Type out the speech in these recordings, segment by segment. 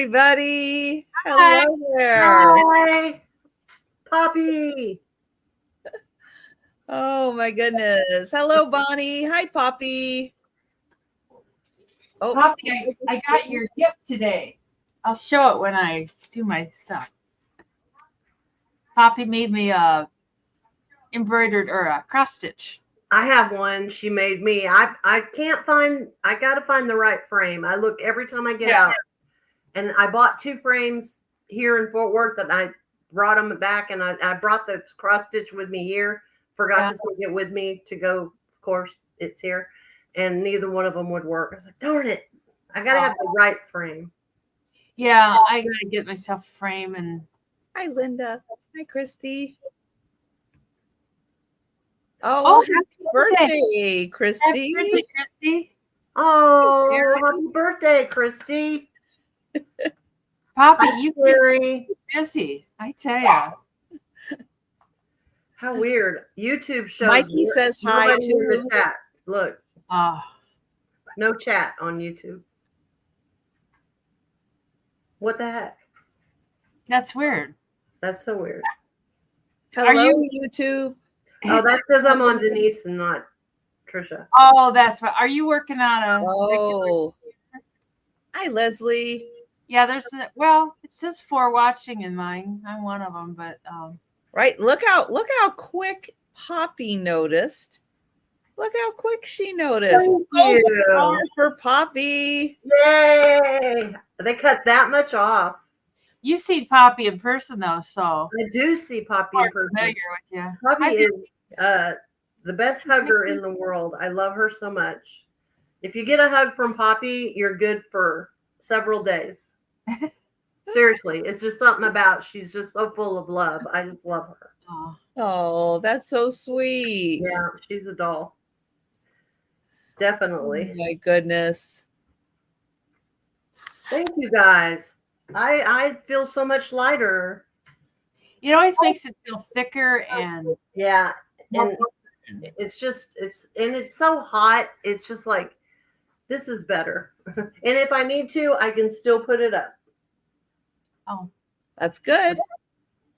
everybody. Hi. Hello there. Hi, Poppy. Oh my goodness. Hello, Bonnie. Hi, Poppy. Oh, Poppy, I got your gift today. I'll show it when I do my stuff. Poppy made me a embroidered or a cross stitch. I have one she made me. I gotta find the right frame. I look every time I get out. And I bought 2 frames here in Fort Worth and I brought them back, and I brought the cross stitch with me here. Forgot to take it with me to go. Of course, it's here. And neither one of them would work. I was like, darn it. I gotta have the right frame. Yeah, I gotta get myself a frame. And hi, Linda. Hi, Christy. Oh, happy birthday, Christy. Happy birthday, Christy. Oh, happy birthday, Christy. Poppy, you very busy, I tell you. How weird. YouTube shows Mikey says hi to the chat. Look. Oh. No chat on YouTube. What the heck? That's weird. That's so weird. Hello, YouTube. Oh, that's because I'm on Denise and not Trisha. Oh, that's right. Are you working on a? Oh. Hi, Leslie. Yeah, there's well, it says 4 watching in mine. I'm one of them, but right. Look how quick Poppy noticed. Look how quick she noticed. Gold star for Poppy. Yay! They cut that much off. You see Poppy in person though, so I do see Poppy in person. Familiar with you. Poppy is the best hugger in the world. I love her so much. If you get a hug from Poppy, you're good for several days. Seriously, it's just something about she's just so full of love. I just love her. Oh, that's so sweet. Yeah, she's a doll. Definitely. Oh my goodness. Thank you guys. I feel so much lighter. It always makes it feel thicker and yeah. And it's so hot. It's just like, this is better. And if I need to, I can still put it up. Oh, that's good.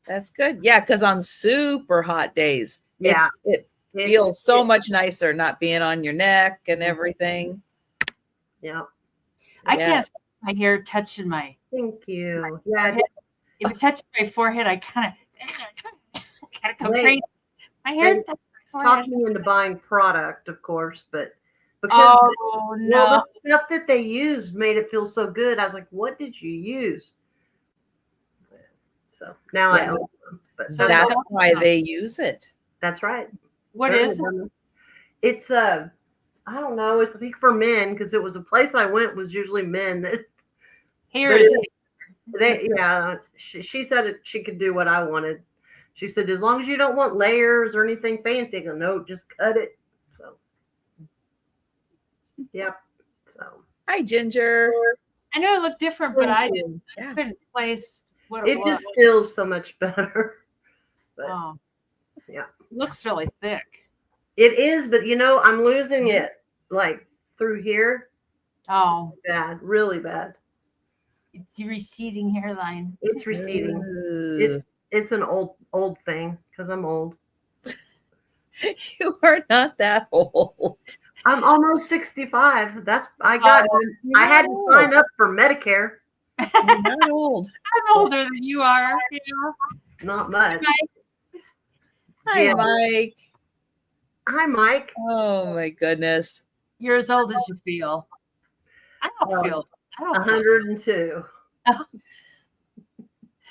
That's good. Yeah, because on super hot days, it feels so much nicer not being on your neck and everything. Yeah. I can't see my hair touching my. Thank you. Yeah. If it touches my forehead, I kind of go crazy. My hair talked me into buying product, of course, but because the stuff that they used made it feel so good. I was like, what did you use? So now I know. But so that's why they use it. That's right. What is it? It's I don't know. It's I think for men, because it was a place I went was usually men that she said she could do what I wanted. She said, as long as you don't want layers or anything fancy, I go, no, just cut it. So yep. So hi, Ginger. I know it looked different, but I couldn't place what it was. It just feels so much better. But, yeah. It looks really thick. It is, but I'm losing it like through here. Oh. Bad, really bad. It's receding hairline. It's receding. It's an old thing because I'm old. You are not that old. I'm almost 65. I had to sign up for Medicare. You're not old. I'm older than you are. Not much. Hi, Mike. Hi, Mike. Oh my goodness. You're as old as you feel. I don't feel. 102.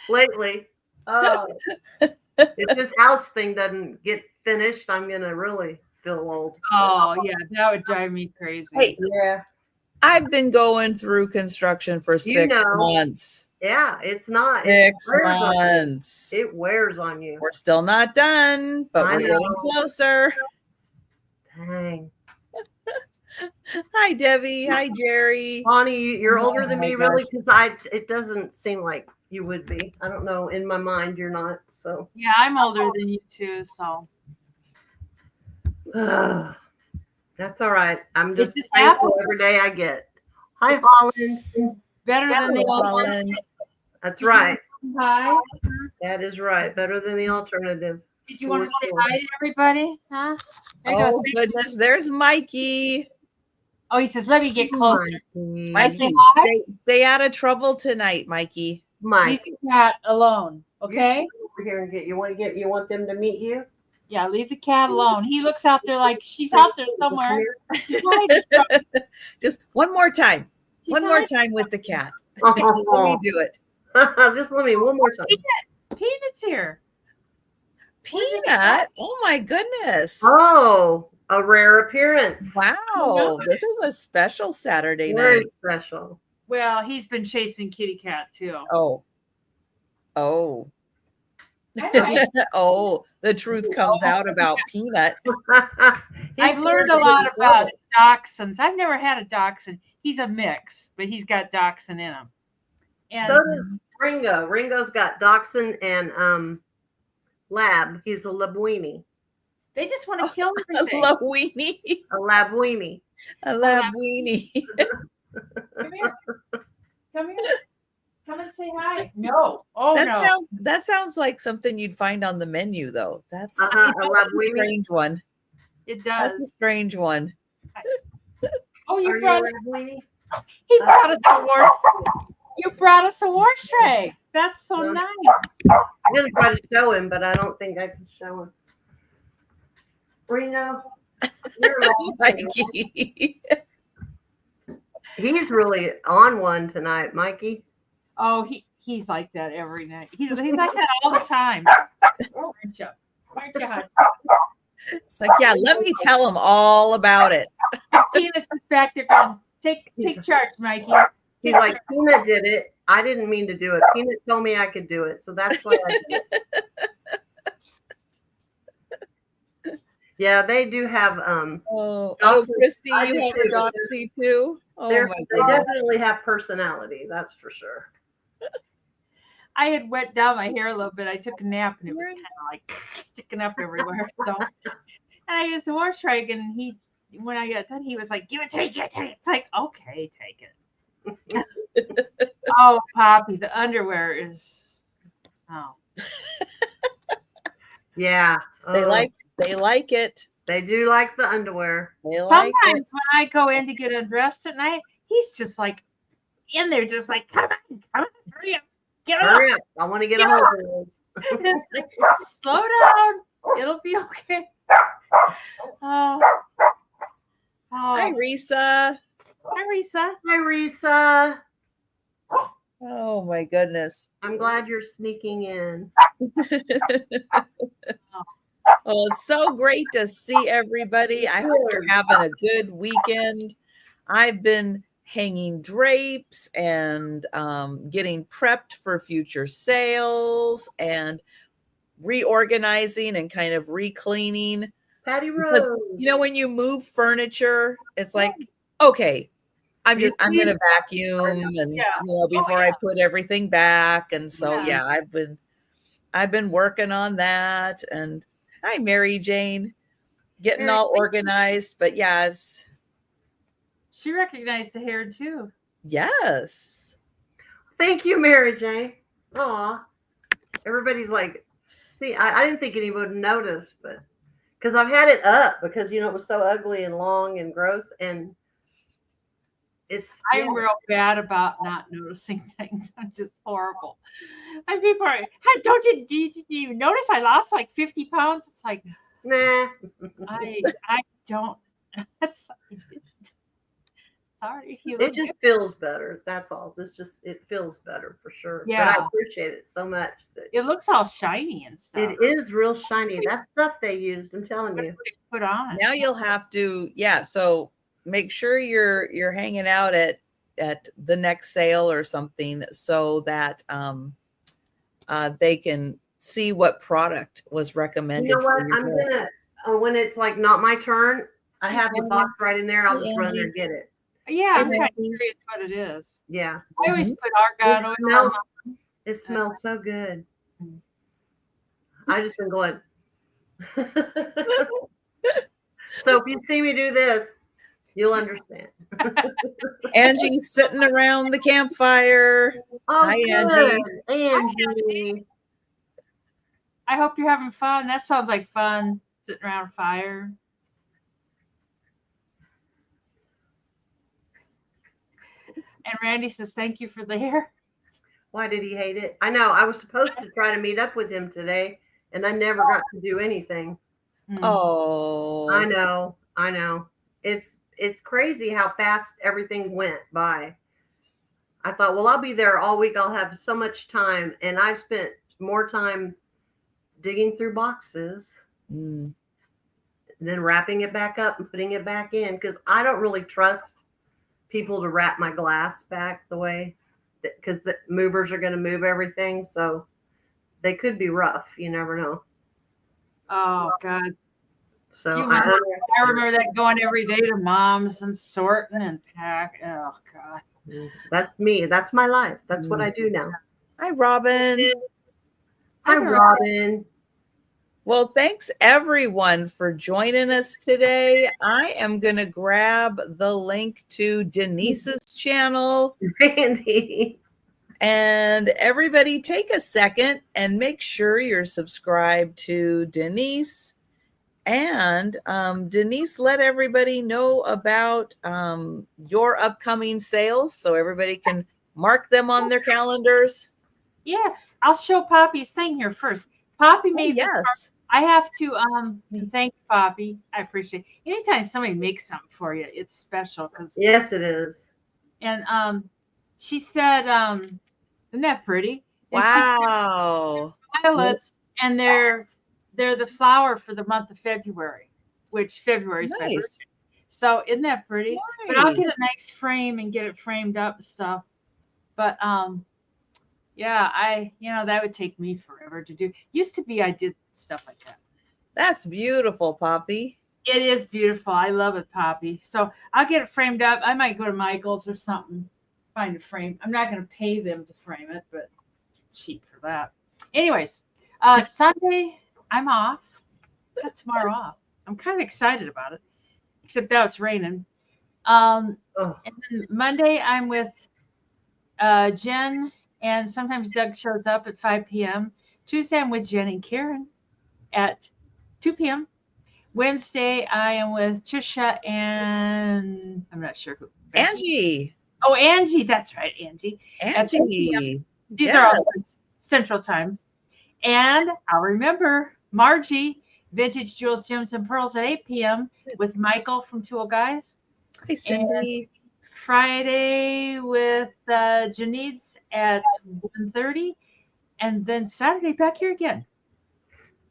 Lately. Oh. If this house thing doesn't get finished, I'm gonna really feel old. Oh yeah, that would drive me crazy. Hey, yeah. I've been going through construction for 6 months. Yeah, it's not. 6 months. It wears on you. We're still not done, but we're getting closer. Dang. Hi, Debbie. Hi, Jerry. Bonnie, you're older than me, really, because it doesn't seem like you would be. I don't know. In my mind, you're not. So yeah, I'm older than you too. So that's all right. I'm just thankful every day I get. Hi, Holland. Better than the alternative. Colin. That's right. Hi. That is right. Better than the alternative. Did you want to say hi to everybody? Huh? There you go. Oh goodness, there's Mikey. Oh, he says, let me get closer. Mikey, stay out of trouble tonight, Mikey. Leave the cat alone, okay? Over here and you want them to meet you? Yeah, leave the cat alone. He looks out there like she's out there somewhere. Just one more time. One more time with the cat. Let me do it. Just let me one more time. Peanut's here. Peanut? Oh my goodness. Oh, a rare appearance. Wow. This is a special Saturday Very night. special. Well, he's been chasing Kitty Cat too. Oh. Oh, the truth comes out about Peanut. I've learned a lot about dachshunds. I've never had a dachshund. He's a mix, but he's got dachshund in him. And so does Ringo. Ringo's got dachshund and lab. He's a Labuini. They just want to kill everything. A Labuini. A Labuini. A Labuini. Come here. Come here. Come and say hi. No. Oh, that sounds like something you'd find on the menu, though. That's a strange one. It does. That's a strange one. Oh, you brought He brought us a war. You brought us a wash tray. That's so nice. I'm gonna try to show him, but I don't think I can show him. Reno, Mikey. He's really on one tonight, Mikey. Oh, he's like that every night. He's like that all the time. Aren't you? It's like, yeah, let me tell him all about it. Peanut's just back there going, take charge, Mikey. He's like, Peanut did it. I didn't mean to do it. Peanut told me I could do it, so that's why I did it. Yeah, they do have Christy, you have a doxy too? Oh my God. They definitely have personality, that's for sure. I had wet down my hair a little bit. I took a nap and it was kind of like sticking up everywhere. So, and I used the wash rag, and when I got done, he was like, "Give it to me, give it to me." It's like, okay, take it. Oh, Poppy, the underwear is. Oh. Yeah, they like it. They do like the underwear. Sometimes when I go in to get undressed at night, he's just like in there, just like, come on, hurry up. Hurry up. I want to get a hold of this. Like, slow down. It'll be okay. Oh. Hi, Risa. Hi, Risa. Hi, Risa. Oh, my goodness. I'm glad you're sneaking in. Well, it's so great to see everybody. I hope you're having a good weekend. I've been hanging drapes and getting prepped for future sales and reorganizing and kind of re-cleaning. Patty Rose. Because, when you move furniture, it's like, okay, I'm gonna vacuum and before I put everything back. And so I've been working on that. And hi, Mary Jane, getting all organized. But she recognized the hair too. Yes. Thank you, Mary Jane. Aw. Everybody's like, see, I didn't think anyone would notice, but because I've had it up because it was so ugly and long and gross, and I'm real bad about not noticing things. I'm just horrible. And people are, did you notice I lost like 50 pounds? It's like, nah. I don't. Sorry. It just feels better. That's all. It feels better for sure. Yeah. But I appreciate it so much. It looks all shiny and stuff. It is real shiny. That's stuff they used. I'm telling you. Put on. Now you'll have to, so make sure you're hanging out at the next sale or something so that they can see what product was recommended. You know what? I'm gonna when it's like not my turn, I have the box right in there. I'll just run there and get it. Yeah, I'm kind of curious what it is. Yeah. I always put argan oil. It smells so good. I just been going. So if you see me do this, You'll understand. Angie's sitting around the campfire. Oh, Hi, good. Angie. Angie. I hope you're having fun. That sounds like fun, sitting around a fire. And Randy says, thank you for the hair. Why did he hate it? I know. I was supposed to try to meet up with him today, and I never got to do anything. Oh. I know. I know. It's crazy how fast everything went by. I thought, well, I'll be there all week. I'll have so much time. And I've spent more time digging through boxes, then wrapping it back up and putting it back in, because I don't really trust people to wrap my glass back the way, because the movers are going to move everything. So they could be rough. You never know. Oh, God. So I remember that going every day to Mom's and sorting and packing. Oh, God. That's me. That's my life. That's what I do now. Hi, Robin. Hi, Robin. Well, thanks everyone for joining us today. I am going to grab the link to Denise's channel. Randy. And everybody take a second and make sure you're subscribed to Denise. And Denise, let everybody know about your upcoming sales so everybody can mark them on their calendars. Yeah, I'll show Poppy's thing here first. Poppy made this. Yes. I have to thank Poppy. I appreciate it. Anytime somebody makes something for you, it's special. Yes, it is. And she said, isn't that pretty? And wow. She said, violets, and they're the flower for the month of February, which February is my birthday. So isn't that pretty? Nice. But I'll get a nice frame and get it framed up and stuff. But yeah, that would take me forever to do. Used to be I did stuff like that. That's beautiful, Poppy. It is beautiful. I love it, Poppy. So I'll get it framed up. I might go to Michael's or something, find a frame. I'm not going to pay them to frame it, but cheap for that. Anyways, Sunday I'm off. Got tomorrow off. I'm kind of excited about it, except now it's raining. And then Monday I'm with Jen, and sometimes Doug shows up at 5 p.m. Tuesday I'm with Jen and Karen at 2 p.m. Wednesday I am with Trisha and I'm not sure who. Angie. Oh, Angie. That's right, Angie. Angie. These are all Central Times. And I'll remember Margie, Vintage Jewels, Gems, and Pearls at 8 p.m. with Michael from Tool Guys. Hi, Cindy. And Friday with Janice at 1:30. And then Saturday back here again.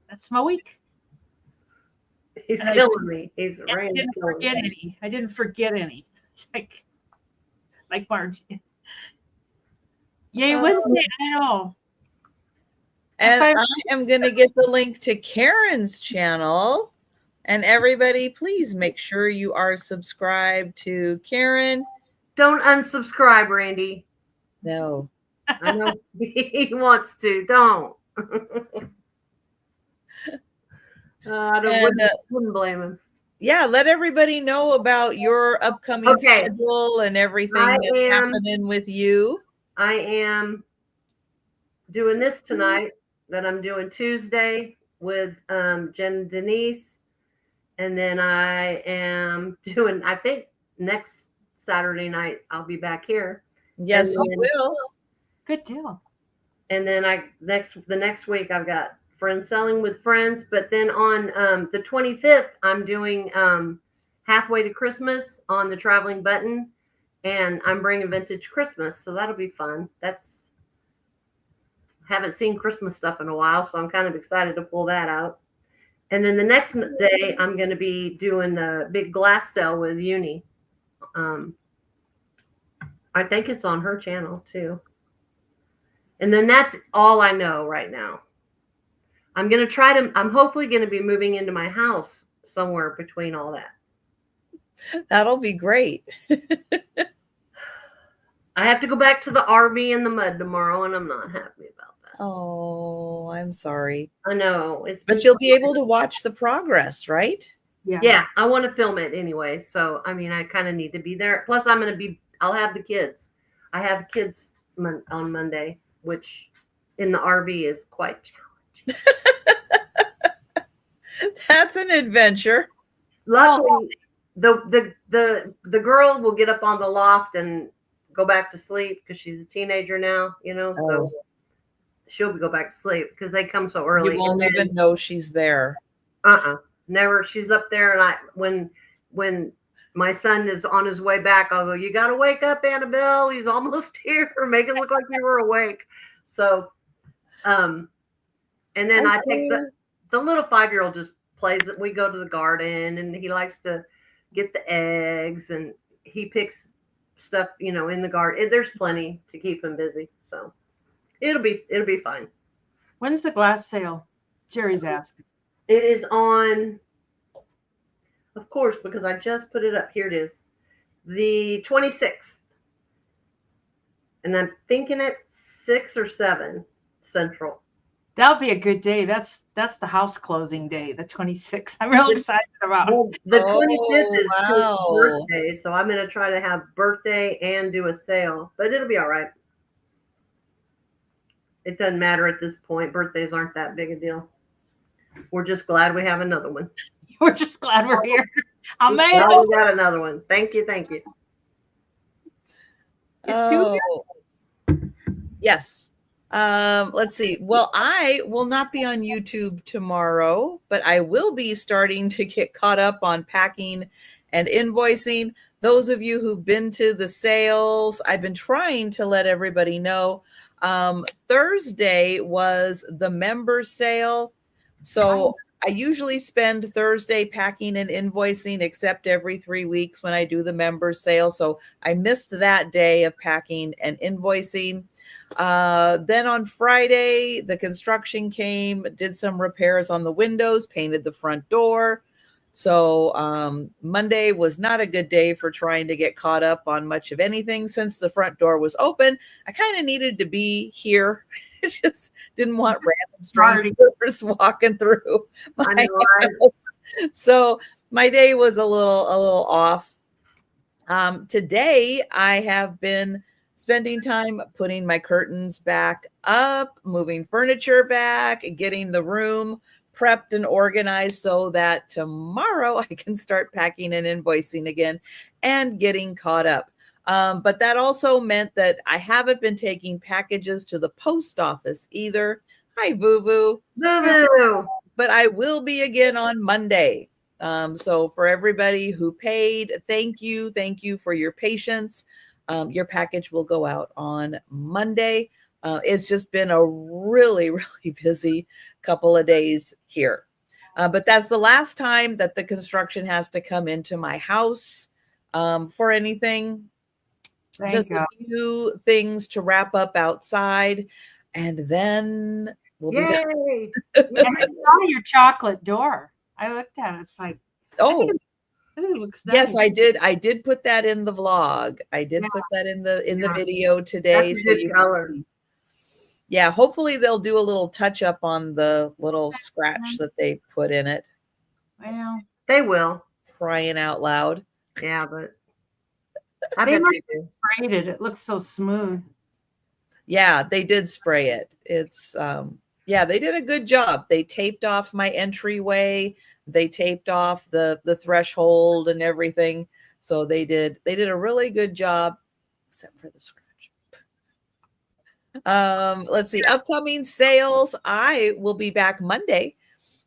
That's my week. He's killing me. He's I didn't forget any. I didn't forget any. It's like Margie. Yay, Wednesday, I know. And I am going to get the link to Karen's channel. And everybody, please make sure you are subscribed to Karen. Don't unsubscribe, Randy. No. I know he wants to. Don't. Wouldn't blame him. Yeah, let everybody know about your upcoming schedule and everything that's happening with you. I am doing this tonight, that I'm doing Tuesday with Jen and Denise. And then I am doing, I think next Saturday night, I'll be back here. Yes, you will. Good deal. And then the next week I've got Friends Selling with Friends. But then on the 25th, I'm doing Halfway to Christmas on the Traveling Button. And I'm bringing Vintage Christmas. So that'll be fun. Haven't seen Christmas stuff in a while, so I'm kind of excited to pull that out. And then the next day, I'm going to be doing the big glass sale with Uni. I think it's on her channel too. And then that's all I know right now. I'm hopefully going to be moving into my house somewhere between all that. That'll be great. I have to go back to the RV in the mud tomorrow, and I'm not happy about that. Oh, I'm sorry. I know. But you'll be able to watch the progress, right? Yeah, I want to film it anyway. So, I mean, I kind of need to be there. Plus, I'll have the kids. I have kids on Monday, which in the RV is quite challenging. That's an adventure. Luckily, the girl will get up on the loft and go back to sleep because she's a teenager now, so she'll go back to sleep because they come so early. You won't even know she's there. Never. She's up there, and when my son is on his way back, I'll go, "You got to wake up, Annabelle. He's almost here. Make it look like you were awake." So, and then I take the little 5-year-old just plays it. We go to the garden, and he likes to get the eggs, and he picks stuff, in the garden. There's plenty to keep him busy, so it'll be fine. When's the glass sale? Jerry's asking. It is on, of course, because I just put it up. Here it is, the 26th, and I'm thinking it's 6 or 7 Central. That'll be a good day. That's the house closing day, the 26th. I'm real excited about. Well, the 25th is his birthday, so I'm going to try to have birthday and do a sale, but it'll be all right. It doesn't matter at this point. Birthdays aren't that big a deal. We're just glad we have another one. We're just glad we're here. We got another one. Thank you. Yes. Let's see. Well, I will not be on YouTube tomorrow, but I will be starting to get caught up on packing and invoicing. Those of you who've been to the sales, I've been trying to let everybody know. Thursday was the member sale. So I usually spend Thursday packing and invoicing, except every 3 weeks when I do the member sale. So I missed that day of packing and invoicing. Then on Friday, the construction came, did some repairs on the windows, painted the front door. So Monday was not a good day for trying to get caught up on much of anything since the front door was open. I kind of needed to be here. I just didn't want random strangers walking through my house. So my day was a little off. Today I have been spending time putting my curtains back up, moving furniture back, getting the room prepped and organized so that tomorrow I can start packing and invoicing again and getting caught up. But that also meant that I haven't been taking packages to the post office either. Hi, Boo Boo. But I will be again on Monday. So for everybody who paid, thank you. Thank you for your patience. Your package will go out on Monday. It's just been a really, really busy couple of days here. But that's the last time that the construction has to come into my house for anything. Just a few things to wrap up outside, and then we'll be done. And I saw your chocolate door. I looked at it. It's like, oh, it looks nice. Yes, I did. I did put that in the vlog. I did put that in the video today. That's a good color. Yeah, hopefully they'll do a little touch up on the little scratch that they put in it. Well, they will. Crying out loud. Yeah, but they might have sprayed it. It looks so smooth. Yeah, they did spray it. It's yeah, they did a good job. They taped off my entryway. They taped off the threshold and everything. So they did a really good job, except for the scratch. Let's see, upcoming sales. I will be back Monday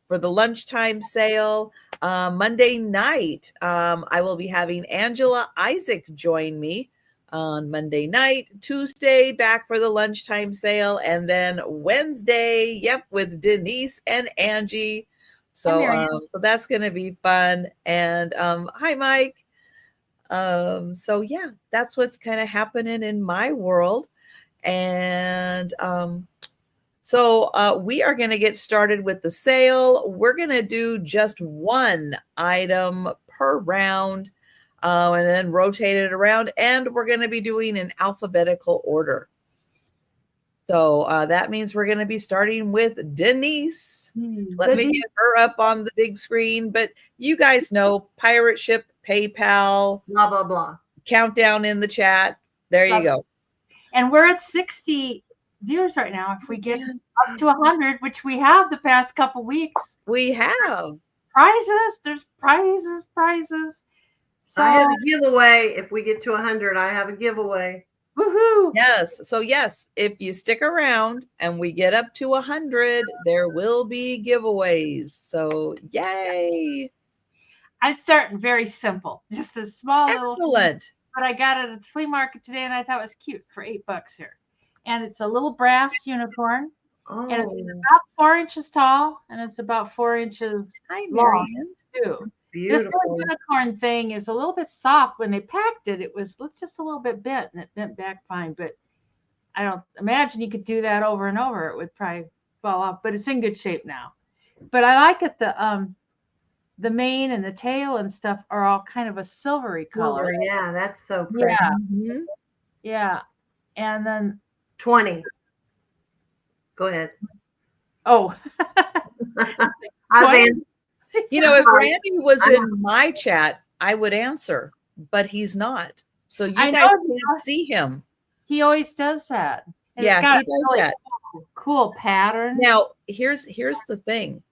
for the lunchtime sale. Monday night, I will be having Angela Isaac join me on Monday night. Tuesday, back for the lunchtime sale. And then Wednesday, with Denise and Angie. So that's going to be fun. And hi, Mike. So yeah, that's what's kind of happening in my world. And so we are going to get started with the sale. We're going to do just one item per round and then rotate it around. And we're going to be doing an alphabetical order. So that means we're going to be starting with Denise. Let me get her up on the big screen. But you guys know Pirate Ship, PayPal, blah, blah, blah. Countdown in the chat. There you go. And we're at 60 viewers right now. If we get up to 100, which we have the past couple weeks. We have. Prizes. There's prizes. So, I have a giveaway. If we get to 100, I have a giveaway. Woohoo! Yes. So yes, if you stick around and we get up to 100, there will be giveaways. So yay! I'm starting very simple, just a small little. Excellent. But I got it at the flea market today, and I thought it was cute for $8 here. And it's a little brass unicorn, and it's about 4 inches tall, and it's about 4 inches long too. Beautiful. This unicorn thing is a little bit soft. When they packed it, it was just a little bit bent, and it bent back fine. But I don't imagine you could do that over and over. It would probably fall off. But it's in good shape now. But I like it. The mane and the tail and stuff are all kind of a silvery color. Yeah, that's so pretty. Yeah, Mm-hmm. yeah. And then 20. Go ahead. Oh. You know, if Randy was in my chat, I would answer, but he's not. So you guys can't see him. He always does that. And yeah, it's got he does really that. Cool pattern. Now, here's the thing.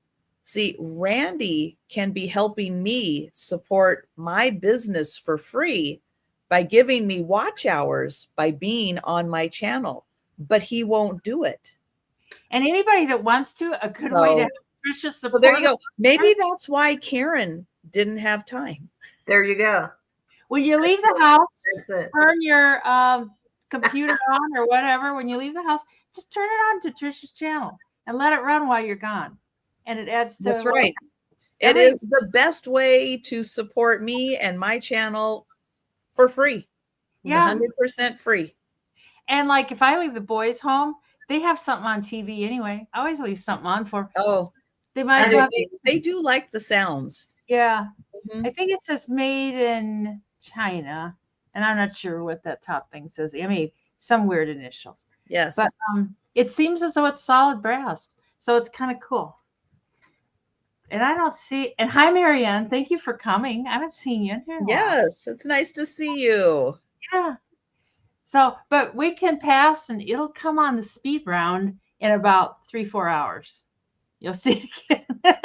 See, Randy can be helping me support my business for free by giving me watch hours by being on my channel, but he won't do it. And anybody that wants to, a good way to help Trisha support. Well, there you go. Maybe that's why Karen didn't have time. There you go. When you leave the house, That's it. turn your computer on or whatever. When you leave the house, just turn it on to Trisha's channel and let it run while you're gone. And it adds to. That's right. It is the best way to support me and my channel for free. Yeah. 100% free. And like if I leave the boys home, they have something on TV anyway. I always leave something on for them. Oh, they might as well. They do like the sounds. Yeah. Mm-hmm. I think it says made in China. And I'm not sure what that top thing says. I mean, some weird initials. Yes. But it seems as though it's solid brass. So it's kind of cool. And I don't see. And hi, Marianne. Thank you for coming. I haven't seen you in here. Yes, it's nice to see you. Yeah. So, but we can pass, and it'll come on the speed round in about 3-4 hours. You'll see it again.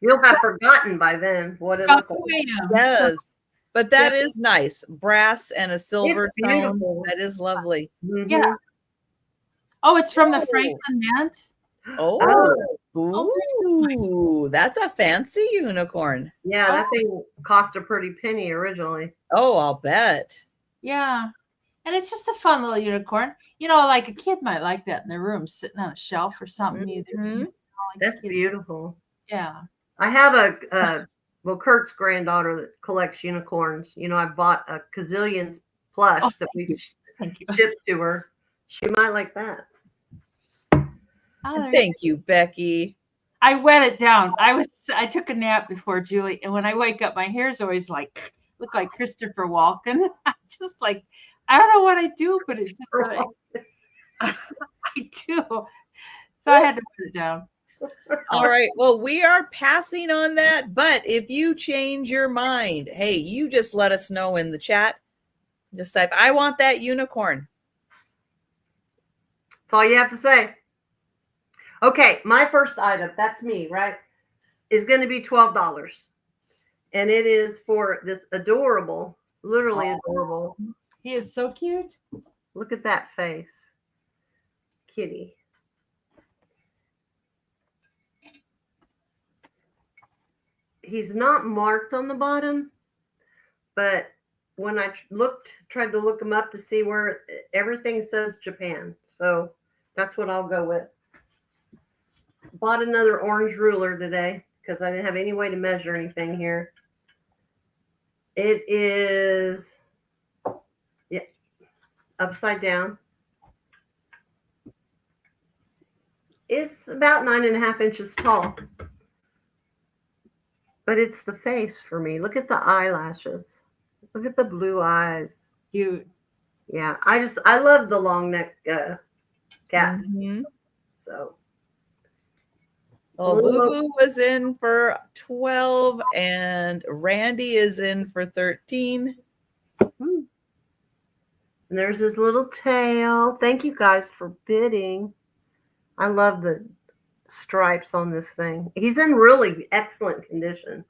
You'll have forgotten by then what it looked like. Yes, but that is nice. Brass and a silver tone. That is lovely. Mm-hmm. Yeah. Oh, it's from the Franklin Mint. Ooh, that's a fancy unicorn. Yeah, that thing cost a pretty penny originally. Oh, I'll bet. Yeah. And it's just a fun little unicorn. You know, like a kid might like that in their room, sitting on a shelf or something. Mm-hmm. That's beautiful. Yeah. I have Kurt's granddaughter that collects unicorns. You know, I bought a gazillion plush that we shipped to her. She might like that. Oh, thank you, Becky. I wet it down. I took a nap before Julie, and when I wake up, my hair's always like look like Christopher Walken. I'm just like, I don't know what I do, but it's just like, I do. So I had to put it down. All right. Well, we are passing on that. But if you change your mind, hey, you just let us know in the chat. Just type, I want that unicorn. That's all you have to say. Okay, my first item, that's me, right, is going to be $12. And it is for this adorable, literally adorable. He is so cute. Look at that face. Kitty. He's not marked on the bottom, but when I tried to look him up to see where everything says Japan. So that's what I'll go with. Bought another orange ruler today because I didn't have any way to measure anything here. It is upside down. It's about 9.5 inches tall. But it's the face for me. Look at the eyelashes. Look at the blue eyes. Cute. Yeah, I love the long neck cat. Mhm. So Well, Boo Boo was in for 12 and Randy is in for 13. and there's his little tail. Thank you guys for bidding. I love the stripes on this thing. He's in really excellent condition.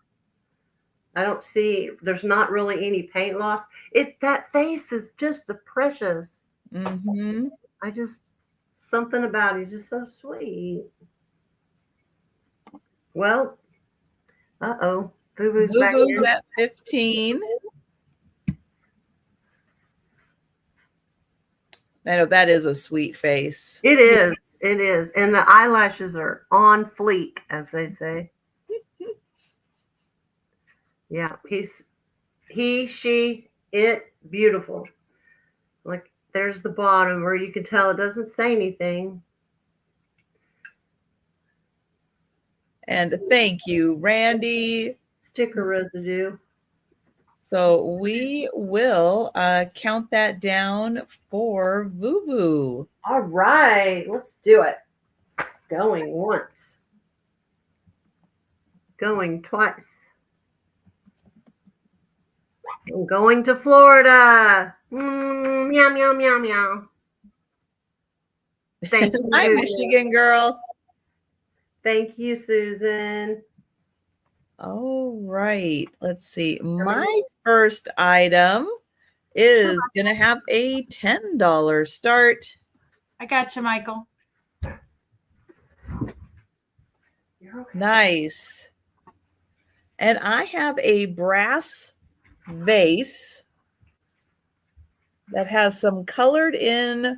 I don't see, there's not really any paint loss. That face is just a precious. Mm-hmm. Something about it, just so sweet. Well, Boo Boo's back Boo-Boo's in. at 15. I know that is a sweet face. It is. It is. And the eyelashes are on fleek, as they say. Yeah, she, it, beautiful. Like there's the bottom where you can tell it doesn't say anything. And thank you, Randy. Sticker residue. So we will count that down for Boo Boo. All right, let's do it. Going once. Going twice. I'm going to Florida. Meow, meow, meow, meow. Thank you. Hi, Michigan girl. Thank you, Susan. All right. Let's see. My first item is going to have a $10 start. I got you, Michael. You're okay. Nice. And I have a brass vase that has some colored in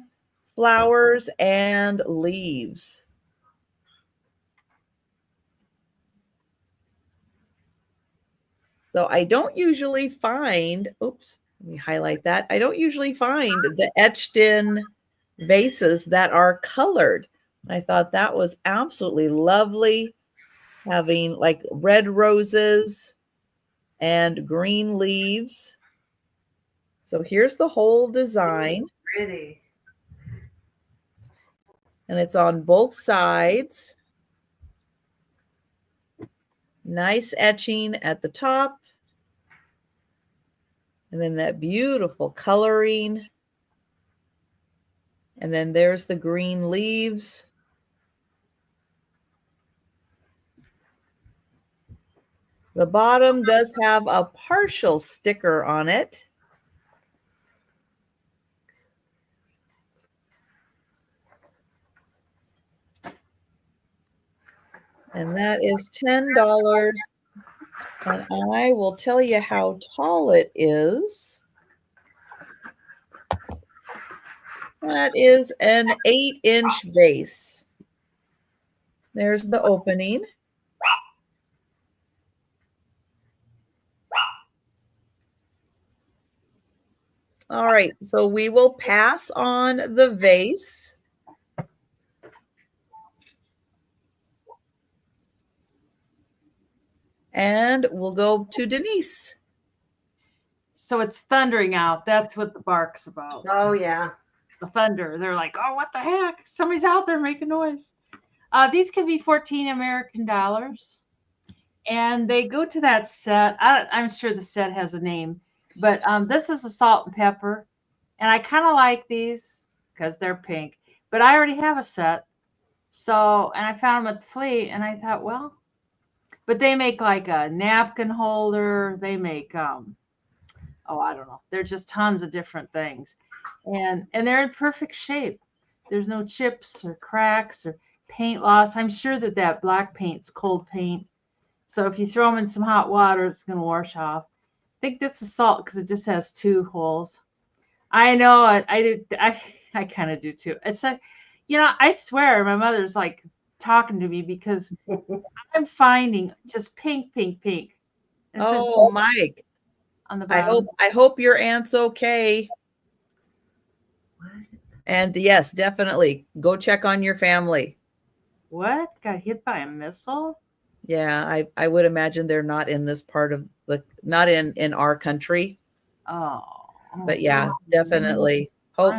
flowers and leaves. So I don't usually find, oops, let me highlight that. I don't usually find the etched in vases that are colored. I thought that was absolutely lovely, having like red roses and green leaves. So here's the whole design. Pretty. And it's on both sides. Nice etching at the top. And then that beautiful coloring. And then there's the green leaves. The bottom does have a partial sticker on it. And that is $10. And I will tell you how tall it is. That is an 8-inch vase. There's the opening. All right, so we will pass on the vase. And we'll go to Denise. So it's thundering out. That's what the bark's about. Oh, yeah. The thunder. They're like, oh, what the heck? Somebody's out there making noise. These can be 14 American dollars. And they go to that set. I'm sure the set has a name. But this is a salt and pepper. And I kind of like these because they're pink. But I already have a set. So, and I found them at the flea. And I thought, well, but they make like a napkin holder. They make, I don't know. They're just tons of different things. And they're in perfect shape. There's no chips or cracks or paint loss. I'm sure that black paint's cold paint. So if you throw them in some hot water, it's going to wash off. I think this is salt because it just has 2 holes. I know it. I kind of do too. It's like, I swear my mother's like talking to me because I'm finding just pink, pink, pink. It says Mike. On the bottom. I hope your aunt's okay. And yes, definitely go check on your family. What? Got hit by a missile? Yeah, I would imagine they're not in this part of not in our country. Oh. But yeah, definitely. Hope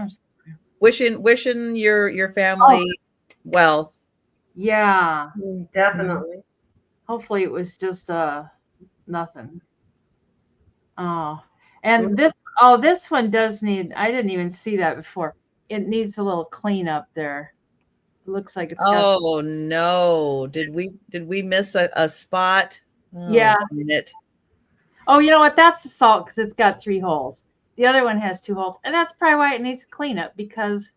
wishing your family well. Yeah. Definitely. Hopefully it was just nothing. Oh, and this one does need, I didn't even see that before. It needs a little cleanup there. It looks like it's got, Oh no. Did we miss a spot? Oh, yeah. darn it. Oh, you know what? That's the salt because it's got 3 holes. The other one has 2 holes, and that's probably why it needs a cleanup because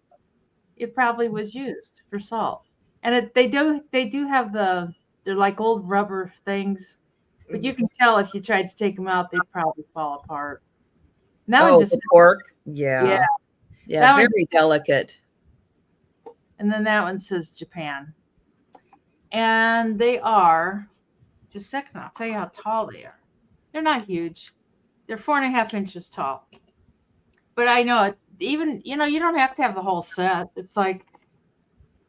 it probably was used for salt. And they do have they're like old rubber things, but you can tell if you tried to take them out, they'd probably fall apart. And that one just, The cork. yeah, Yeah, that one, very delicate. and then that one says Japan. And they are, just a second, I'll tell you how tall they are. They're not huge. They're 4.5 inches tall. But I know it, even, you don't have to have the whole set. It's like,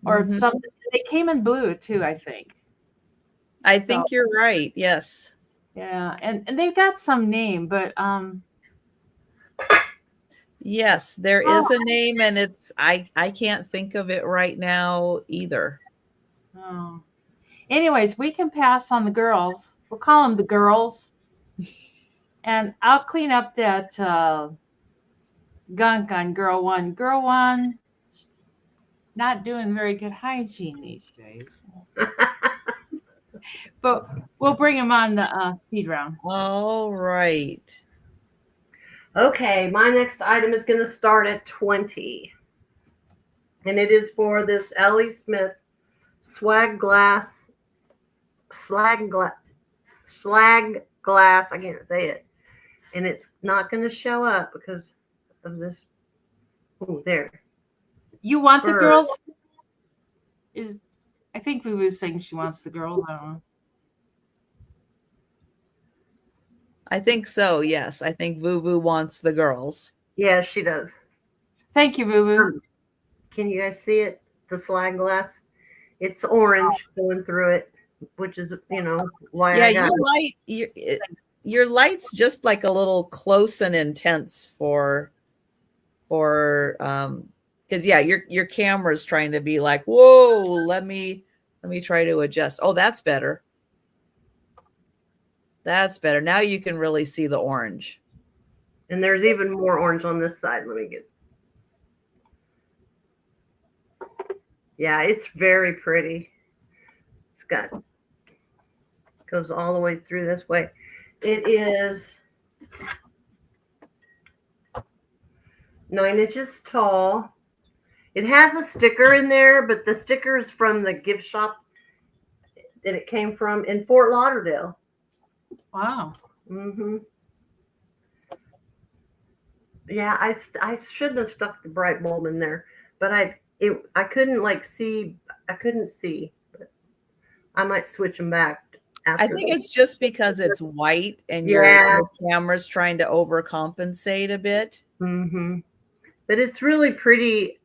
or it's something. They came in blue too, I think. I think you're right. Yes. Yeah, and they've got some name, but Yes, there is a name, and it's I can't think of it right now either. oh. Anyways, we can pass on the girls. We'll call them the girls. And I'll clean up that gunk on girl one. Girl one, not doing very good hygiene these days. But we'll bring them on the feed round. All right. Okay, my next item is going to start at 20. And it is for this Ellie Smith slag glass, I can't say it. And it's not going to show up because of this. Oh, there. You want Bird. the girls? I think we were saying she wants the girls. I don't know. I think so. Yes, I think Vuvu wants the girls. Yeah, she does. Thank you, Boo Boo. Can you guys see it? The slag glass. It's orange going through it, which is, why I got your light's just like a little close and intense for because your camera's trying to be like, whoa, let me try to adjust. Oh, that's better. That's better. Now you can really see the orange. And there's even more orange on this side. Let me get. Yeah, it's very pretty. It's goes all the way through this way. It is 9 inches tall. It has a sticker in there, but the sticker is from the gift shop that it came from in Fort Lauderdale. Wow. Mm-hmm. Yeah, I shouldn't have stuck the bright bulb in there, but I couldn't see. I couldn't see. But I might switch them back. I think it's just because it's white and your camera's trying to overcompensate a bit. Mm-hmm. But it's really pretty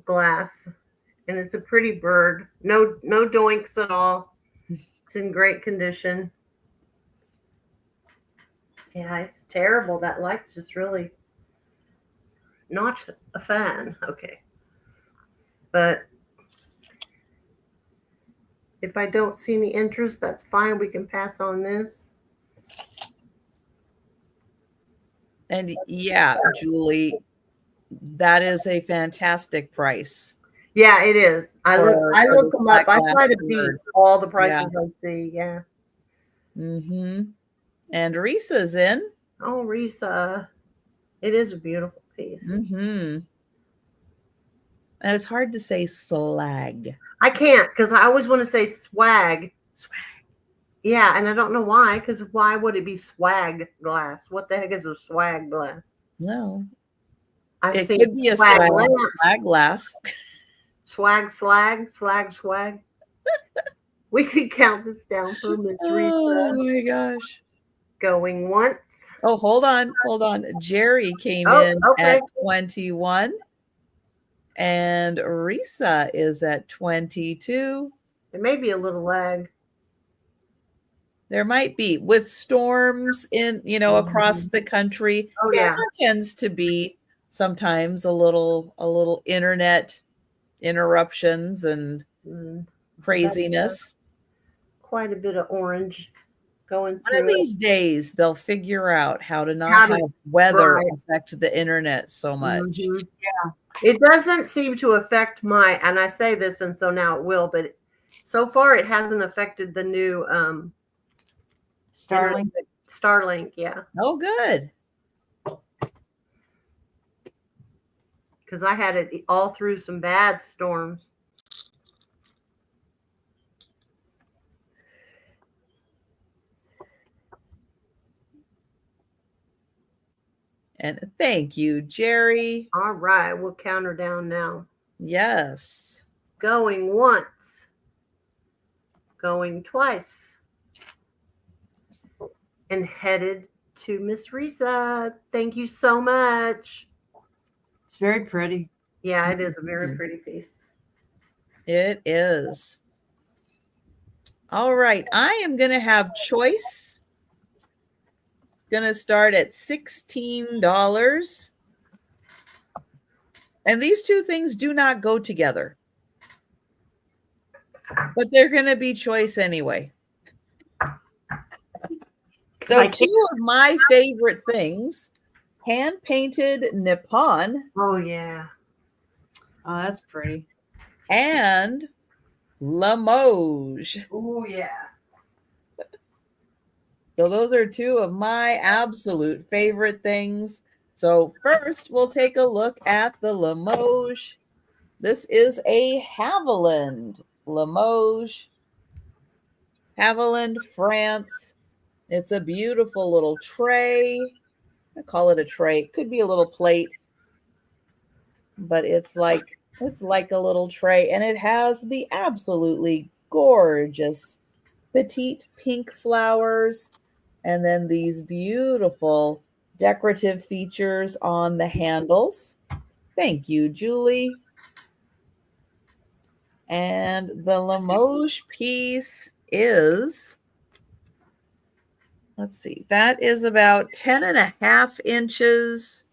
glass, and it's a pretty bird. No doinks at all. It's in great condition. Yeah, it's terrible. That light's just really not a fan. Okay. But if I don't see any interest, that's fine. We can pass on this. And yeah, Julie, that is a fantastic price. Yeah, it is. I look them up. I try to beat all the prices I see. Yeah. Mm-hmm. And Risa's in. Oh, Risa. It is a beautiful piece. Mm-hmm. And it's hard to say slag. I can't because I always want to say swag. Swag. Yeah, and I don't know why, because why would it be swag glass? What the heck is a swag glass? No. It could be a swag glass. Swag. We could count this down for Miss Rita. Oh my gosh. Going once. Oh, hold on. Jerry came in at 21. And Risa is at 22. There may be a little lag. There might be with storms in, across the country. Oh, yeah. There tends to be sometimes a little internet interruptions and craziness. Quite a bit of orange going One through of these days, they'll figure out how to not have weather affect the internet so much. Yeah. It doesn't seem to affect and I say this, and so now it will, but so far it hasn't affected the new Starlink. Starlink, yeah. Oh, good. Because I had it all through some bad storms. And thank you, Jerry. All right, we'll count her down now. Yes. Going once. Going twice. And headed to Miss Risa. Thank you so much. It's very pretty. Yeah, it is a very pretty piece. It is. All right. I am going to have choice. It's going to start at $16. And these two things do not go together. But they're going to be choice anyway. So two of my favorite things, hand-painted Nippon. Oh, yeah. Oh, that's pretty. And Limoges. Oh, yeah. So those are two of my absolute favorite things. So first, we'll take a look at the Limoges. This is a Haviland. Limoges. Haviland, France. It's a beautiful little tray. I call it a tray. It could be a little plate, but it's like a little tray, and it has the absolutely gorgeous petite pink flowers, and then these beautiful decorative features on the handles. Thank you, Julie. And the Limoges piece is, let's see, that is about 10.5 inches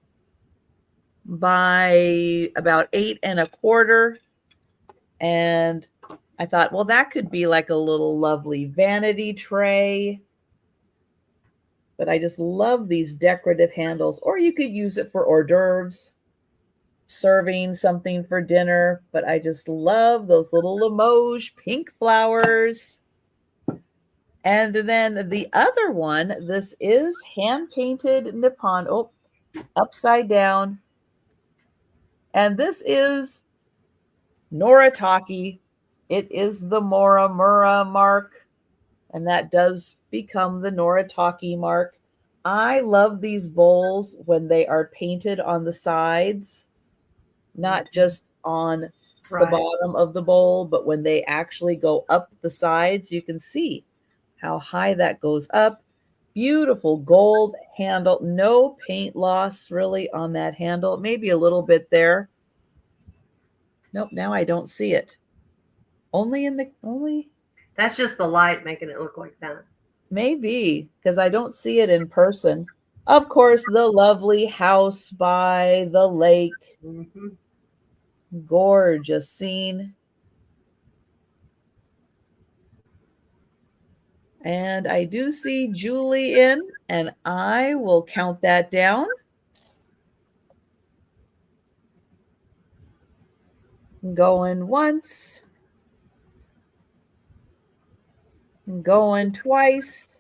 by about 8 1/4. And I thought, well, that could be like a little lovely vanity tray. But I just love these decorative handles. Or you could use it for hors d'oeuvres, serving something for dinner. But I just love those little Limoges pink flowers. And then the other one, this is hand-painted Nippon. Oh, upside down. And this is Noritake. It is the Moramura mark. And that does become the Noritake mark. I love these bowls when they are painted on the sides, not just on the bottom of the bowl, but when they actually go up the sides, you can see how high that goes up. Beautiful gold handle. No paint loss really on that handle. Maybe a little bit there. Nope, now I don't see it. That's just the light making it look like that. Maybe, because I don't see it in person. Of course, the lovely house by the lake. Mm-hmm. Gorgeous scene. And I do see Julie in, and I will count that down. Going once. Going twice.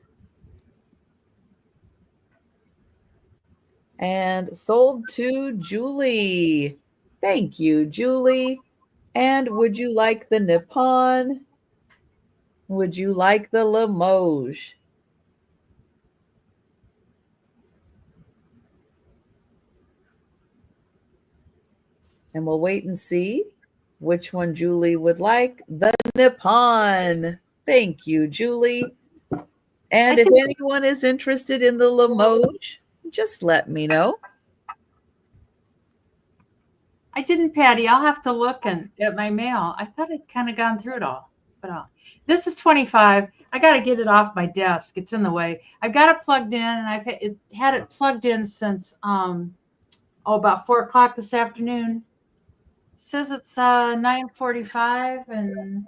And sold to Julie. Thank you, Julie. And would you like the Nippon? Would you like the Limoges? And we'll wait and see which one Julie would like. The Nippon. Thank you, Julie. And if anyone is interested in the Limoges, just let me know. I didn't, Patty. I'll have to look at my mail. I thought I'd kind of gone through it all. But this is 25. I got to get it off my desk. It's in the way. I've got it plugged in, and I've had it plugged in since about 4 o'clock this afternoon. It says it's 9:45, and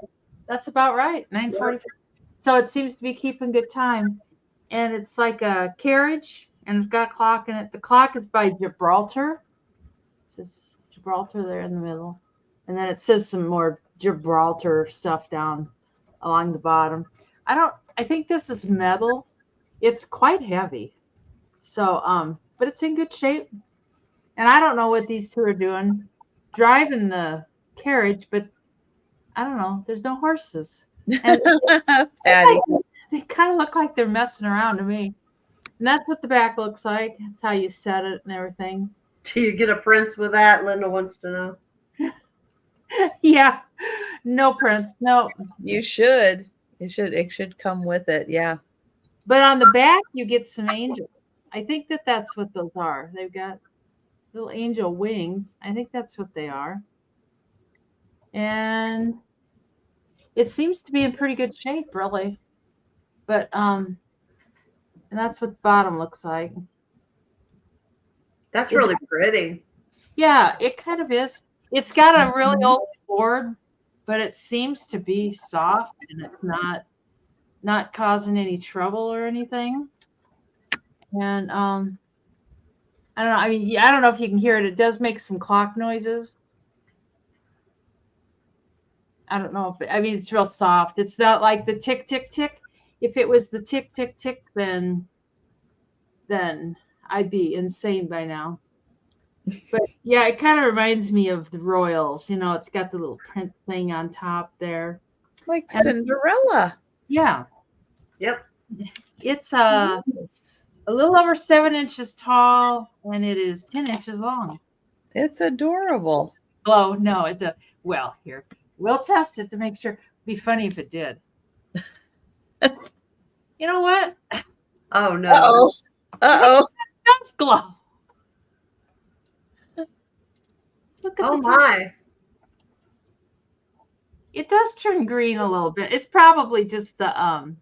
that's about right. 9:45. So it seems to be keeping good time. And it's like a carriage, and it's got a clock in it. The clock is by Gibraltar. It says Gibraltar there in the middle. And then it says some more Gibraltar stuff down along the bottom. I think this is metal. It's quite heavy. So, but it's in good shape. And I don't know what these two are doing, driving the carriage, but I don't know. There's no horses. And Patty. they kind of look like they're messing around to me. And that's what the back looks like. That's how you set it and everything. Do you get a prints with that? Linda wants to know. Yeah. No prints. No. You should. It should come with it. Yeah. But on the back, you get some angels. I think that's what those are. They've got little angel wings. I think that's what they are. And it seems to be in pretty good shape, really. But and that's what the bottom looks like. That's really pretty. Yeah, it kind of is. It's got a really old board, but it seems to be soft, and it's not causing any trouble or anything. And I don't know. I mean, I don't know if you can hear it. It does make some clock noises. I don't know if I mean, it's real soft. It's not like the tick tick tick. If it was the tick tick tick, then I'd be insane by now. But yeah, it kind of reminds me of the Royals. You know, it's got the little prince thing on top there. Like Cinderella. Yeah. Yep. It's a little over 7 inches tall, and it is 10 inches long. It's adorable. Oh, no, it's well, here. We'll test it to make sure. It'd be funny if it did. You know what? Oh, no. Uh-oh. Uh-oh. It does glow. Look at Oh, the top. my. It does turn green a little bit. It's probably just the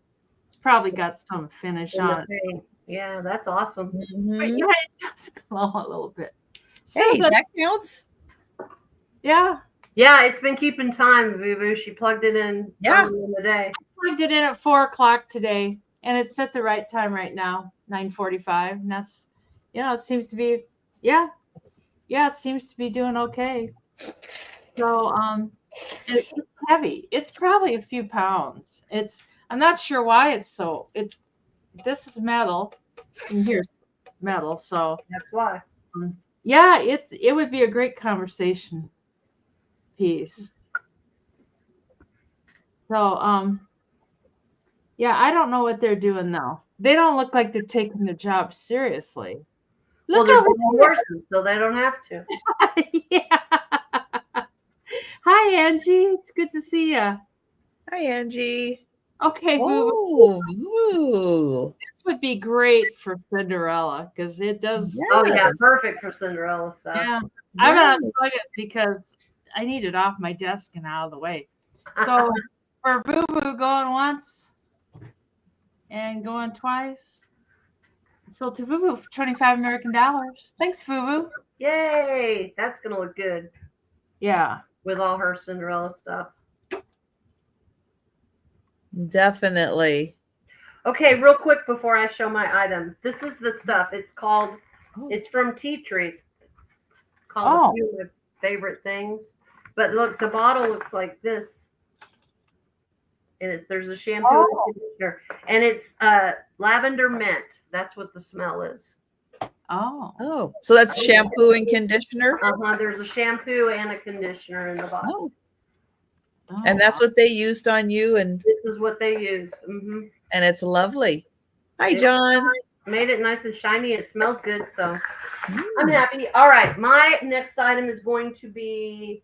it's probably got some finish on it. Yeah, that's awesome. Mhm. But yeah, it does glow a little bit. So Hey, that counts. yeah. Yeah, it's been keeping time, Boo. She plugged it in early in the day. Plugged it in at 4 o'clock today, and it's at the right time right now, 9:45. And that's, it seems to be, it seems to be doing okay. So, it's heavy. It's probably a few pounds. I'm not sure why this is metal, and here's metal. So That's why. yeah, it would be a great conversation piece. So, yeah, I don't know what they're doing though. They don't look like they're taking their job seriously. Well, Look they're over horses, so they don't have to. Yeah. Hi, Angie. It's good to see you. Hi, Angie. Okay, Boo. Oh, ooh. This would be great for Cinderella because it does. Yeah. Oh, yeah, perfect for Cinderella stuff. Yeah, I'm gonna Yes. plug it because I need it off my desk and out of the way. So for Boo Boo going once and going twice. So to Boo Boo for $25 American. Thanks, Boo Boo. Yay! That's going to look good Yeah. with all her Cinderella stuff. Definitely. Okay, real quick before I show my item. This is the stuff. It's from Tea Tree. It's called a few of my favorite things. But look, the bottle looks like this. And there's a shampoo and conditioner. And it's lavender mint. That's what the smell is. Oh. So that's shampoo and conditioner. There's a shampoo and a conditioner in the bottle. And that's what they used on you, and This is what they use. and it's lovely. Hi, John. Made it nice and shiny. It smells good, so I'm happy. All right, my next item is going to be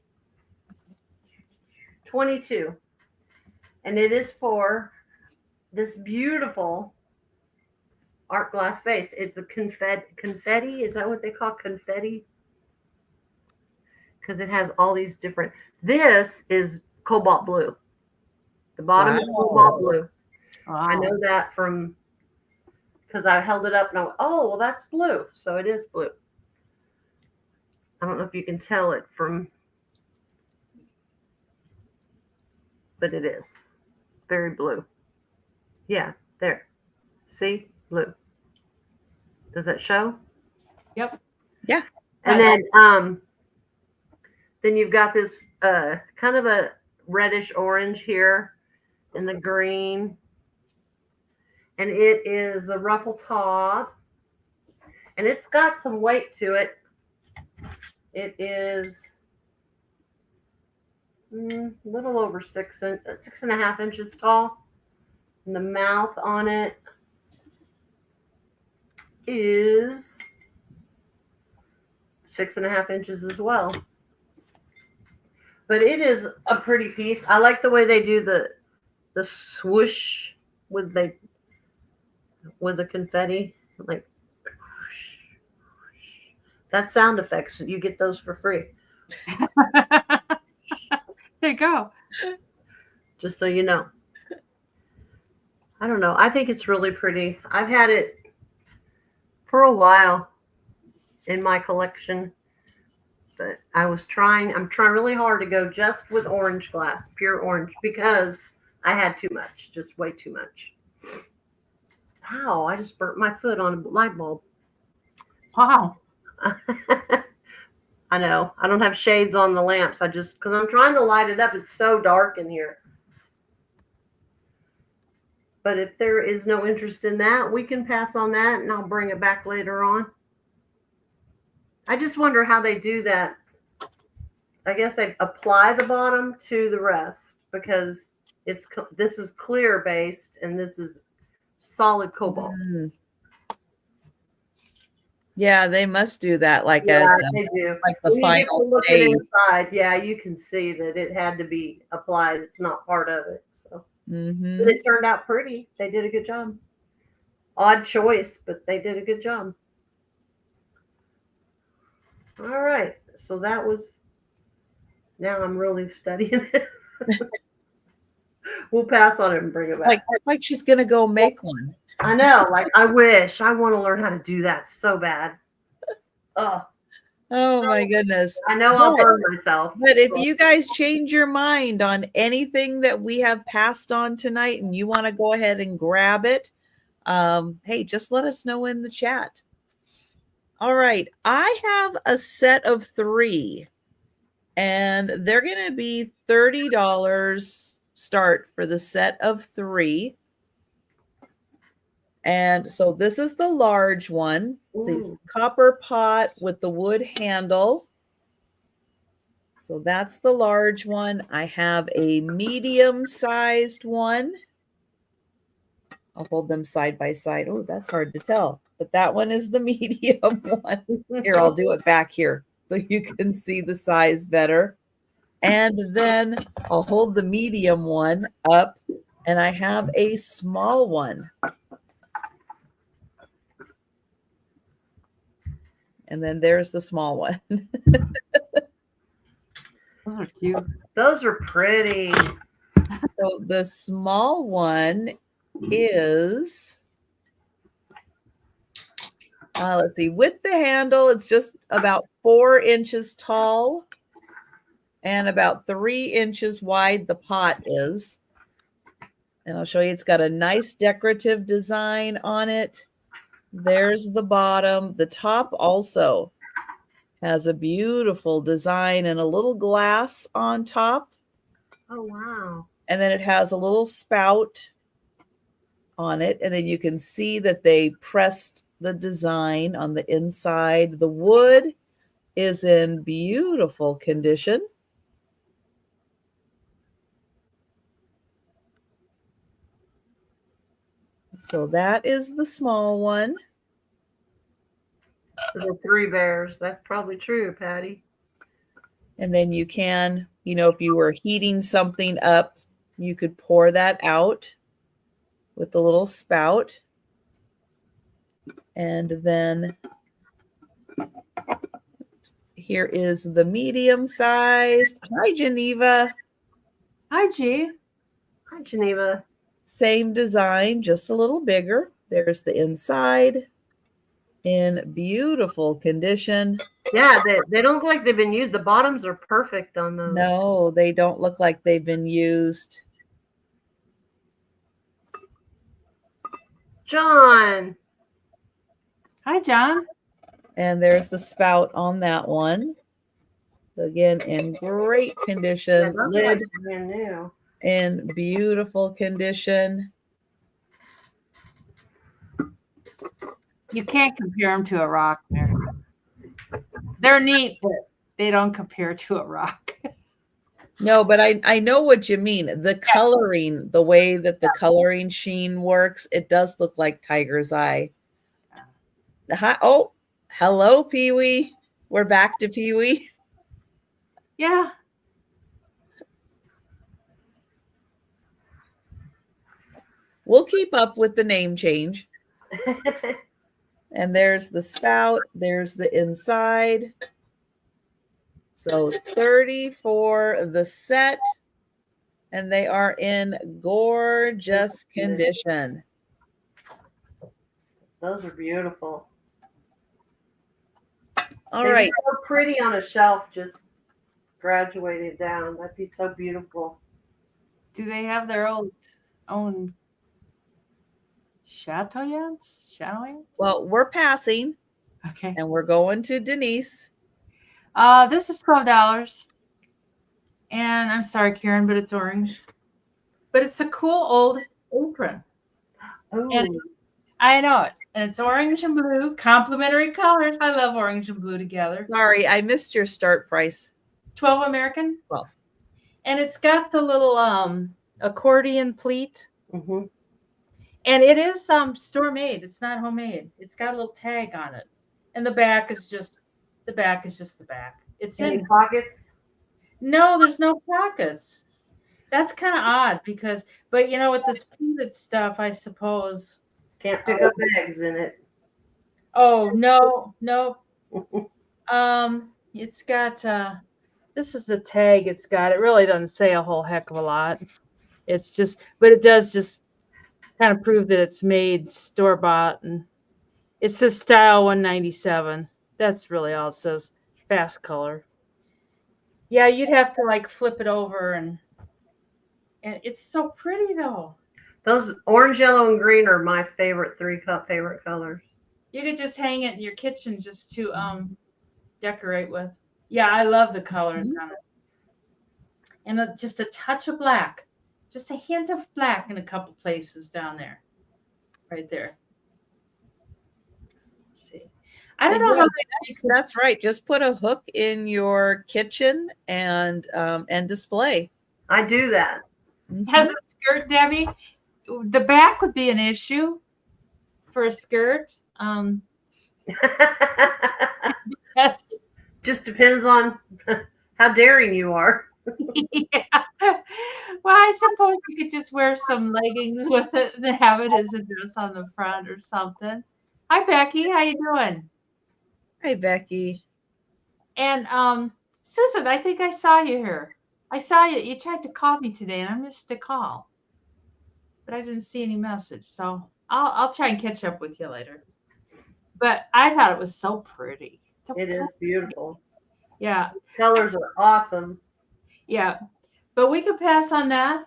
22, and it is for this beautiful art glass vase. It's a confetti. Is that what they call confetti? Because it has all these different. This is cobalt blue. The bottom is cobalt blue. Wow. I know that from because I held it up and I went, oh, well, that's blue. So it is blue. I don't know if you can tell it from, but it is very blue. Yeah, there. See, blue. Does that show? Yep. Yeah. And then you've got this kind of a reddish orange here and the green. And it is a ruffle top. And it's got some weight to it. It is a little over 6.5 inches tall. And the mouth on it is 6.5 inches as well. But it is a pretty piece. I like the way they do the swoosh with the confetti. Like, that's sound effects. You get those for free. There you go. Just so you know. I don't know. I think it's really pretty. I've had it for a while in my collection. But I'm trying really hard to go just with orange glass, pure orange, because I had too much, just way too much. Ow, I just burnt my foot on a light bulb. Wow. I know. I don't have shades on the lamps. Because I'm trying to light it up. It's so dark in here. But if there is no interest in that, we can pass on that and I'll bring it back later on. I just wonder how they do that. I guess they apply the bottom to the rest because this is clear based and this is solid cobalt. Yeah, they must do that they do. Like the when final you get to stage. inside, yeah, you can see that it had to be applied. It's not part of it. So Mm-hmm. but it turned out pretty. They did a good job. Odd choice, but they did a good job. All right. So that was, now I'm really studying it. We'll pass on it and bring it back. Like she's going to go make one. I know. Like, I wish. I want to learn how to do that so bad. Oh my goodness. I know I'll burn myself. But if you guys change your mind on anything that we have passed on tonight and you want to go ahead and grab it, hey, just let us know in the chat. All right. I have a set of 3 and they're going to be $30 start for the set of 3. And so this is the large one, this copper pot with the wood handle. So that's the large one. I have a medium-sized one. I'll hold them side by side. Oh, that's hard to tell. But that one is the medium one. Here, I'll do it back here so you can see the size better. And then I'll hold the medium one up, and I have a small one. And then there's the small one. Those are cute. Those are pretty. So the small one is, let's see, with the handle, it's just about 4 inches tall and about 3 inches wide the pot is. And I'll show you, it's got a nice decorative design on it. There's the bottom. The top also has a beautiful design and a little glass on top. Oh, wow. And then it has a little spout on it. And then you can see that they pressed the design on the inside. The wood is in beautiful condition. So that is the small one. The 3 bears. That's probably true, Patty. And then you can, if you were heating something up, you could pour that out with the little spout. And then here is the medium sized. Hi, Geneva. Hi, G. Hi, Geneva. Same design, just a little bigger. There's the inside. in beautiful condition. Yeah, they don't look like they've been used. The bottoms are perfect on those. No, they don't look like they've been used. John. Hi, John. And there's the spout on that one. Again, in great condition. Yeah, Lid like brand new. in beautiful condition. You can't compare them to a rock, Mary. They're neat, but they don't compare to a rock. No, but I know what you mean. The coloring, the way that the coloring sheen works, it does look like tiger's eye. Hi, oh, hello, Pee-wee. We're back to Pee-wee. Yeah. We'll keep up with the name change. And there's the spout. There's the inside. So 30 for the set. And they are in gorgeous condition. Those are beautiful. All They'd right. be so pretty on a shelf, just graduated down. That'd be so beautiful. Do they have their own chatouillons? Well, we're passing. Okay. And we're going to Denise. This is $12. And I'm sorry, Karen, but it's orange. But it's a cool old apron. Oh, And I know it. And it's orange and blue, complementary colors. I love orange and blue together. Sorry, I missed your start price. 12 American. 12. And it's got the little accordion pleat. mm-hmm. And it is store made. It's not homemade. It's got a little tag on it. And the back is just the back. It's Any in pockets? No, there's no pockets. That's kind of odd but you know, with this pleated stuff, I suppose. Can't pick up eggs in it. Oh, no. It's got this is the tag it's got. It really doesn't say a whole heck of a lot. It's just, but it does just kind of prove that it's made store-bought, and it says style 197. That's really all it says. Fast color. Yeah, you'd have to like flip it over, and it's so pretty though. Those orange, yellow, and green are my favorite favorite colors. You could just hang it in your kitchen just to decorate with. Yeah, I love the colors on it. And just a touch of black. Just a hint of black in a couple places down there. Right there. Let's see. I don't know how that's right. Just put a hook in your kitchen and display. I do that. Has a skirt, Debbie? The back would be an issue for a skirt. Yes. Just depends on how daring you are. Yeah. Well, I suppose you could just wear some leggings with it and have it as a dress on the front or something. Hi, Becky. How you doing? Hi, Becky. And Susan, I think I saw you here. I saw you. You tried to call me today, and I missed a call, but I didn't see any message. So I'll try and catch up with you later. But I thought it was so pretty. It is beautiful. Yeah. Colors are awesome. Yeah. But we could pass on that.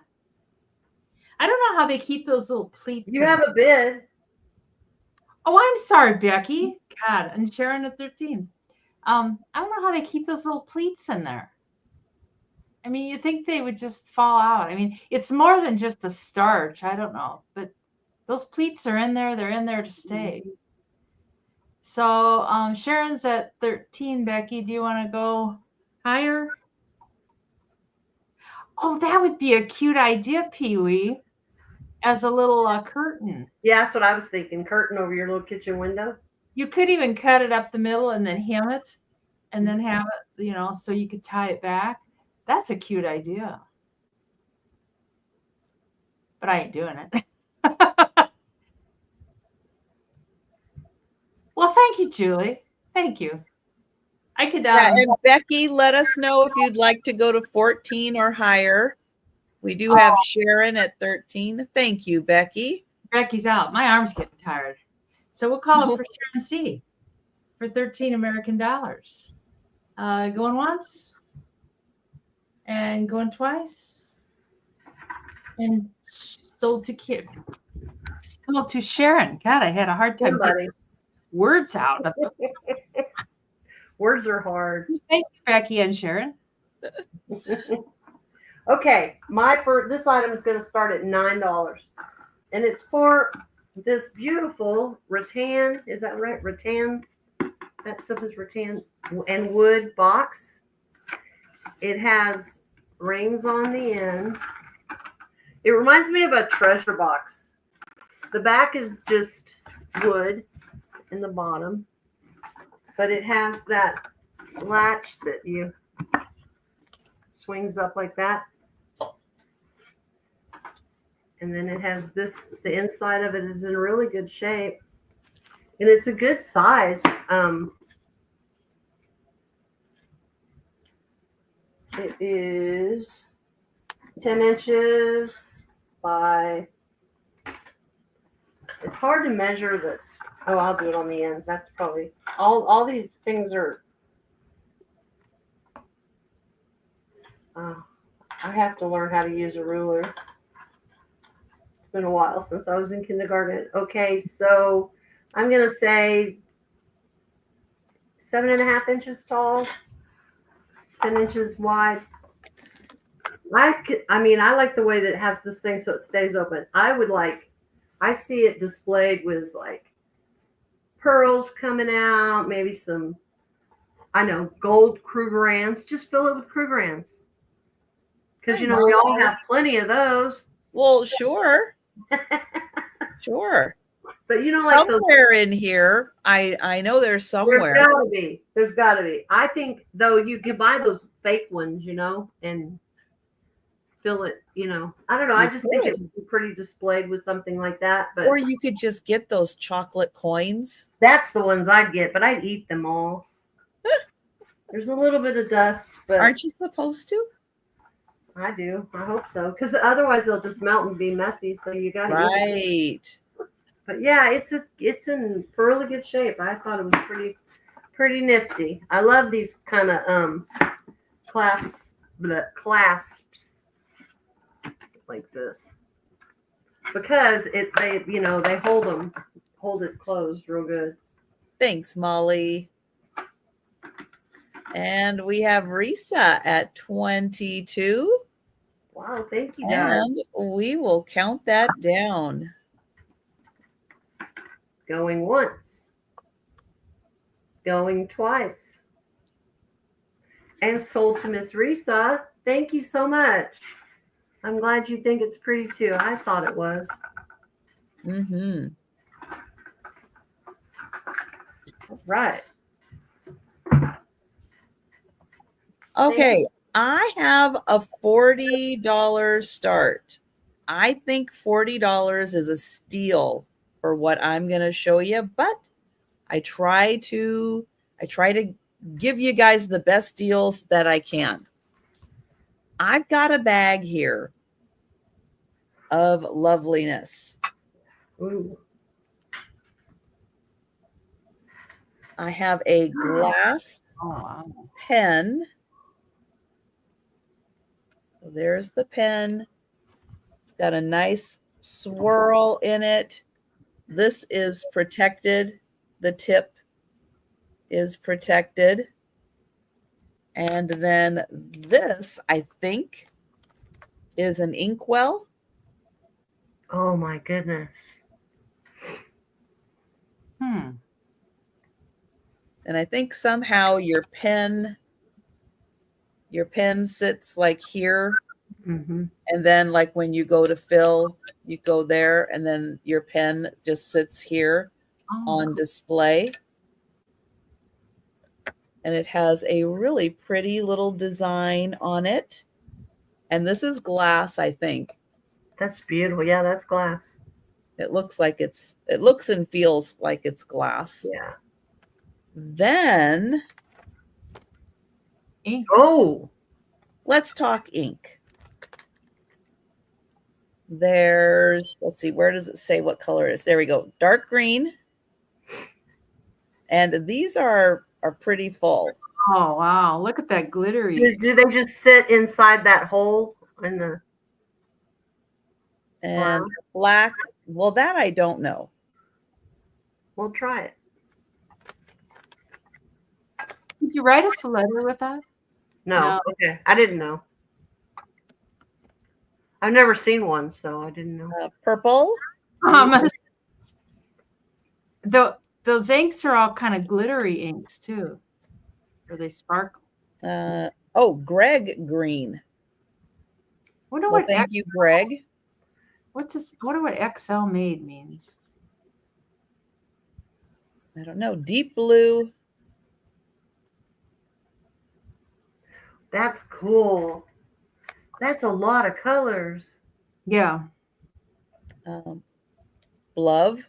I don't know how they keep those little pleats. You have a bid. Oh, I'm sorry, Becky. God, and Sharon at 13. I don't know how they keep those little pleats in there. I mean, you'd think they would just fall out. I mean, it's more than just a starch. I don't know. But those pleats are in there. They're in there to stay. Mm-hmm. So Sharon's at 13, Becky. Do you want to go higher? Oh, that would be a cute idea, Pee-wee, as a little curtain. Yeah, that's what I was thinking. Curtain over your little kitchen window. You could even cut it up the middle and then hem it and then have it, so you could tie it back. That's a cute idea. But I ain't doing it. Well, thank you, Julie. Thank you. I could. And Becky, let us know if you'd like to go to 14 or higher. We do have Sharon at 13. Thank you, Becky. Becky's out. My arm's getting tired. So we'll call it for Sharon C. for 13 American dollars. Going once and going twice, and sold to Sharon. God, I had a hard time getting words out. Words are hard. Thank you, Becky and Sharon. Okay, this item is going to start at $9, and it's for this beautiful rattan. Is that right? Rattan. That stuff is rattan and wood box. It has rings on the ends. It reminds me of a treasure box. The back is just wood in the bottom, but it has that latch that you swings up like that. And then it has this, the inside of it is in really good shape. And it's a good size. It is 10 inches by, it's hard to measure the, oh, I'll do it on the end. That's probably, all these things are, I have to learn how to use a ruler. It's been a while since I was in kindergarten. Okay, so I'm going to say 7.5 inches tall, 10 inches wide. I like the way that it has this thing so it stays open. I see it displayed with like pearls coming out, maybe some, gold Krugerrands. Just fill it with Krugerrands. Because, we all have plenty of those. Well, sure. Sure. But like somewhere in here, I know there's somewhere. There's gotta be. I think though you can buy those fake ones, and fill it, I don't know. I just think it would be pretty displayed with something like that. But or you could just get those chocolate coins. That's the ones I'd get, but I'd eat them all. There's a little bit of dust, but aren't you supposed to? I do. I hope so. Because otherwise they'll just melt and be messy. So you gotta right. But yeah, it's in really good shape. I thought it was pretty nifty. I love these kind of clasps like this because they hold it closed real good. Thanks, Molly. And we have Risa at 22. Wow, thank you guys. And we will count that down. Going once. Going twice. And sold to Miss Risa. Thank you so much. I'm glad you think it's pretty too. I thought it was. Mm-hmm. Right. Okay, I have a $40 start. I think $40 is a steal for what I'm going to show you, but I try to give you guys the best deals that I can. I've got a bag here of loveliness. Ooh. I have a glass pen. So there's the pen. It's got a nice swirl in it. This is protected. The tip is protected. And then this, I think, is an inkwell. Oh my goodness. And I think somehow your pen sits like here. Mm-hmm. And then like when you go to fill, you go there, and then your pen just sits here on display. And it has a really pretty little design on it. And this is glass, I think. That's beautiful. Yeah, that's glass. It looks and feels like it's glass. Yeah. Then ink. Oh, let's talk ink. Let's see, where does it say what color it is? There we go. Dark green, And these are pretty full. Oh, wow. Look at that glittery. Do they just sit inside that hole in the? And black, well, that I don't know. We'll try it. Did you write us a letter with that? No. Okay. I didn't know. I've never seen one, so I didn't know. Purple. Those inks are all kind of glittery inks too. Or they sparkle. Greg green. Thank you, Greg. Wonder what XL made means. I don't know. Deep blue. That's cool. That's a lot of colors. Yeah. Blood.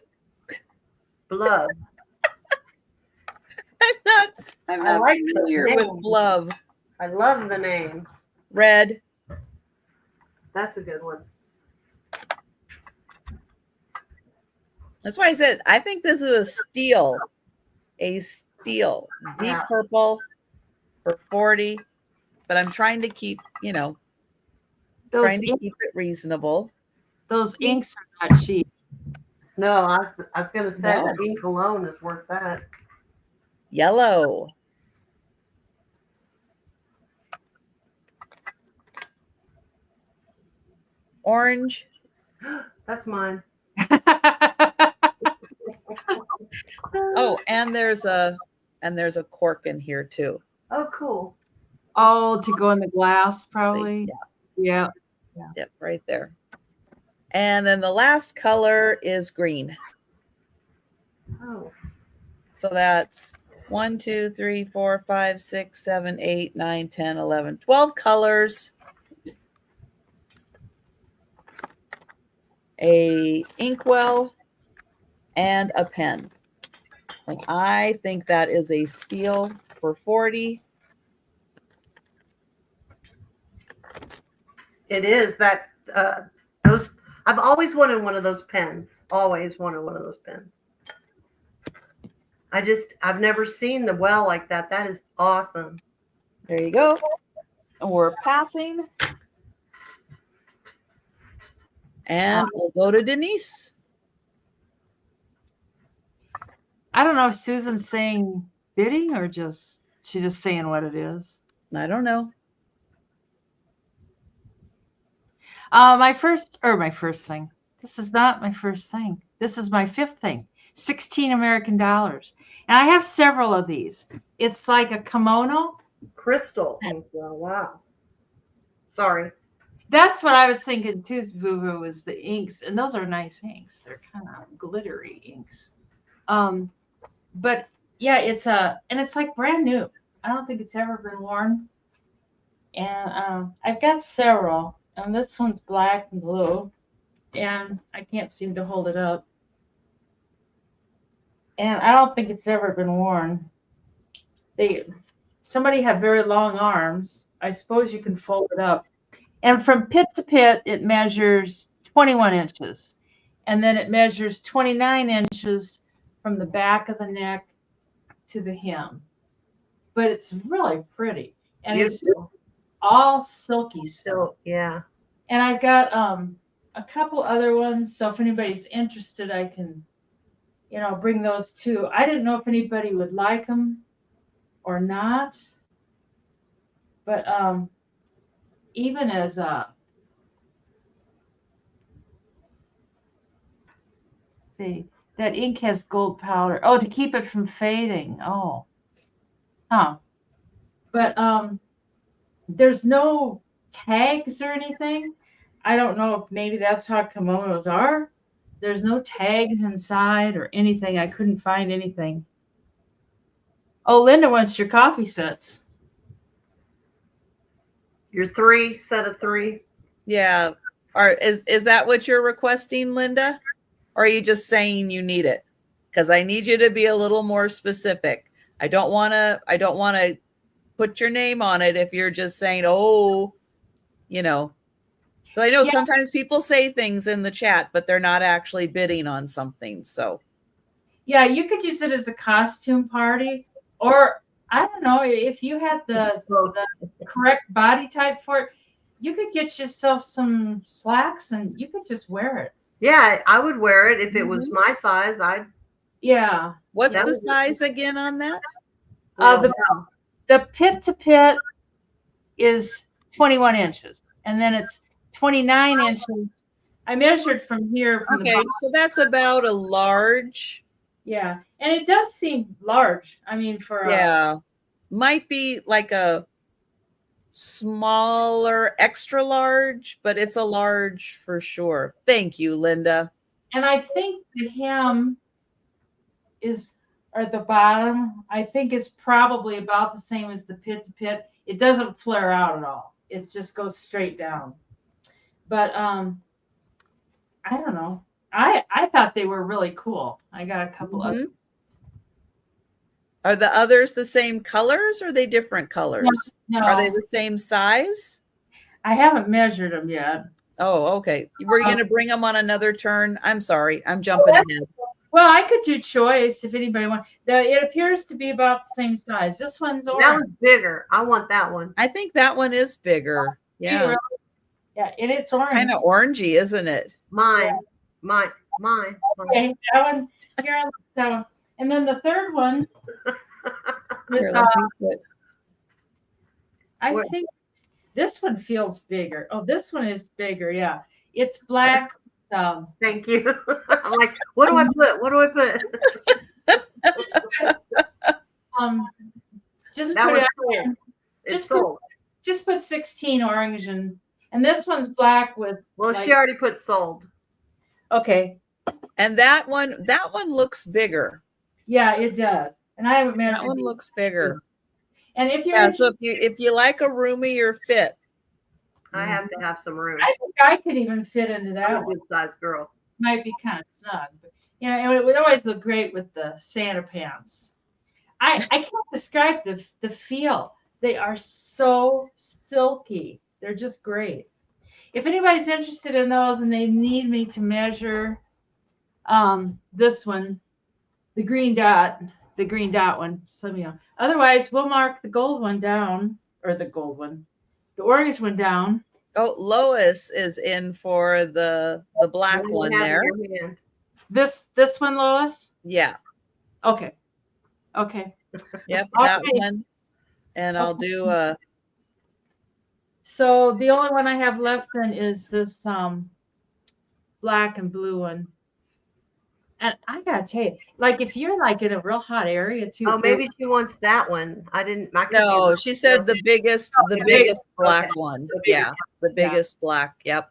Blove. I'm not like familiar with Blove. I love the names. Red. That's a good one. That's why I said I think this is a steal. Deep purple for 40. But I'm trying to keep, keep it reasonable. Those inks are not cheap. No, I was going to say that ink alone is worth that. Yellow. Orange. That's mine. Oh, and there's a cork in here too. Oh, cool. Oh, to go in the glass, probably. Yeah. Yep, right there. And then the last color is green. Oh. So that's 1, 2, 3, 4, 5, 6, 7, 8, 9, 10, 11, 12 colors. A inkwell and a pen. And I think that is a steal for 40. It is that those. I've always wanted one of those pens. Always wanted one of those pens. I've never seen the well like that. That is awesome. There you go. And we're passing. And we'll go to Denise. I don't know if Susan's saying bidding or she's just saying what it is. I don't know. My first thing. This is not my first thing. This is my fifth thing. 16 American dollars. And I have several of these. It's like a kimono. Crystal. Wow. Sorry. That's what I was thinking too, Vuvu, was the inks. And those are nice inks. They're kind of glittery inks. But yeah, it's like brand new. I don't think it's ever been worn. And I've got several. And this one's black and blue. And I can't seem to hold it up. And I don't think it's ever been worn. Somebody had very long arms. I suppose you can fold it up. And from pit to pit, it measures 21 inches. And then it measures 29 inches from the back of the neck to the hem. But it's really pretty. And it's all silky silk. Yeah. And I've got a couple other ones. So if anybody's interested, I can, bring those too. I didn't know if anybody would like them or not. But even as that ink has gold powder. Oh, to keep it from fading. Oh. Huh. But there's no tags or anything. I don't know if maybe that's how kimonos are. There's no tags inside or anything. I couldn't find anything. Oh, Linda wants your coffee sets. Your set of three. Yeah. Is that what you're requesting, Linda? Or are you just saying you need it? Because I need you to be a little more specific. I don't want to put your name on it if you're just saying, so I know sometimes people say things in the chat, but they're not actually bidding on something. So Yeah, you could use it as a costume party, or I don't know, if you had the correct body type for it, you could get yourself some slacks and you could just wear it. Yeah, I would wear it if it was my size. Yeah. What's the size again on that? The pit to pit is 21 inches, and then it's 29 inches. I measured from here. From Okay, so that's about a large. Yeah, and it does seem large. I mean, for might be like a smaller extra large, but it's a large for sure. Thank you, Linda. And I think the hem is at the bottom. I think is probably about the same as the pit to pit. It doesn't flare out at all. It just goes straight down. But I don't know. I thought they were really cool. I got a couple others. Are the others the same colors or are they different colors? No. Are they the same size? I haven't measured them yet. Oh, okay. We're going to bring them on another turn. I'm sorry. I'm jumping ahead. Well, I could do choice if anybody wants. It appears to be about the same size. This one's orange. That one's bigger. I want that one. I think that one is bigger. Yeah. Really? Yeah, and it's orange. Kind of orangey, isn't it? Mine. Okay, that one. Here, that one. And then the third one is, I think this one feels bigger. Oh, this one is bigger. Yeah, it's black. Thank you. I'm like, what do I put? What do I put? Just that put it cool. just put 16 orange and this one's black with. Well, she already put sold. Okay. And that one looks bigger. Yeah, it does. And I haven't measured. That one looks bigger. And if you're so if you like a roomier fit, I have to have some room. I think I could even fit into that. I'm a good size girl. Might be kind of snug, but it would always look great with the Santa pants. I can't describe the feel. They are so silky. They're just great. If anybody's interested in those and they need me to measure this one, the green dot one, otherwise we'll mark the gold one down, or the orange one down. Oh, Lois is in for the black one there. This one, Lois? Yeah. Okay. Yep, that one. And I'll do a. So the only one I have left then is this black and blue one. And I gotta tell you, like if you're like in a real hot area too. Oh, maybe she wants that one. No, she said the biggest black one. Yeah, the biggest black. Yep.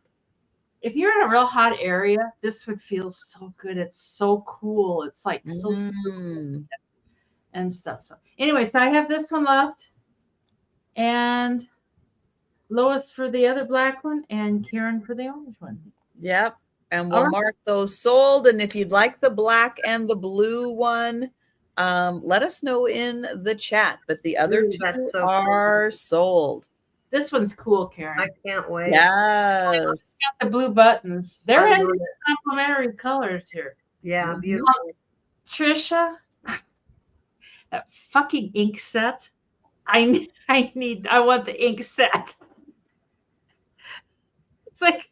If you're in a real hot area, this would feel so good. It's so cool. It's like so smooth and stuff. So anyway, so I have this one left, and Lois for the other black one, and Karen for the orange one. Yep. And we'll mark those sold. And if you'd like the black and the blue one, let us know in the chat. But the other two are sold. This one's cool, Karen. I can't wait. Yes. Got the blue buttons. They're in complementary colors here. Yeah, beautiful. Trisha, that fucking ink set. I want the ink set. It's like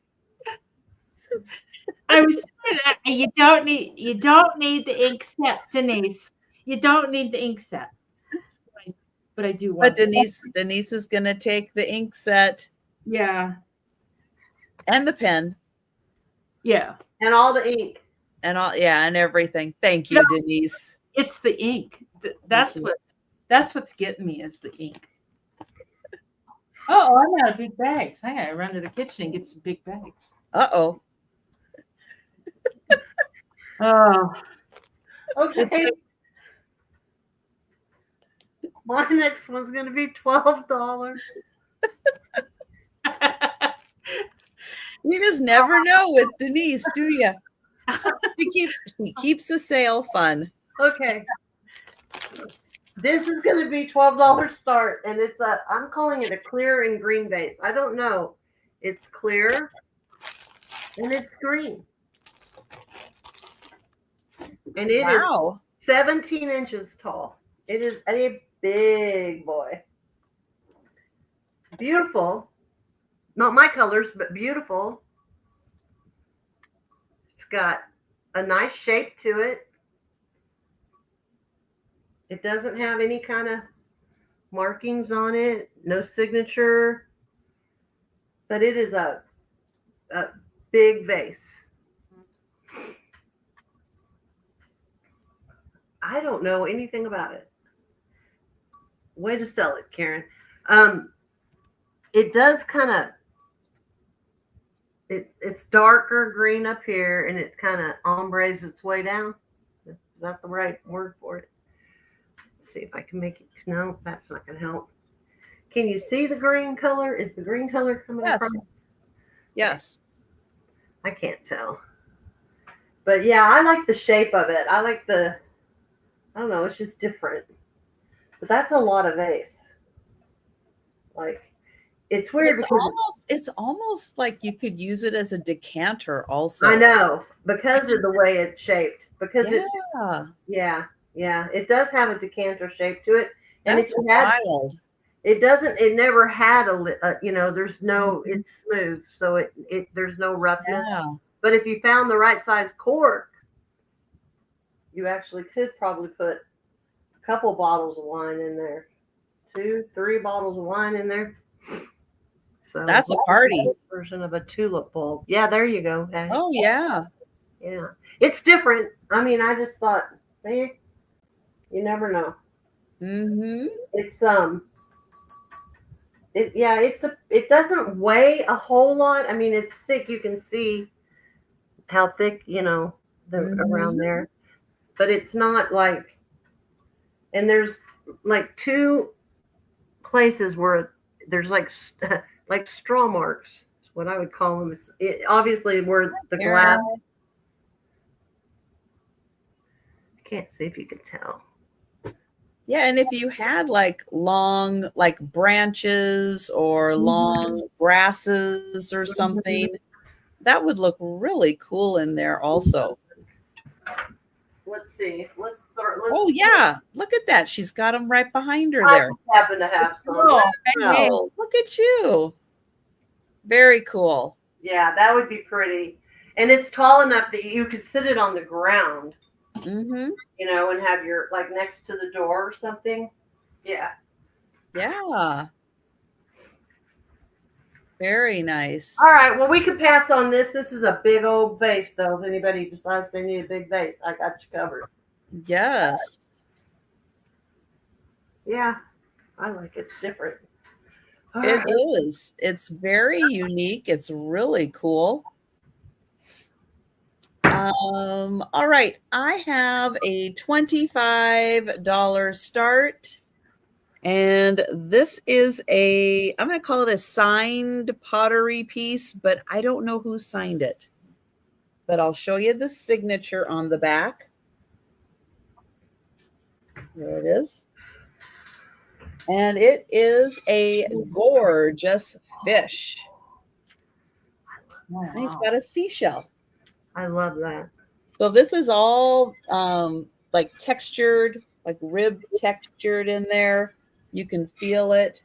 I was you don't need the ink set, Denise. You don't need the ink set. But I do want. But Denise is going to take the ink set. Yeah. And the pen. Yeah. And all the ink. And and everything. Thank you, Denise. It's the ink. That's what's getting me is the ink. Oh, I'm out of big bags. I gotta run to the kitchen and get some big bags. Uh-oh. Oh. Okay. My next one's going to be $12. You just never know with Denise, do you? She keeps the sale fun. Okay. This is going to be $12 start, and I'm calling it a clear and green base. I don't know. It's clear and it's green. And it is Wow. 17 inches tall. It is a big boy. Beautiful. Not my colors, but beautiful. It's got a nice shape to it. It doesn't have any kind of markings on it, no signature, but it is a big vase. I don't know anything about it. Way to sell it, Karen. It does kind of, it's darker green up here, and it kind of ombres its way down. Is that the right word for it? Let's see if I can make it. No, that's not going to help. Can you see the green color? Is the green color coming across? Yes. I can't tell. But yeah, I like the shape of it. I like I don't know, it's just different. But that's a lot of vase. Like, it's weird. It's almost like you could use it as a decanter also. I know, because of the way it's shaped. Because yeah. It does have a decanter shape to it. And That's wild. It never had there's no, it's smooth. So there's no roughness. Yeah. But if you found the right size cork, you actually could probably put a couple bottles of wine in there. 2-3 bottles of wine in there. So that's a party version of a tulip bulb. Yeah, there you go. Okay. Oh yeah. Yeah. It's different. I mean, I just thought, man, you never know. Mm-hmm. It's it doesn't weigh a whole lot. I mean, it's thick. You can see how thick, around there. But it's not like, and there's like 2 places where there's like straw marks. Is what I would call them. Obviously where the glass. I can't see if you can tell. Yeah, and if you had like long like branches or long grasses or something, that would look really cool in there also. Let's see. Oh yeah, look at that. She's got them right behind her I there. happen to have some. Wow, look at you. Very cool. Yeah, that would be pretty. And it's tall enough that you could sit it on the ground. Mm-hmm. And have your, like, next to the door or something. Yeah. Yeah. Very nice. All right. Well, we could pass on this. This is a big old vase, though. If anybody decides they need a big vase, I got you covered. Yes. Yeah. I like it. It's different. It is. It's very unique. It's really cool. All right. I have a $25 start. And this is I'm going to call it a signed pottery piece, but I don't know who signed it. But I'll show you the signature on the back. There it is. And it is a gorgeous fish. Wow. And he's got a seashell. I love that. So this is all like textured, like rib textured in there. You can feel it.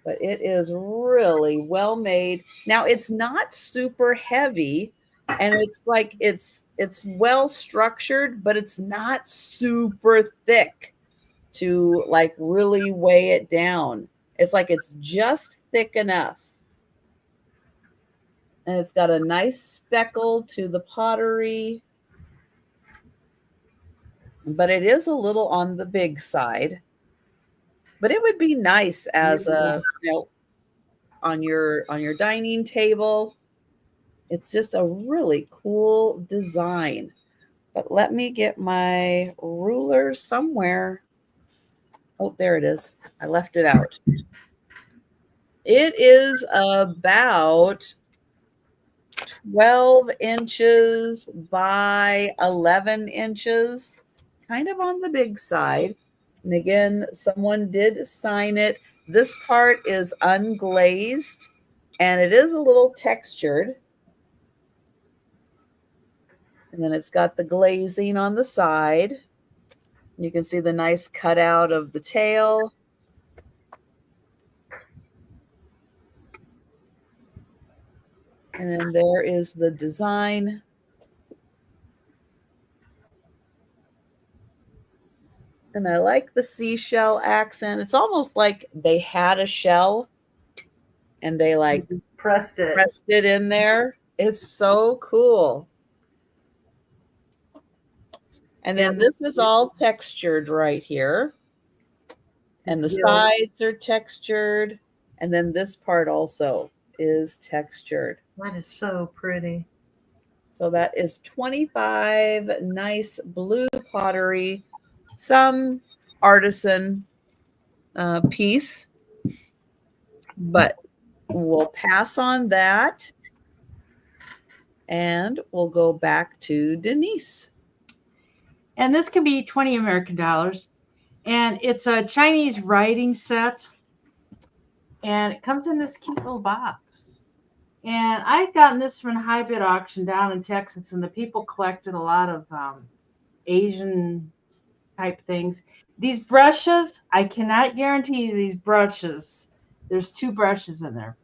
But it is really well made. Now it's not super heavy, and it's like it's well structured, but it's not super thick to like really weigh it down. It's like it's just thick enough. And it's got a nice speckle to the pottery. But it is a little on the big side. But it would be nice as on your dining table. It's just a really cool design. But let me get my ruler somewhere. Oh, there it is. I left it out. It is about 12 inches by 11 inches, kind of on the big side. And again, someone did sign it. This part is unglazed and it is a little textured. And then it's got the glazing on the side. You can see the nice cutout of the tail. And then there is the design. And I like the seashell accent. It's almost like they had a shell and they like pressed it in there. It's so cool. And then this is all textured right here. And the sides are textured. And then this part also is textured. That is so pretty. So that is 25 nice blue pottery, some artisan piece. But we'll pass on that. And we'll go back to Denise. And this can be 20 American dollars. And it's a Chinese writing set. And it comes in this cute little box. And I've gotten this from a high bid auction down in Texas. And the people collected a lot of Asian type things. These brushes, I cannot guarantee you these brushes. There's 2 brushes in there.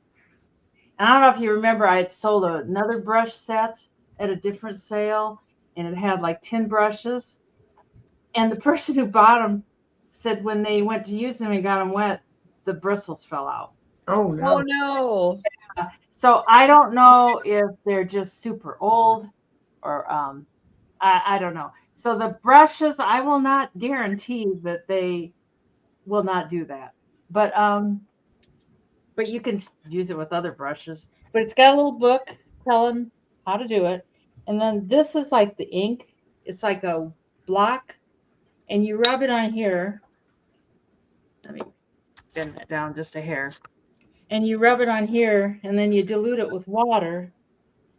And I don't know if you remember, I had sold another brush set at a different sale, and it had like 10 brushes. And the person who bought them said when they went to use them and got them wet, the bristles fell out. Oh, no. Oh, no. So I don't know if they're just super old or I don't know. So the brushes, I will not guarantee that they will not do that. But you can use it with other brushes. But it's got a little book telling how to do it. And then this is like the ink. It's like a block. And you rub it on here. Let me bend that down just a hair. And you rub it on here. And then you dilute it with water.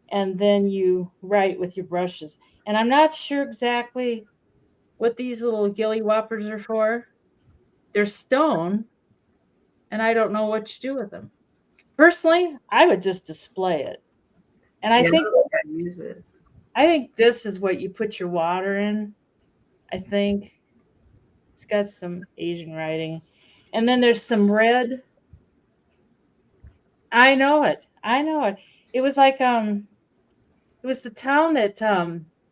And then you write with your brushes. And I'm not sure exactly what these little gilly whoppers are for. They're stone. And I don't know what to do with them. Personally, I would just display it. And I think this is what you put your water in. I think it's got some Asian writing. And then there's some red. I know it. It was like it was the town that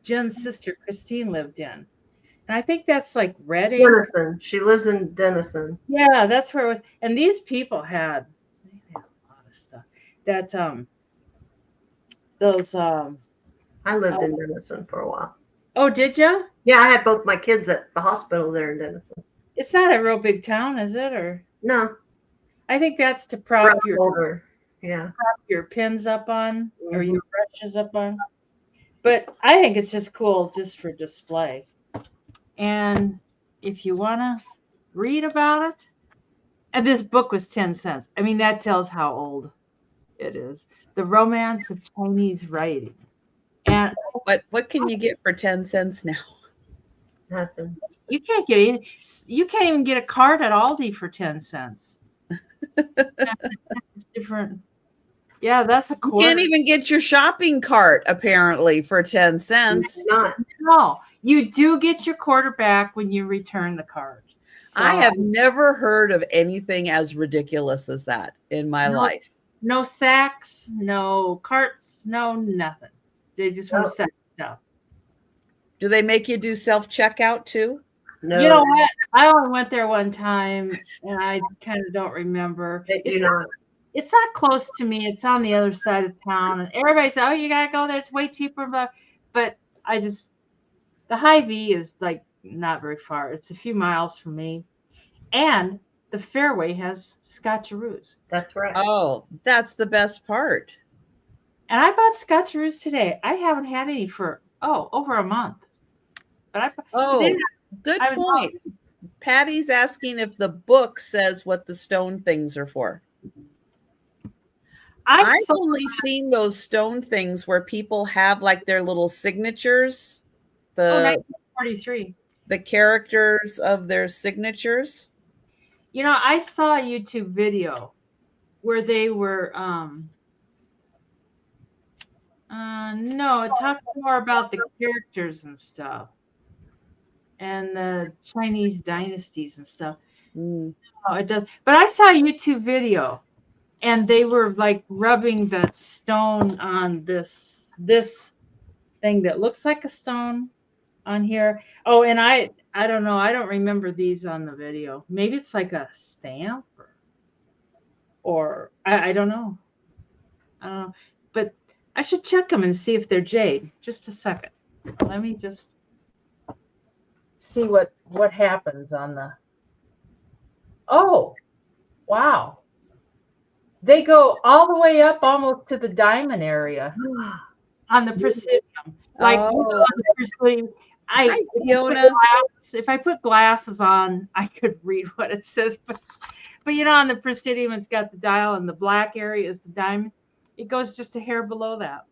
Jen's sister Christine lived in. And I think that's like red ink. Denison. She lives in Denison. Yeah, that's where it was. And these people had a lot of stuff. That those I lived in Denison for a while. Oh, did you? Yeah, I had both my kids at the hospital there in Denison. It's not a real big town, is it? Or no? I think that's to prop your pins up on or your brushes up on. But I think it's just cool just for display. And if you want to read about it, and this book was 10 cents. I mean, that tells how old it is. The Romance of Chinese Writing. And what can you get for 10 cents now? Nothing. You can't get any. You can't even get a card at Aldi for 10 cents. It's different. Yeah, that's a quarter. You can't even get your shopping cart apparently for 10 cents. No, you do get your quarter back when you return the card. So, I have never heard of anything as ridiculous as that in my life. No sacks, no carts, no nothing. They just want to sell stuff. Do they make you do self-checkout too? No. You know what? I only went there one time, and I kind of don't remember. It's not close to me. It's on the other side of town, and everybody says, "Oh, you gotta go there. It's way cheaper." But the Hy-Vee is like not very far. It's a few miles from me, and the Fairway has Scotcheroos. That's right. Oh, that's the best part. And I bought Scotcheroos today. I haven't had any for over a month. But good point. Patty's asking if the book says what the stone things are for. I've only seen those stone things where people have like their little signatures. 1943. The characters of their signatures. You know, I saw a YouTube video where they were No, it talks more about the characters and stuff, and the Chinese dynasties and stuff. Mm. Oh, it does. But I saw a YouTube video, and they were like rubbing the stone on this thing that looks like a stone on here. Oh, and I don't know. I don't remember these on the video. Maybe it's like a stamp or I don't know. I don't know. But I should check them and see if they're jade. Just a second. Let me just see what happens on the. Oh, wow. They go all the way up almost to the diamond area on the precision. Like Oh. on the precision, Hi, Fiona. if I put glasses on, I could read what it says. But on the presidium, it's got the dial, and the black area is the diamond. It goes just a hair below that.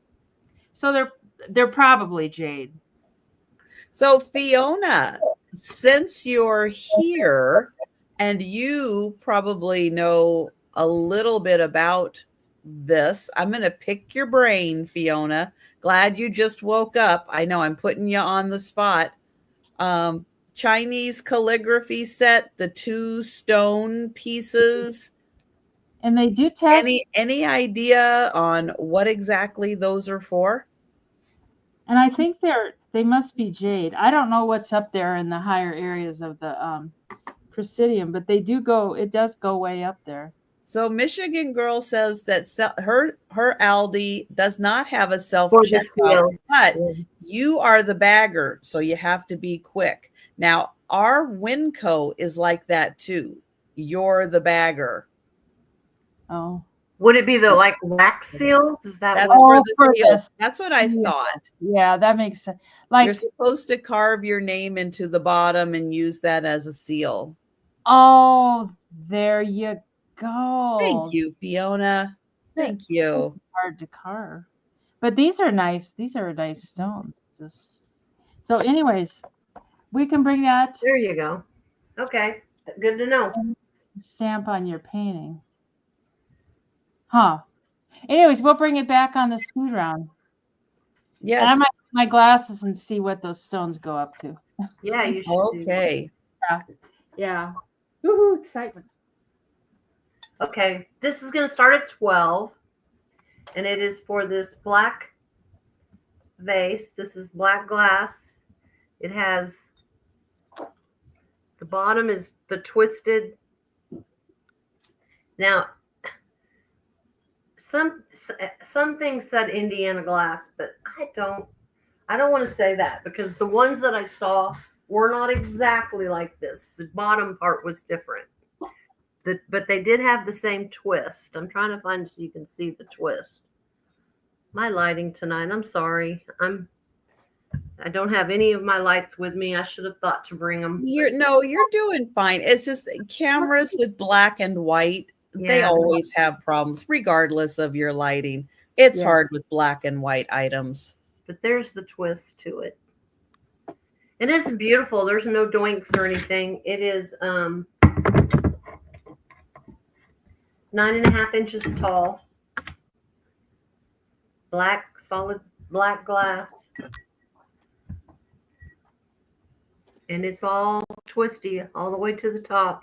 So they're probably jade. So Fiona, since you're here and you probably know a little bit about this, I'm going to pick your brain, Fiona. Glad you just woke up. I know I'm putting you on the spot. Chinese calligraphy set, the 2 stone pieces. And they do test. Any idea on what exactly those are for? And I think they must be jade. I don't know what's up there in the higher areas of the presidium, but it does go way up there. So Michigan Girl says that her Aldi does not have a self-checkout, but you are the bagger, so you have to be quick. Now, our Winco is like that too. You're the bagger. Oh. Would it be the like wax seals? Is that That's what? for the seals? That's what I thought. Yeah, that makes sense. Like you're supposed to carve your name into the bottom and use that as a seal. Oh, there you go. Thank you, Fiona. Thank you. Hard to carve, but these are nice. These are nice stones. So, anyways, we can bring that. There you go. Okay, good to know. Stamp on your painting. Huh. Anyways, we'll bring it back on the speed round. Yes. And I might put my glasses and see what those stones go up to. Yeah, you should. Okay. Yeah. Woohoo, excitement. Okay, this is going to start at 12, and it is for this black vase. This is black glass. It has, the bottom is the twisted. Now, some things said Indiana glass, but I don't want to say that because the ones that I saw were not exactly like this. The bottom part was different. But they did have the same twist. I'm trying to find so you can see the twist. My lighting tonight, I'm sorry. I don't have any of my lights with me. I should have thought to bring them. You're doing fine. It's just cameras with black and white. Yeah. They always have problems regardless of your lighting. It's hard with black and white items. But there's the twist to it. It is beautiful. There's no doinks or anything. It is 9.5 inches tall. Solid black glass. And it's all twisty all the way to the top.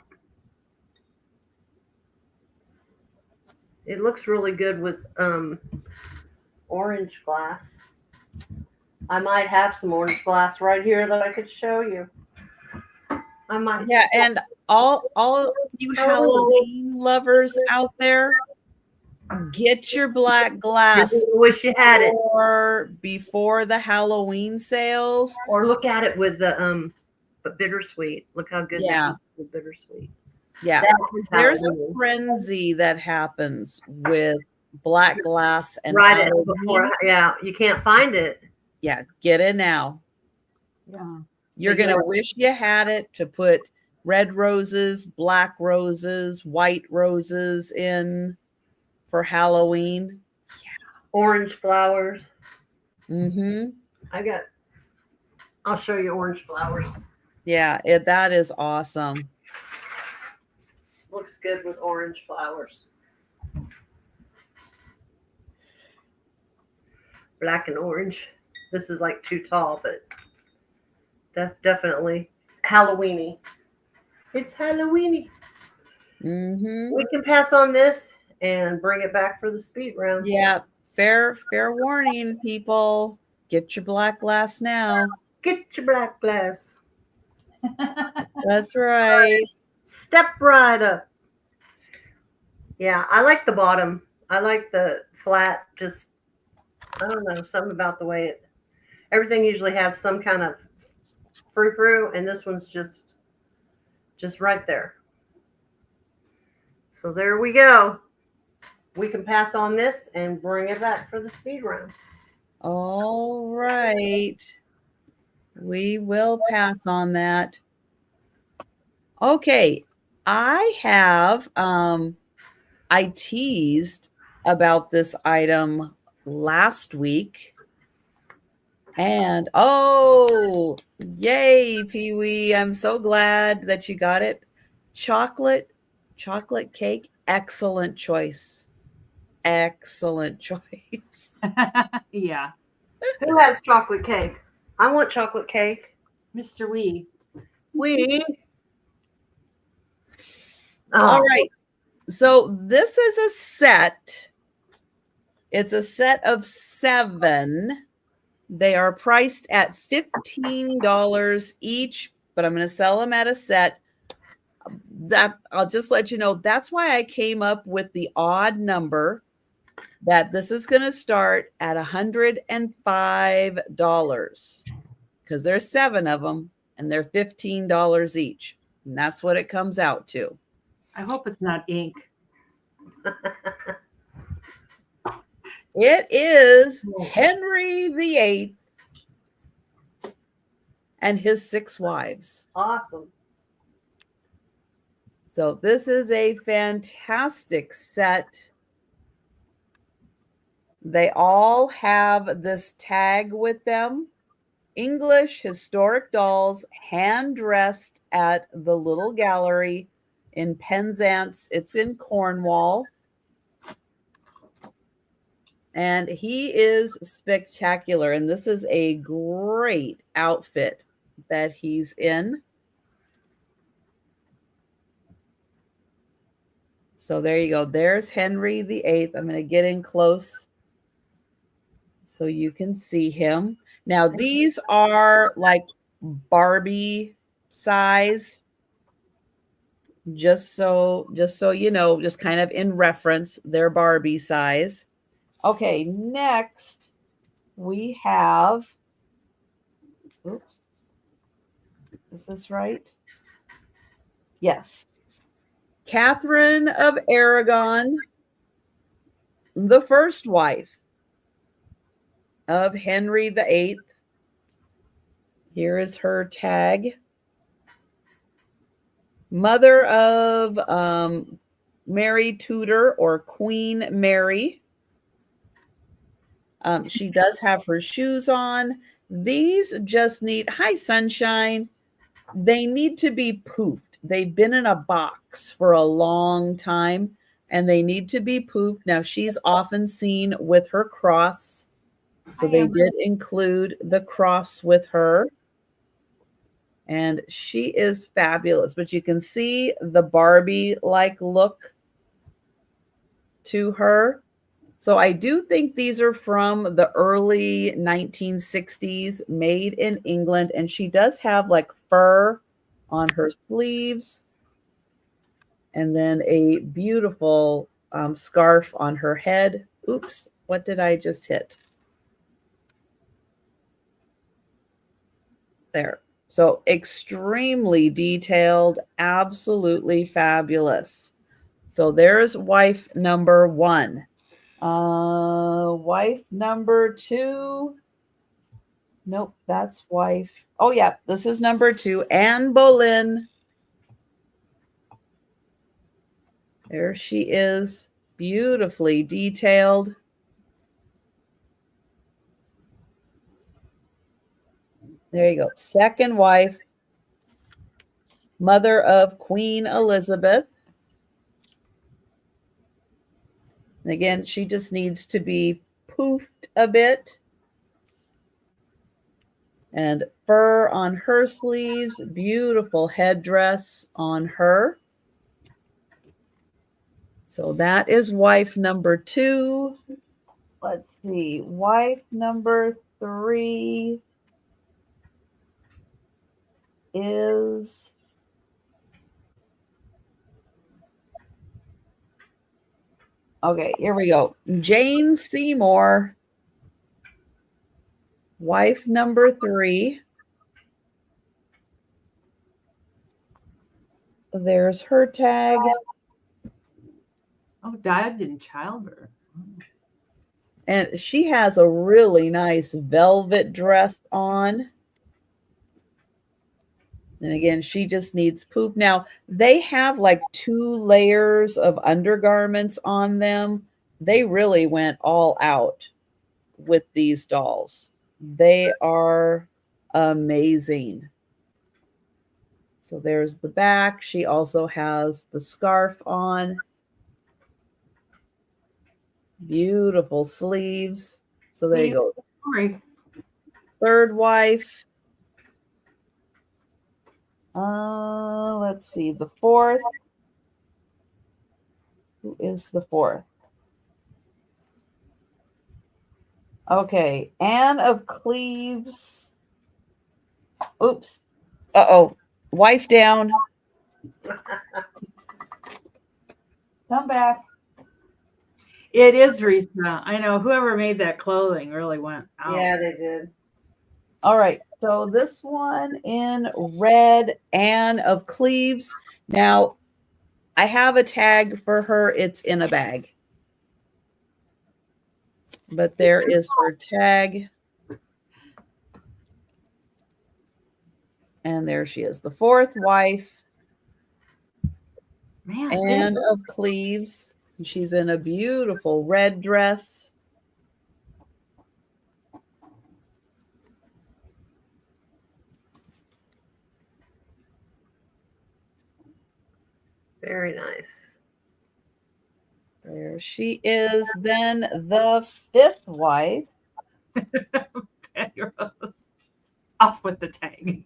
It looks really good with orange glass. I might have some orange glass right here that I could show you. I might. Yeah, and all you Halloween lovers out there, get your black glass. I wish you had it before the Halloween sales. Or look at it with the but bittersweet. Look how good that is with bittersweet. Yeah, there's a frenzy that happens with black glass and right before. Yeah, you can't find it. Yeah, get it now. Yeah, you're gonna wish you had it to put red roses, black roses, white roses in for Halloween. Yeah, orange flowers. Mm-hmm. I'll show you orange flowers. Yeah, that is awesome. Looks good with orange flowers. black and orange. This is like too tall, but definitely Halloweeny. It's Halloweeny. Mm-hmm. We can pass on this and bring it back for the speed round. Yeah, fair warning, people. Get your black glass now. Get your black glass. That's right. Step right up. Yeah, I like the bottom. I like the flat, just, I don't know, something about the way everything usually has some kind of frou-frou, and this one's just right there. So there we go. We can pass on this and bring it back for the speed round. All right. We will pass on that. Okay. I have I teased about this item last week. And oh, yay, Pee-wee. I'm so glad that you got it. Chocolate cake. Excellent choice. Excellent choice. Yeah. Who has chocolate cake? I want chocolate cake. Mr. Wee. All right. So this is a set. It's a set of 7. They are priced at $15 each, but I'm going to sell them at a set. That I'll just let you know. That's why I came up with the odd number, that this is going to start at $105 because there's 7 of them and they're $15 each. And that's what it comes out to. I hope it's not ink. It is Henry VIII and his 6 wives. Awesome. So this is a fantastic set. They all have this tag with them. English historic dolls, hand dressed at the Little Gallery in Penzance. It's in Cornwall. And he is spectacular. And this is a great outfit that he's in. So there you go. There's Henry VIII. I'm going to get in close so you can see him. Now, these are like Barbie size. Just so you know, just kind of in reference, they're Barbie size. Okay, next we have, oops, is this right? Yes. Catherine of Aragon, the first wife of Henry VIII. Here is her tag. Mother of Mary Tudor or Queen Mary. She does have her shoes on. These just need, hi sunshine, they need to be poofed. They've been in a box for a long time and they need to be poofed. Now she's often seen with her cross. So they did include the cross with her. And she is fabulous, but you can see the Barbie-like look to her. So I do think these are from the early 1960s, made in England. And she does have like fur on her sleeves. And then a beautiful scarf on her head. Oops, what did I just hit? There. So extremely detailed, absolutely fabulous. So there's wife number 1. Wife number 2. Nope, that's wife. Oh yeah, this is number 2, Anne Boleyn. There she is, beautifully detailed. There you go. Second wife, mother of Queen Elizabeth. And again, she just needs to be poofed a bit. And fur on her sleeves, beautiful headdress on her. So that is wife number 2. Let's see, wife number 3 is okay, here we go. Jane Seymour, wife number 3. There's her tag. Oh, died in childbirth. And she has a really nice velvet dress on. And again, she just needs poop. Now, they have like 2 layers of undergarments on them. They really went all out with these dolls. They are amazing. So there's the back. She also has the scarf on. Beautiful sleeves. So there you go. Sorry. Third wife. Let's see. The fourth. Who is the fourth? Okay. Anne of Cleves. Oops. Uh-oh. Wife down. Come back. It is Risa. I know whoever made that clothing really went out. Yeah, they did. All right. So this one in red, Anne of Cleves. Now, I have a tag for her. It's in a bag. But there is her tag. And there she is. The fourth wife, Man, Anne of Cleves. She's in a beautiful red dress. Very nice. There she is. Then the fifth wife. Off with the tag.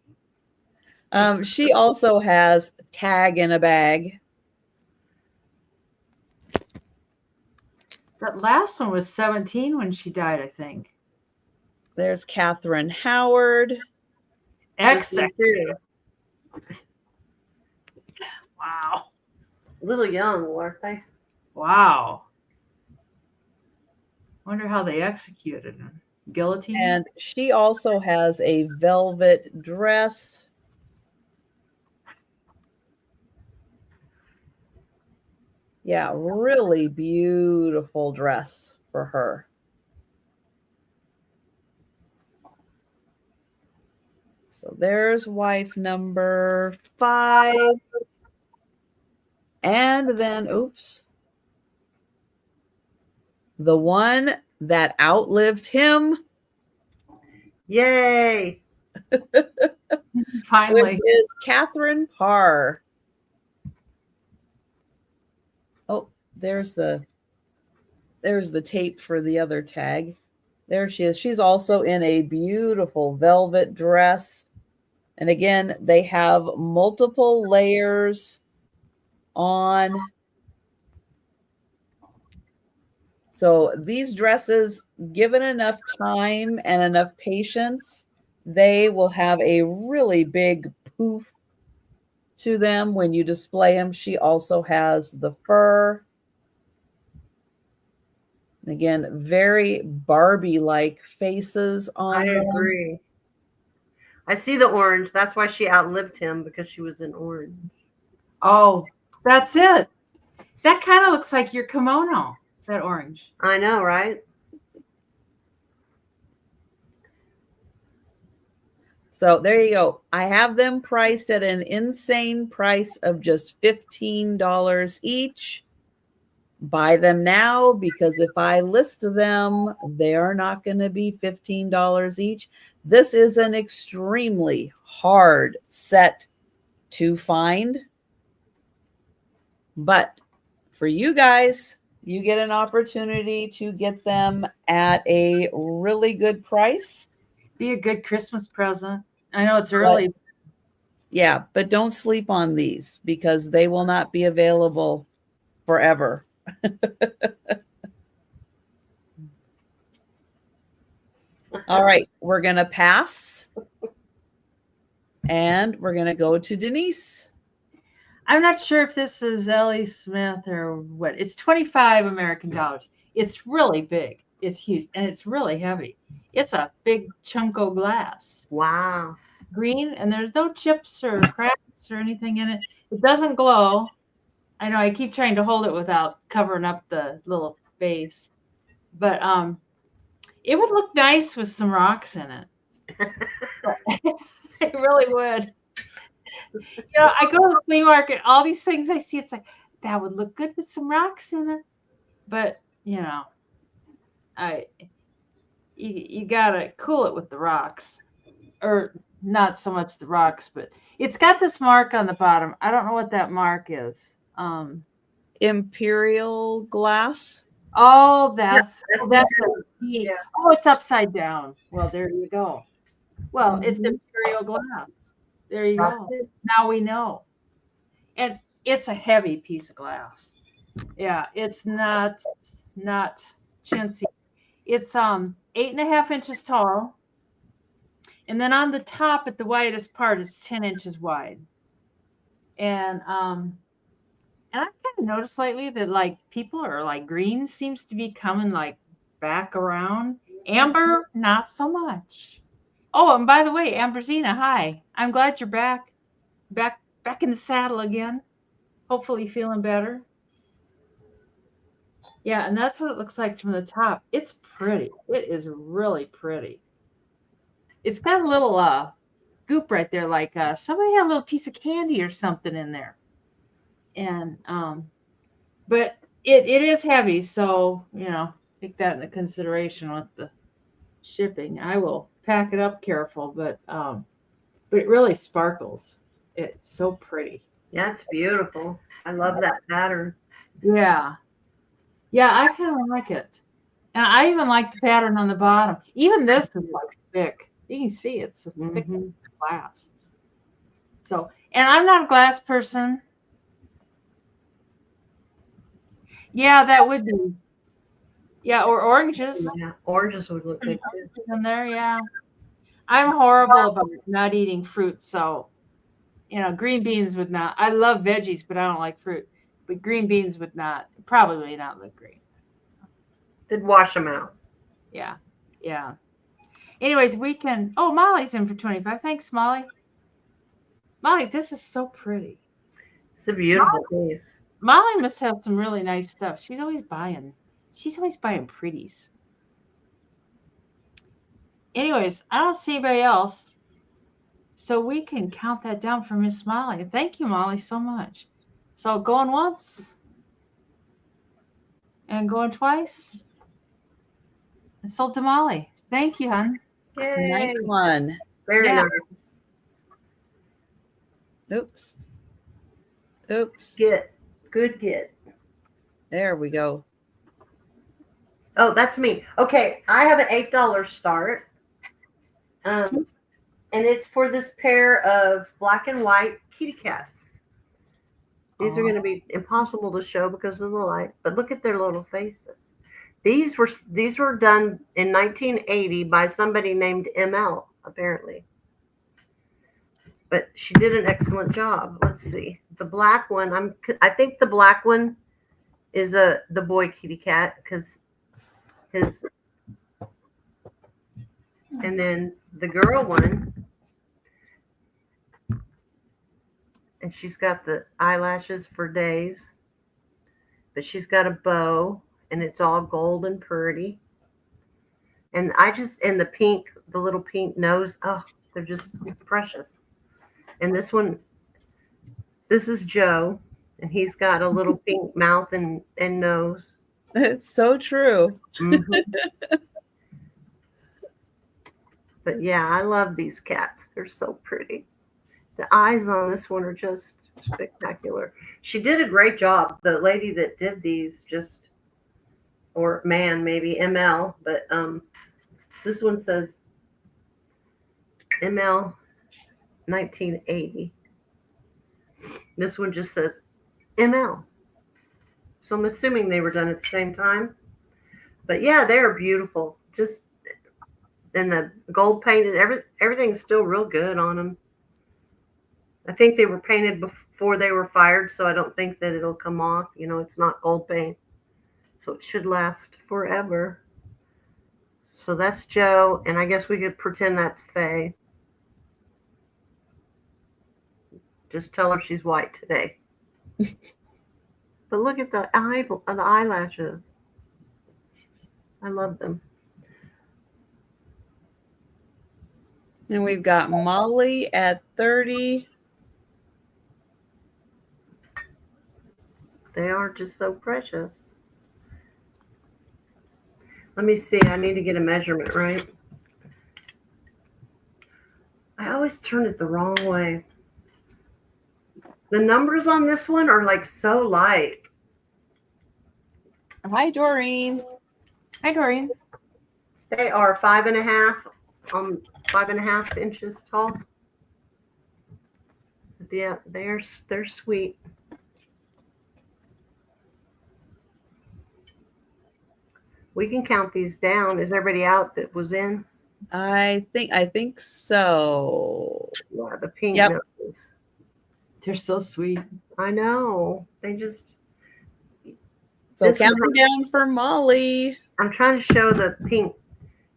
She also has tag in a bag. That last one was 17 when she died, I think. There's Catherine Howard. Excellent. Wow. A little young, weren't they? Wow. Wonder how they executed him. Guillotine. And she also has a velvet dress. Yeah, really beautiful dress for her. So there's wife number 5. And then, oops, the one that outlived him. Yay. Finally. Which is Catherine Parr. Oh, there's the tape for the other tag. There she is. She's also in a beautiful velvet dress. And again, they have multiple layers on. So these dresses, given enough time and enough patience, they will have a really big poof to them when you display them. She also has the fur. Again, very Barbie-like faces on them. I agree. I see the orange. That's why she outlived him, because she was in orange. Oh, that's it. That kind of looks like your kimono, that orange. I know, right? So there you go. I have them priced at an insane price of just $15 each. Buy them now, because if I list them, they are not going to be $15 each. This is an extremely hard set to find. But for you guys, you get an opportunity to get them at a really good price. Be a good Christmas present. I know it's early. Yeah, but don't sleep on these because they will not be available forever. All right, we're going to pass. And we're going to go to Denise. I'm not sure if this is Ellie Smith or what. It's 25 American dollars. It's really big. It's huge. And it's really heavy. It's a big chunk of glass. Wow. Green, and there's no chips or cracks or anything in it. It doesn't glow. I know I keep trying to hold it without covering up the little base. But it would look nice with some rocks in it. It really would. I go to the flea market, all these things I see, it's like, that would look good with some rocks in it. But, you got to cool it with the rocks. Or not so much the rocks, but it's got this mark on the bottom. I don't know what that mark is. Imperial glass. Oh, that's yeah. Oh, it's upside down. Well, there you go. Well, it's Imperial glass. There you go. Now we know. And it's a heavy piece of glass. Yeah, it's not chintzy. It's 8.5 inches tall. And then on the top at the widest part, it's 10 inches wide. And I've kind of noticed lately that like people are like green seems to be coming like back around. Amber, not so much. Oh, and by the way, Amberzina, hi. I'm glad you're back in the saddle again. Hopefully feeling better. Yeah, and that's what it looks like from the top. It's pretty. It is really pretty. It's got a little goop right there, like somebody had a little piece of candy or something in there. And but it is heavy, so take that into consideration with the shipping. I will pack it up careful, but it really sparkles. It's so pretty. Yeah, it's beautiful. I love that pattern. Yeah, I kind of like it, and I even like the pattern on the bottom. Even this is like thick. You can see it's a thick glass. So, and I'm not a glass person. Yeah, that would be. Yeah, or oranges. Yeah, oranges would look good too. In there, yeah. I'm horrible about not eating fruit, so green beans would not. I love veggies, but I don't like fruit. But green beans would probably not look great. Did wash them out. Yeah. Anyways, we can. Oh, Molly's in for 25. Thanks, Molly. Molly, this is so pretty. It's a beautiful piece. Molly must have some really nice stuff. She's always buying pretties. Anyways, I don't see anybody else. So we can count that down for Miss Molly. Thank you, Molly, so much. So going once and going twice. And sold to Molly. Thank you, hon. Yay. Nice one. Very nice. Oops. Good get. There we go. Oh, that's me. Okay, I have an $8 start. And it's for this pair of black and white kitty cats. These are going to be impossible to show because of the light, but look at their little faces. These were done in 1980 by somebody named ML, apparently. But she did an excellent job. Let's see. The black one, I think the black one is the boy kitty cat because his, and then the girl one, and she's got the eyelashes for days, but she's got a bow and it's all gold and pretty. And and the little pink nose, oh, they're just precious. And this is Joe, and he's got a little pink mouth and nose. It's so true. But yeah, I love these cats. They're so pretty. The eyes on this one are just spectacular. She did a great job. The lady that did these or man, maybe ML, but this one says ML 1980. This one just says ML. So I'm assuming they were done at the same time. But yeah, they're beautiful. Just and the gold painted, everything's still real good on them. I think they were painted before they were fired, so I don't think that it'll come off. You know, it's not gold paint. So it should last forever. So that's Joe, and I guess we could pretend that's Faye. Just tell her she's white today. But look at the eyelashes. I love them. And we've got Molly at 30. They are just so precious. Let me see. I need to get a measurement, right? I always turn it the wrong way. The numbers on this one are like so light. Hi, Doreen. Hi, Doreen. They are 5.5 inches tall. Yeah, they're sweet. We can count these down. Is everybody out that was in? I think so. Yeah, the pink Yep. noses. They're so sweet. I know. They just. So This counting one- down for Molly. I'm trying to show the pink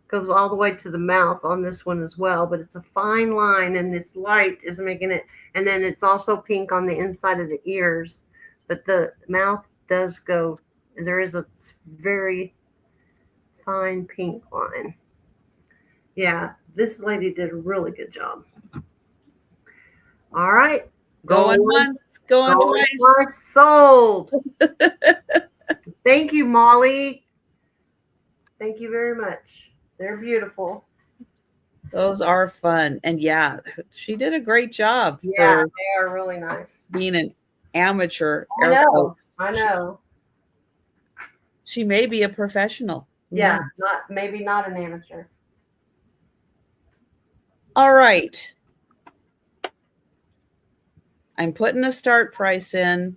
goes all the way to the mouth on this one as well, but it's a fine line, and this light is making it. And then it's also pink on the inside of the ears, but the mouth does go. There is a very fine pink line. Yeah, this lady did a really good job. All right. Going once, going twice. Sold. Thank you, Molly. Thank you very much. They're beautiful. Those are fun. And yeah, she did a great job Yeah, for they are really nice. being an amateur. I air know. quotes. I know. She may be a professional. Yeah, maybe not an amateur. All right. I'm putting a start price in.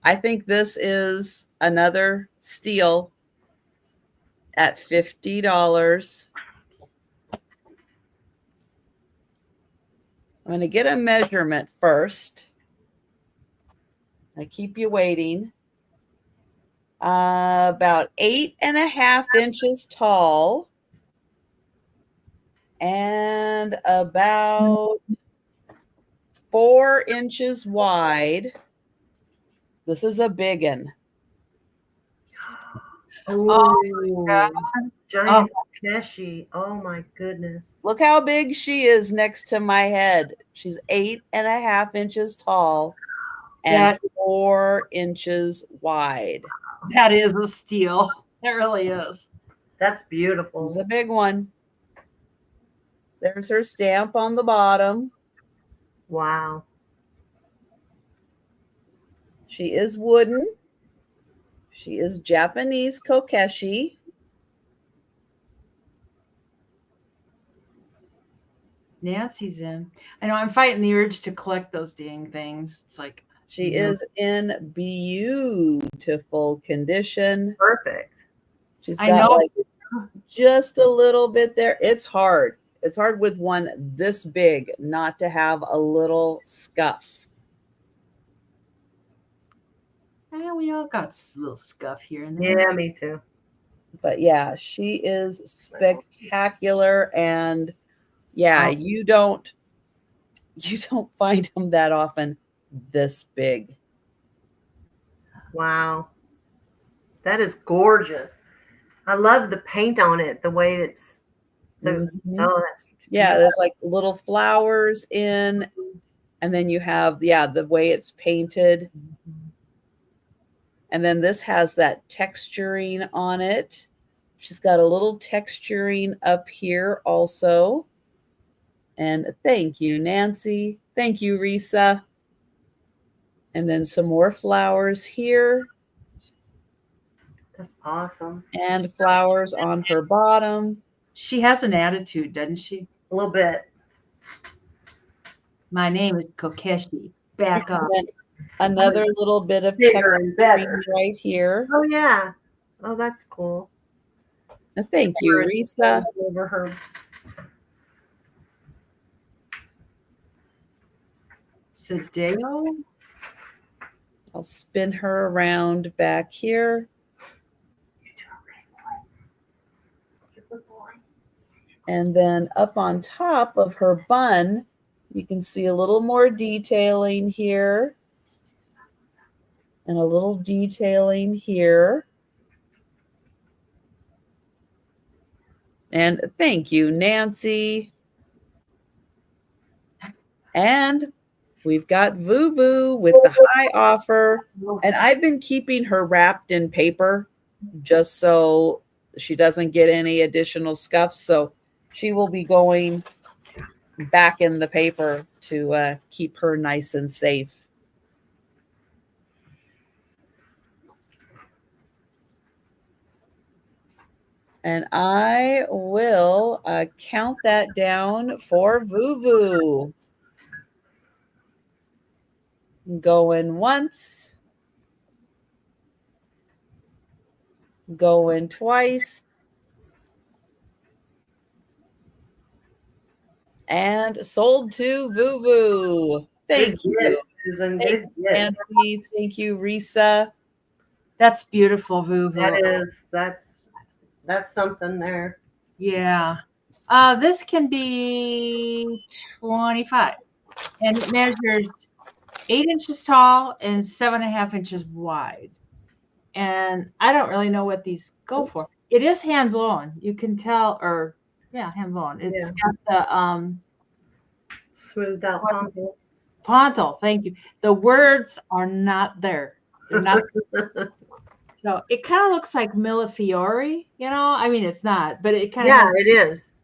I think this is another steal at $50. I'm going to get a measurement first. I keep you waiting. About 8.5 inches tall and about 4 inches wide. This is a big one. Oh, God. giant Keshi. Oh my goodness. Look how big she is next to my head. She's 8.5 inches tall and 4 inches wide. That is a steal. It really is. That's beautiful. It's a big one. There's her stamp on the bottom. Wow. She is wooden. She is Japanese kokeshi. Nancy's in. I know I'm fighting the urge to collect those dang things. It's like She is in beautiful condition. Perfect. She's I got know. like just a little bit there. It's hard. It's hard with one this big not to have a little scuff. yeah, we all got a little scuff here and there. Yeah, me too. But yeah, she is spectacular. And yeah, you don't find them that often this big. Wow. That is gorgeous. I love the paint on it, the way it's Mhm. oh, that's Yeah, there's like little flowers in, and then you have the way it's painted. And then this has that texturing on it. She's got a little texturing up here also. And thank you, Nancy. Thank you, Risa. And then some more flowers here awesome. and flowers on her bottom. She has an attitude, doesn't she? A little bit. My name is Kokeshi. Back up. And another little bit of Bigger and better. right here. Oh yeah. Oh, that's cool. Thank you, Risa. Over her. Sadeo. I'll spin her around back here. And then up on top of her bun, you can see a little more detailing here. And a little detailing here. And thank you, Nancy. And we've got Vuvu with the high offer. And I've been keeping her wrapped in paper just so she doesn't get any additional scuffs. So she will be going back in the paper to keep her nice and safe. And I will count that down for Vuvu. Going once. Going twice. And sold to Vuvu. Thank you. Susan. Thank you, Nancy. Thank you, Risa. That's beautiful, Vuvu. That is. That's something there. Yeah. This can be 25. And it measures 8 inches tall and 7.5 inches wide. And I don't really know what these go for. It is hand blown. You can tell, or yeah, hand blown. It's got the smoothed out pontal. Pontal, thank you. The words are not there. They're not. So it kind of looks like Millefiori, you know? I mean, it's not, but it kind of it is.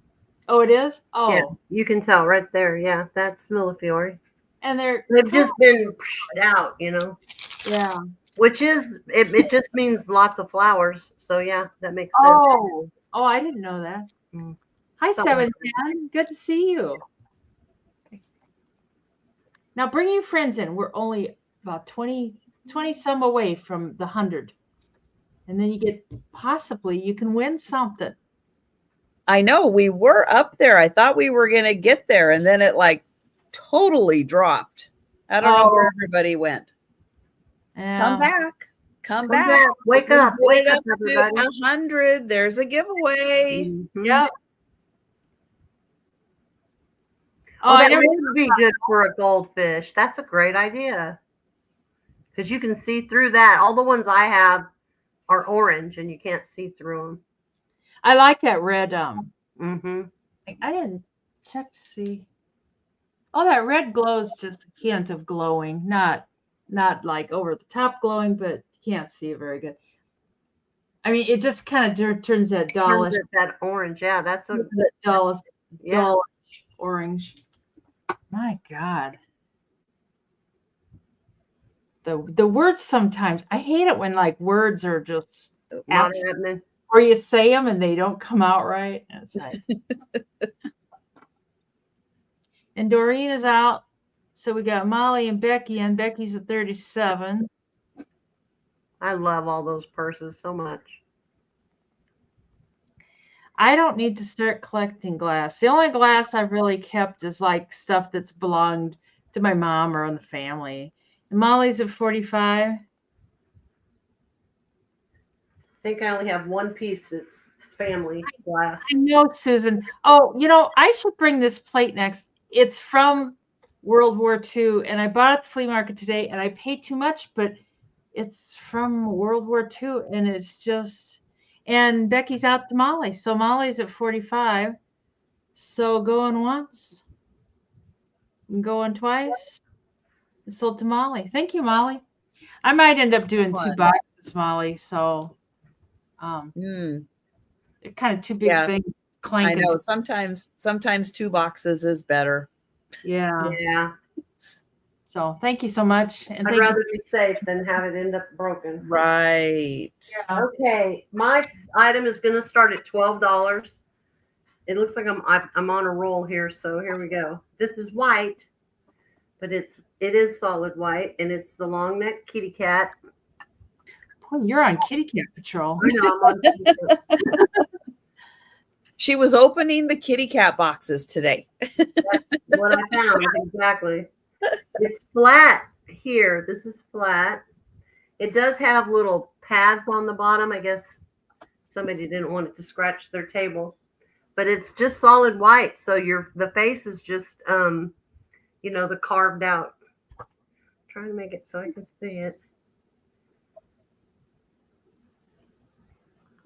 Oh, it is? Oh. Yeah, you can tell right there. Yeah, that's Millefiori. And they've just been out, you know? Yeah. Which is, it just means lots of flowers. So, yeah, that makes sense. Oh, I didn't know that. Hi, 710. Good to see you. Now, bring your friends in. We're only about 20 some away from the 100. And then you get, possibly, you can win something. I know, we were up there. I thought we were going to get there. And then it like totally dropped. I don't know where everybody went. Come back. Come back. Wake up. Wake up, everybody. 100. There's a giveaway. Mm-hmm. Yep. Oh, that would be good for a goldfish. That's a great idea. Because you can see through that. All the ones I have are orange and you can't see through them. I like that red. Mm-hmm. I didn't check to see. Oh, that red glows just a hint of glowing. Not like over the top glowing, but you can't see it very good. I mean, it just kind of turns that dullish. That orange, yeah, that's a dullish orange. My God. The words sometimes, I hate it when like words are just happening. Or you say them and they don't come out right. It's like, and Doreen is out. So we got Molly and Becky, and Becky's at 37. I love all those purses so much. I don't need to start collecting glass. The only glass I've really kept is like stuff that's belonged to my mom or in the family. And Molly's at 45. I think I only have one piece that's family glass. I know, Susan. Oh, you know, I should bring this plate next. It's from World War II, and I bought it at the flea market today, and I paid too much, but it's from World War II, and it's just, and Becky's out to Molly. So Molly's at 45. So going once, going twice, it's sold to Molly. Thank you, Molly. I might end up doing 2 boxes, Molly. So kind of 2 big things. I know. Sometimes 2 boxes is better. Yeah. So thank you so much. And I'd rather be safe than have it end up broken. Right. Yeah. Okay. My item is going to start at $12. It looks like I'm on a roll here. So here we go. This is white, but it is solid white, and it's the long neck kitty cat. Boy, you're on kitty cat patrol. I know, I'm on kitty cat. She was opening the kitty cat boxes today. That's what I found. Exactly. It's flat here. This is flat. It does have little pads on the bottom. I guess somebody didn't want it to scratch their table, but it's just solid white. So the face is just, the carved out. I'm trying to make it so I can see it.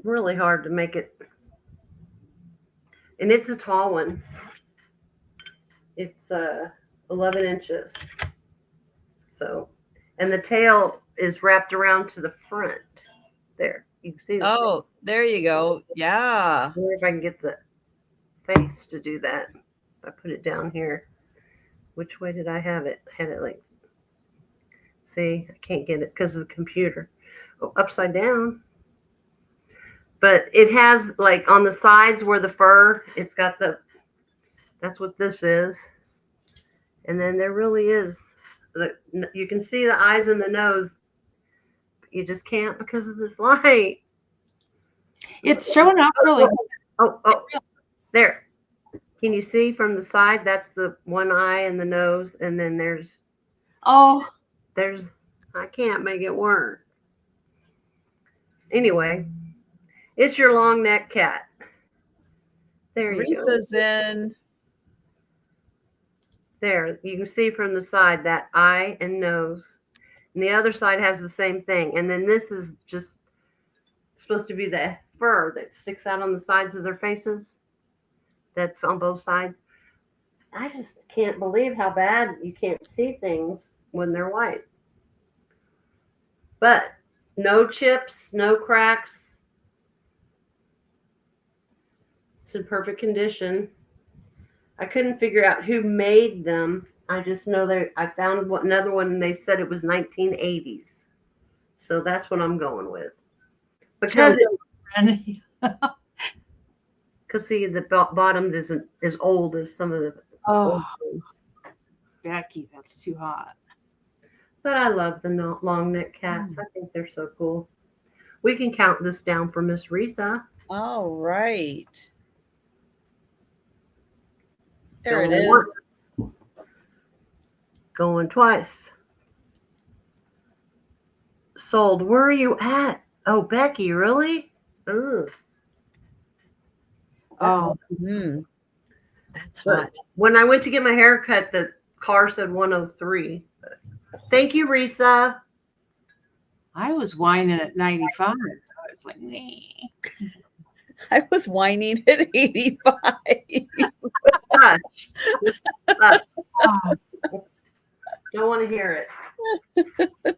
Really hard to make it. And it's a tall one. It's 11 inches. So, and the tail is wrapped around to the front. There, you can see. Oh, there you go. Yeah. I wonder if I can get the face to do that. I put it down here. Which way did I have it? I had it like, see, I can't get it because of the computer. Oh, upside down. But it has like on the sides where the fur, it's got that's what this is. And then there really is, you can see the eyes and the nose. You just can't because of this light. It's showing up really. Oh, there. Can you see from the side? That's the one eye and the nose. And then I can't make it work. Anyway. It's your long neck cat. There you go. Risa's in. There, you can see from the side that eye and nose. And the other side has the same thing. And then this is just supposed to be the fur that sticks out on the sides of their faces. That's on both sides. I just can't believe how bad you can't see things when they're white. But no chips, no cracks. It's in perfect condition. I couldn't figure out who made them. I just know that I found another one and they said it was 1980s. So that's what I'm going with. Because see, the bottom isn't as old as some of the. Oh, Becky, that's too hot. But I love the long neck cats. I think they're so cool. We can count this down for Miss Risa. All right. There it is. Going twice. Sold. Where are you at? Oh, Becky, really? Ugh. That's hot. When I went to get my hair cut, the car said 103. Thank you, Risa. I was whining at 95. I was like, nah. I was whining at 85. Don't want to hear it.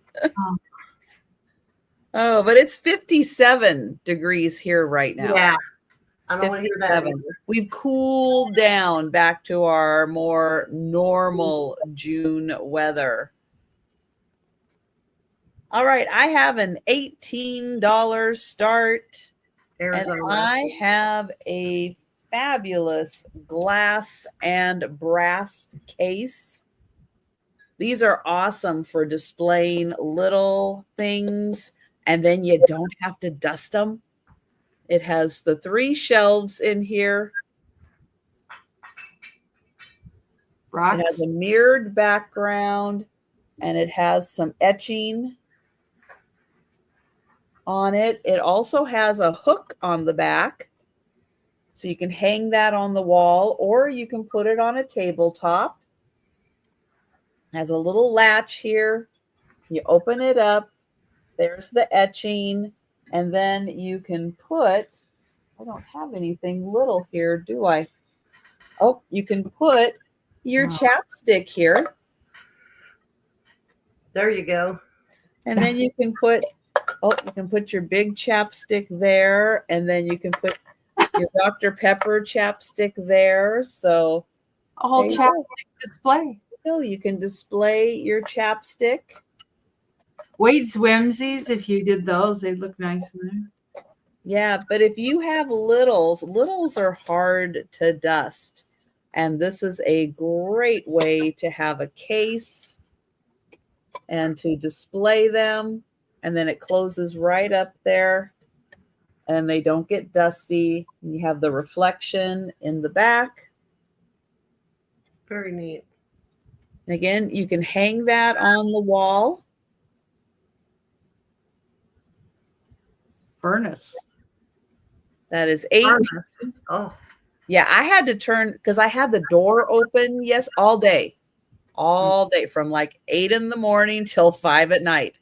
Oh, but it's 57 degrees here right now. Yeah. I don't want to hear that. We've cooled down back to our more normal June weather. All right. I have an $18 start. Arizona. And I have a fabulous glass and brass case. These are awesome for displaying little things, and then you don't have to dust them. It has the 3 shelves in here. Rocks. It has a mirrored background, and it has some etching on it. It also has a hook on the back, so you can hang that on the wall, or you can put it on a tabletop. It has a little latch here. You open it up. There's the etching, and then you can put, I don't have anything little here, do I? Oh, you can put your chapstick here. There you go. And then you can put, you can put your big chapstick there, and then you can put your Dr. Pepper chapstick there. So a whole chapstick display. So you can display your chapstick. Wade's Whimsies, if you did those, they'd look nice in there. Yeah, but if you have littles are hard to dust. And this is a great way to have a case and to display them. And then it closes right up there and they don't get dusty. You have the reflection in the back. Very neat. And again, you can hang that on the wall. Furnace. That is 8. Oh. Yeah, I had to turn because I had the door open, all day from like 8 in the morning till 5 at night.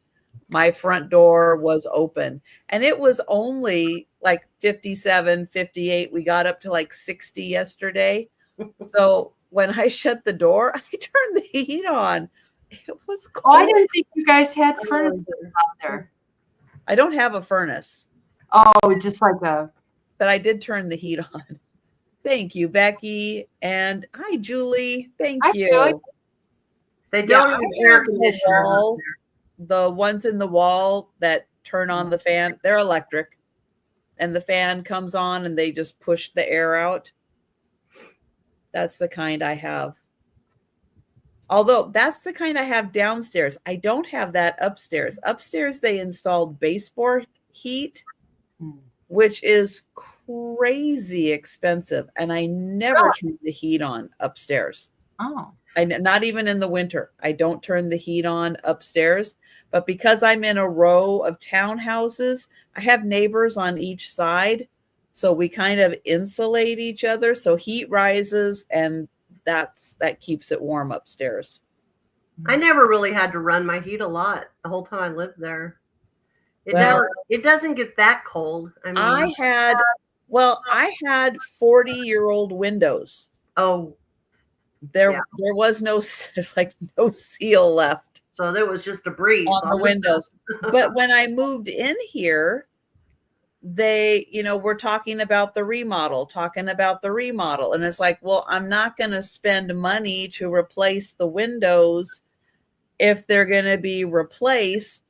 My front door was open and it was only like 57, 58. We got up to like 60 yesterday. So when I shut the door, I turned the heat on. It was cold. Oh, I didn't think you guys had furnaces out there. I don't have a furnace. Oh, just like a. But I did turn the heat on. Thank you, Becky. And hi, Julie. Thank you. Julie. They don't have air conditioner. The ones in the wall that turn on the fan, they're electric. And the fan comes on and they just push the air out. That's the kind I have. Although that's the kind I have downstairs. I don't have that upstairs. Upstairs, they installed baseboard heat, which is crazy expensive. And I never turn the heat on upstairs. Oh. Not even in the winter. I don't turn the heat on upstairs. But because I'm in a row of townhouses, I have neighbors on each side. So we kind of insulate each other. So heat rises and that keeps it warm upstairs. I never really had to run my heat a lot the whole time I lived there. It doesn't get that cold. I mean, I had 40-year-old windows. Oh, there was no seal left. So there was just a breeze on the windows. But when I moved in here, they, we're talking about the remodel. And it's like, well, I'm not going to spend money to replace the windows. If they're going to be replaced,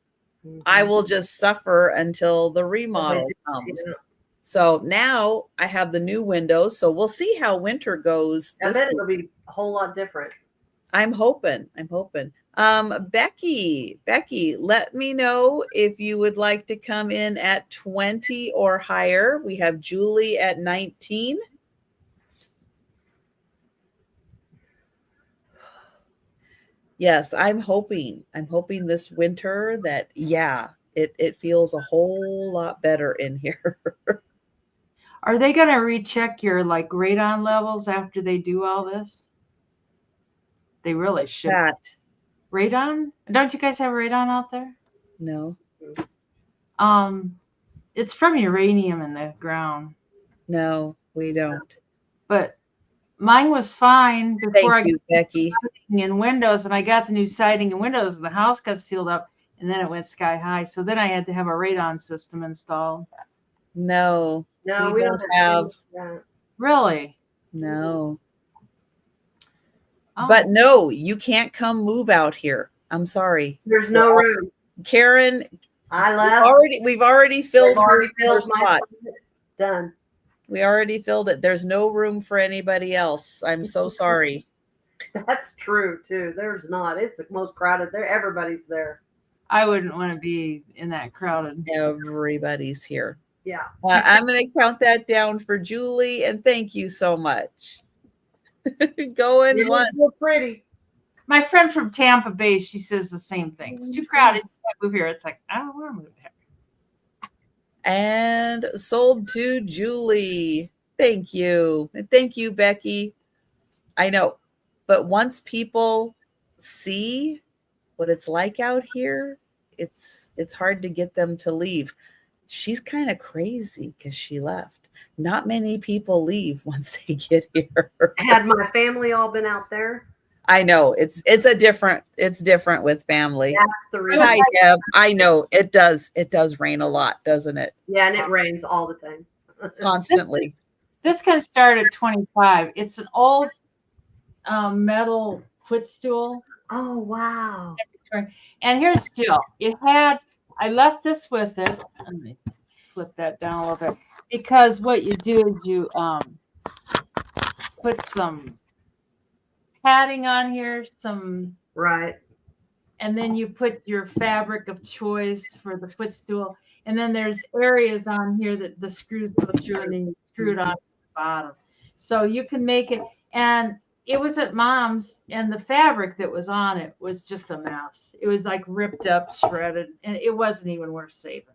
I will just suffer until the remodel comes. So now I have the new windows. So we'll see how winter goes. I bet it'll be a whole lot different. I'm hoping. Becky, let me know if you would like to come in at 20 or higher. We have Julie at 19. Yes, I'm hoping this winter that, it feels a whole lot better in here. Are they going to recheck your like radon levels after they do all this? They really should. Radon? Don't you guys have radon out there? No. It's from uranium in the ground. No, we don't. But mine was fine before I got Becky. Siding and windows, and I got the new siding and windows, and the house got sealed up, and then it went sky high. So then I had to have a radon system installed. No, we don't have that. Really? No. Oh. But no, you can't come move out here. I'm sorry. There's no room. Karen, I left. We've already filled her spot. Done. We already filled it. There's no room for anybody else. I'm so sorry. That's true too. There's not. It's the most crowded there. Everybody's there. I wouldn't want to be in that crowded. Everybody's here. Yeah. I'm going to count that down for Julie, and thank you so much. Going once. So pretty. My friend from Tampa Bay, she says the same thing. It's too crowded. I move here. It's like, I don't want to move here. And sold to Julie. Thank you. And thank you, Becky. I know. But once people see what it's like out here, it's hard to get them to leave. She's kind of crazy because she left. Not many people leave once they get here. Had my family all been out there? I know it's different with family. That's the reason. Hi, Deb. I know it does rain a lot, doesn't it? Yeah, and it rains all the time. Constantly. This can start at 25. It's an old metal footstool. Oh, wow. And here's still. I left this with it. Let me flip that down a little bit, because what you do is you put some padding on here, Right. and then you put your fabric of choice for the footstool, and then there's areas on here that the screws go through, and then you screw it on the bottom. So you can make it, and it was at Mom's, and the fabric that was on it was just a mess. It was like ripped up, shredded, and it wasn't even worth saving.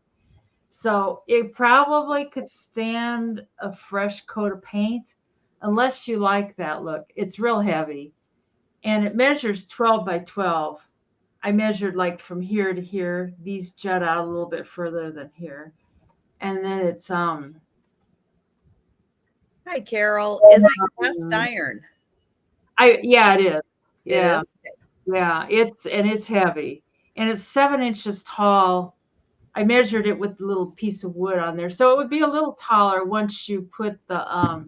So it probably could stand a fresh coat of paint, unless you like that look. It's real heavy, and it measures 12 by 12. I measured like from here to here. These jut out a little bit further than here. And then it's Hi, Carol. Is it cast iron? yeah, it is. Yeah. It is. Yeah, it's heavy. And it's 7 inches tall. I measured it with the little piece of wood on there. So it would be a little taller once you put the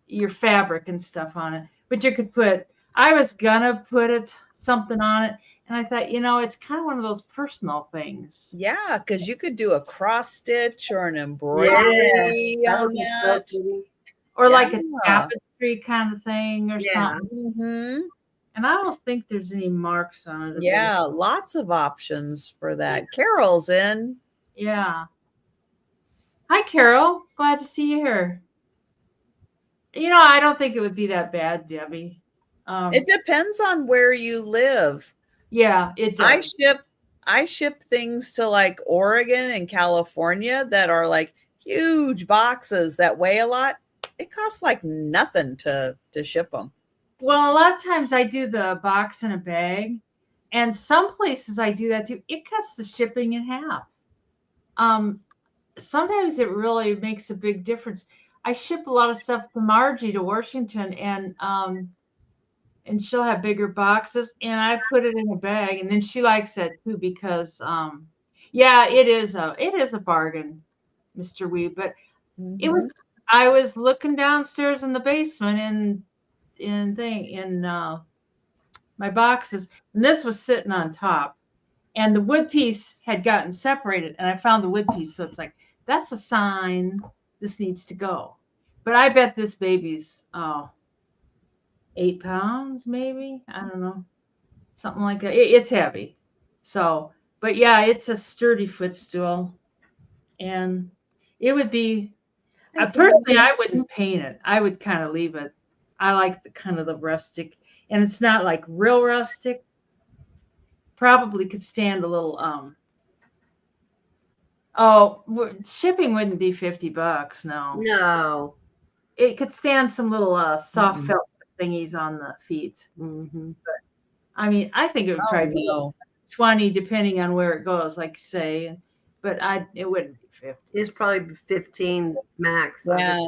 your fabric and stuff on it. But you could I was gonna put something on it, and I thought, it's kind of one of those personal things. Yeah, because you could do a cross stitch or an embroidery on that. Or like a tapestry kind of thing or Yeah. something. Mm-hmm. And I don't think there's any marks on it. Yeah, lots of options for that. Carol's in. Yeah. Hi, Carol. Glad to see you here. I don't think it would be that bad, Debbie. It depends on where you live. Yeah, it does. I ship things to like Oregon and California that are like huge boxes that weigh a lot. It costs like nothing to ship them. Well, a lot of times I do the box in a bag, and some places I do that too. It cuts the shipping in half. Sometimes it really makes a big difference. I ship a lot of stuff to Margie to Washington, and she'll have bigger boxes, and I put it in a bag, and then she likes that too because yeah, it is a bargain, Mr. Wee. But I was looking downstairs in the basement in my boxes, and this was sitting on top, and the wood piece had gotten separated, and I found the wood piece, so it's like, that's a sign this needs to go. But I bet this baby's 8 pounds, maybe. I don't know. Something like that. It's heavy. So, but yeah, it's a sturdy footstool. And it would be, personally, I wouldn't paint it. I would kind of leave it. I like the kind of the rustic, and it's not like real rustic. Probably could stand a little, shipping wouldn't be $50. No. It could stand some little soft felt thingies on the feet. Mm-hmm. But I mean, I think it would probably be 20, depending on where it goes, like you say. But it wouldn't be 50. It's probably 15 max. Yeah.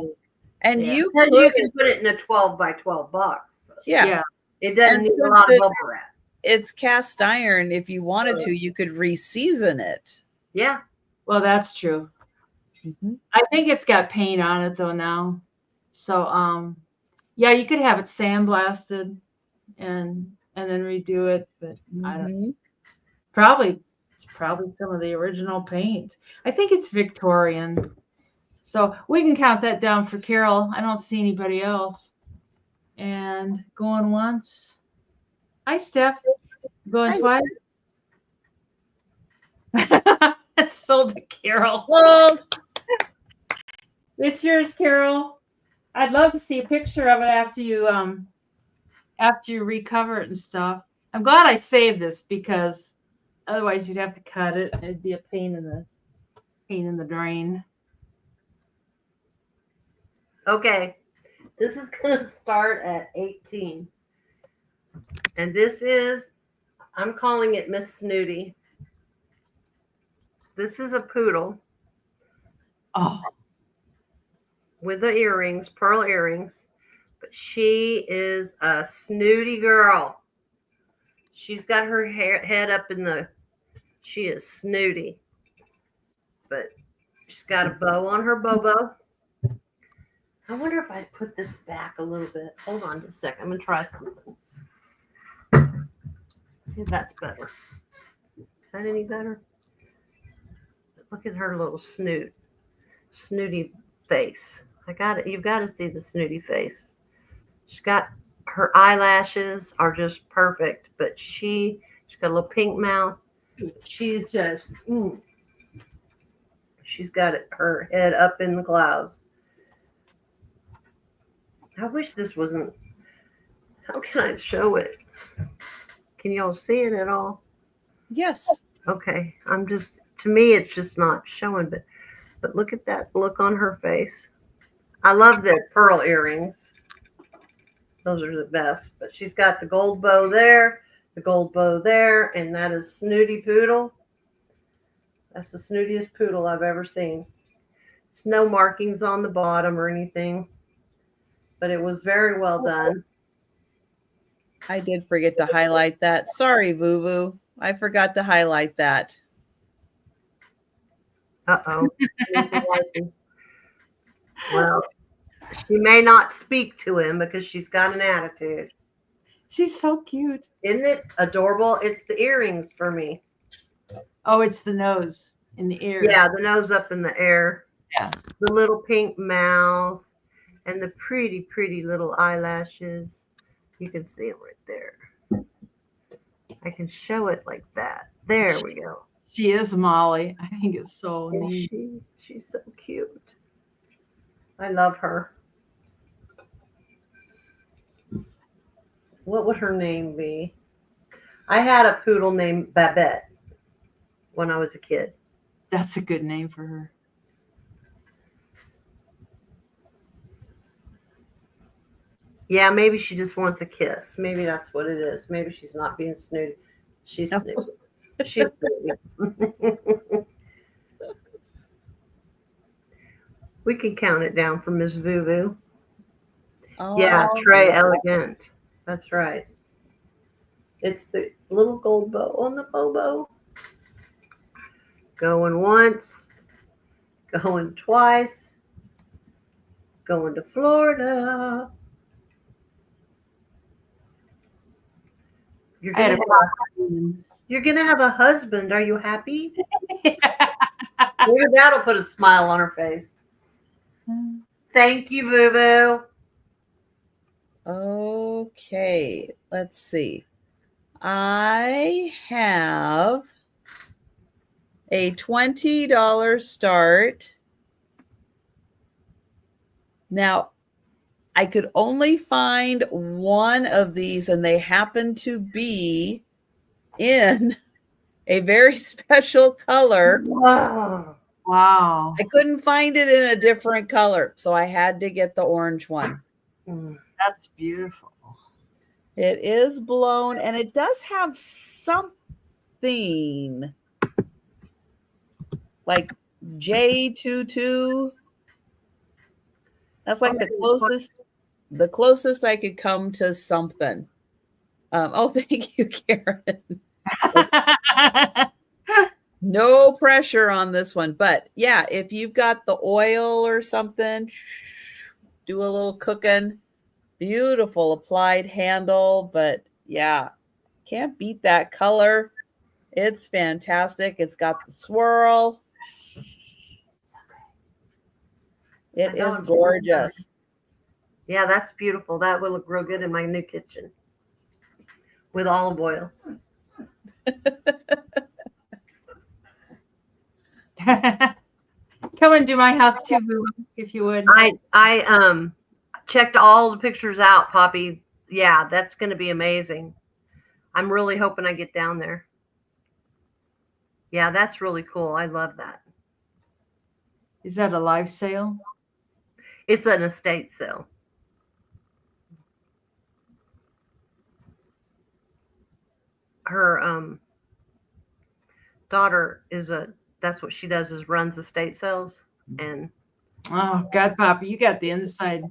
And you can put it in a 12 by 12 box. Yeah. It doesn't need a lot of bubble wrap. It's cast iron. If you wanted to, you could reseason it. Yeah. Well, that's true. Mm-hmm. I think it's got paint on it though now. So yeah, you could have it sandblasted and then redo it, but I don't know. It's probably some of the original paint. I think it's Victorian. So we can count that down for Carol. I don't see anybody else. And going once. Hi, Steph. Going twice. It's sold to Carol. Well, it's yours, Carol. I'd love to see a picture of it after you recover it and stuff. I'm glad I saved this because otherwise you'd have to cut it. It'd be a pain in the drain. Okay. This is going to start at 18. And I'm calling it Miss Snooty. This is a poodle. Oh. With the earrings, pearl earrings. But she is a snooty girl. She's got her head up she is snooty. But she's got a bow on her bobo. I wonder if I put this back a little bit. Hold on just a second. I'm going to try something. See if that's better. Is that any better? Look at her little snooty face. You've got to see the snooty face. She's got her eyelashes are just perfect, but she's got a little pink mouth. She's just, she's got her head up in the clouds. I wish this wasn't. How can I show it? Can y'all see it at all? Yes. Okay, to me, it's just not showing, but look at that look on her face. I love the pearl earrings. Those are the best. But she's got the gold bow there, and that is Snooty Poodle. That's the snootiest poodle I've ever seen. It's no markings on the bottom or anything, but it was very well done. I did forget to highlight that. Sorry, Boo Boo. I forgot to highlight that. Uh-oh. Well, she may not speak to him because she's got an attitude. She's so cute. Isn't it adorable? It's the earrings for me. Oh, it's the nose in the ear. Yeah, the nose up in the air. Yeah. The little pink mouth and the pretty, pretty little eyelashes. You can see it right there. I can show it like that. There we go. She is Molly. I think it's so And neat. she's so cute. I love her. What would her name be? I had a poodle named Babette when I was a kid. That's a good name for her. Yeah, maybe she just wants a kiss. Maybe that's what it is. Maybe she's not being snooty. She's snooty. She's snooty. We can count it down for Miss Vuvu. Oh, Yeah, Très Elegant. That's right. It's the little gold bow on the bobo. Going once, going twice, going to Florida. You're gonna have a husband. Are you happy? Maybe that'll put a smile on her face. Thank you, Boo Boo. Okay, let's see. I have a $20 start. Now, I could only find one of these, and they happen to be in a very special color. Wow. Wow. I couldn't find it in a different color, so I had to get the orange one. That's beautiful. It is blown, and it does have something like J22. That's like the closest I could come to something. Oh, thank you, Karen. No pressure on this one, but yeah, if you've got the oil or something, do a little cooking. Beautiful applied handle, but yeah, can't beat that color. It's fantastic. It's got the swirl. It is gorgeous. Yeah, that's beautiful. That will look real good in my new kitchen with olive oil. Come and do my house too, Boo, if you would. I checked all the pictures out, Poppy. Yeah, that's going to be amazing. I'm really hoping I get down there. Yeah, that's really cool. I love that. Is that a live sale? It's an estate sale. Her daughter that's what she does, is runs estate sales. And oh God, Poppy, you got the inside.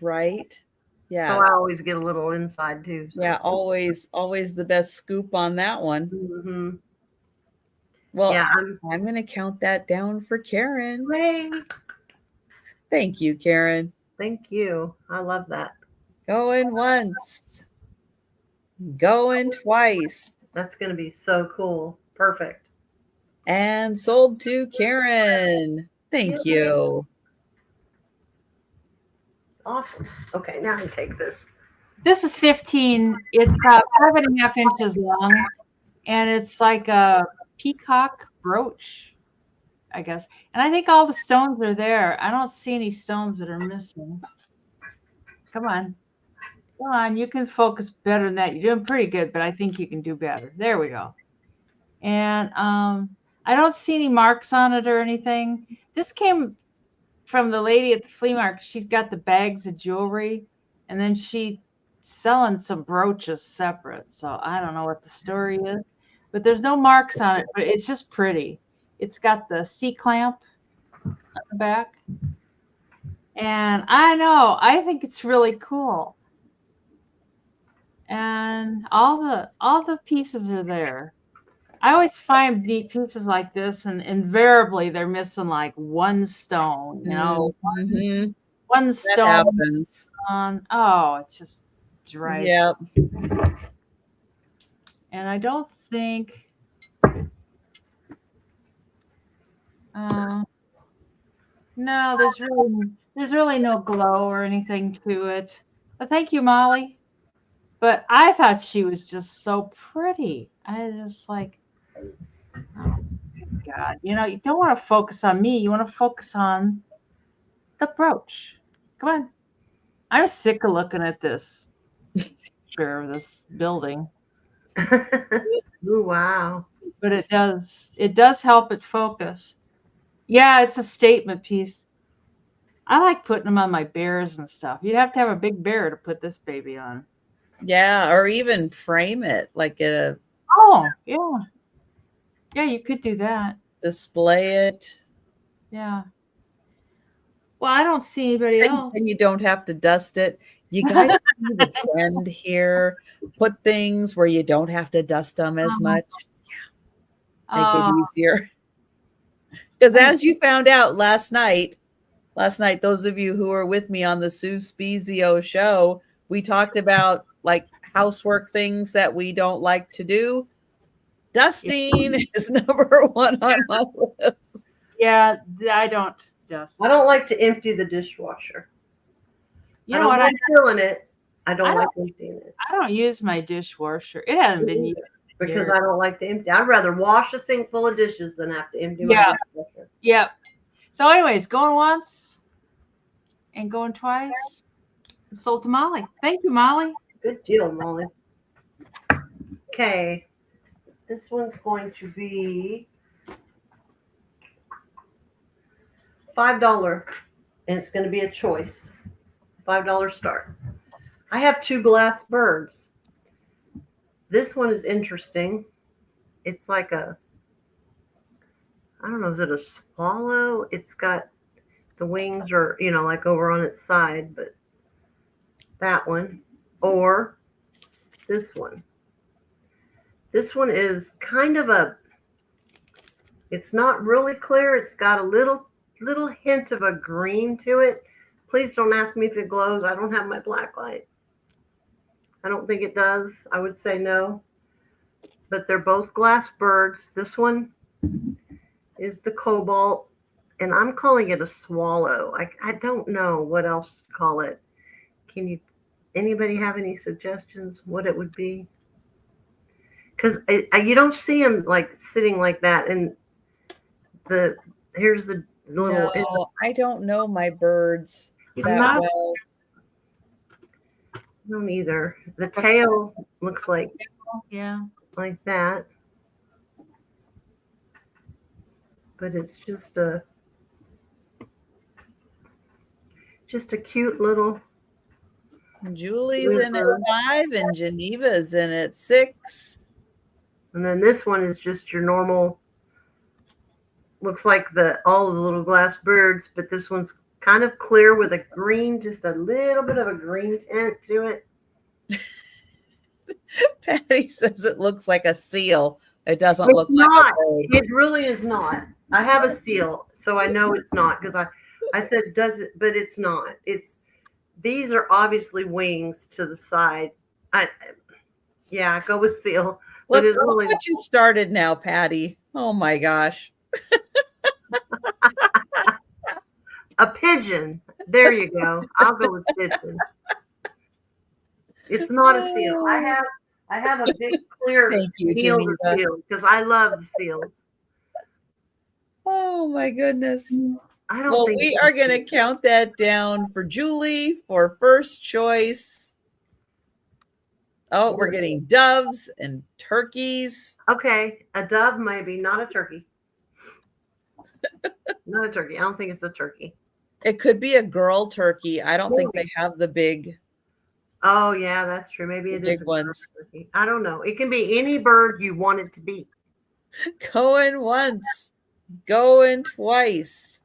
Right. Yeah. so I always get a little inside too. So. Yeah, always the best scoop on that one. Mm-hmm. Well, Yeah, I'm going to count that down for Karen. Hey, Thank you, Karen. thank you. I love that. Going once. Going twice. That's going to be so cool. Perfect. and sold to Karen. Thank you. Awesome. Okay, now I take this. This is 15. It's 5.5 inches long, and it's like a peacock brooch, I guess. And I think all the stones are there. I don't see any stones that are missing. Come on. Come on. You can focus better than that. You're doing pretty good, but I think you can do better. There we go. And I don't see any marks on it or anything. This came from the lady at the flea market. She's got the bags of jewelry, and then she selling some brooches separate. So I don't know what the story is, but there's no marks on it, but it's just pretty. It's got the C-clamp on the back. And I think it's really cool. And all the pieces are there. I always find neat pieces like this, and invariably they're missing like one stone, one That stone. happens. Oh, it's just dry. Yep. And I don't think no, there's really no glow or anything to it. But thank you, Molly. But I thought she was just so pretty. I was just like, oh God, you don't want to focus on me. You want to focus on the brooch. Come on. I'm sick of looking at this picture of this building. Ooh, wow. But it does help it focus. Yeah, it's a statement piece. I like putting them on my bears and stuff. You'd have to have a big bear to put this baby on. Yeah, or even frame it like a. Oh, yeah. Yeah, you could do that. Display it. Yeah. Well, I don't see anybody else. And you don't have to dust it. You guys see the trend here. Put things where you don't have to dust them as much. Make it easier. Because as you found out last night, those of you who were with me on the Sue Spezio show, we talked about like housework things that we don't like to do. Dusting is number one on my list. Yeah, I don't dust. I don't like to empty the dishwasher. You know what? I'm filling it. I don't like emptying it. I don't use my dishwasher. It hasn't been used. Because I don't like to empty. I'd rather wash a sink full of dishes than have to empty my dishwasher. Yep. So anyways, going once and going twice. Sold to Molly. Thank you, Molly. Good deal, Molly. Okay. This one's going to be $5. And it's going to be a choice. $5 start. I have 2 glass birds. This one is interesting. It's like I don't know, is it a swallow? It's got the wings are, like over on its side, but that one. Or this one. This one is kind of it's not really clear. It's got a little hint of a green to it. Please don't ask me if it glows. I don't have my black light. I don't think it does. I would say no. But they're both glass birds. This one is the cobalt, and I'm calling it a swallow. I don't know what else to call it. Anybody have any suggestions what it would be? Because you don't see them like sitting like that. And here's the little. No, I don't know my birds that well. I don't either. The tail looks like like that, but it's just a cute little. Julie's in at 5 and Geneva's in at 6. And then this one is just your normal. Looks like all of the little glass birds, but this one's kind of clear with a green, just a little bit of a green tint to it. Patty says it looks like a seal. It doesn't look like a bird. It really is not. I have a seal, so I know it's not because I said does it, but it's not. These are obviously wings to the side. Go with seal. Look what you started now, Patty. Oh my gosh. A pigeon. There you go. I'll go with pigeon. It's not a seal. I have a big clear Thank you, meal to Geneva. seal because I love the seals. Oh my goodness. I don't Well, think we are going to count that down for Julie for first choice. Oh, we're getting doves and turkeys. Okay, a dove maybe, not a turkey. Not a turkey. I don't think it's a turkey. It could be a girl turkey. I don't think they have the big. Oh yeah, that's true. Maybe it is big a ones. turkey. I don't know. It can be any bird you want it to be. Going once, going twice.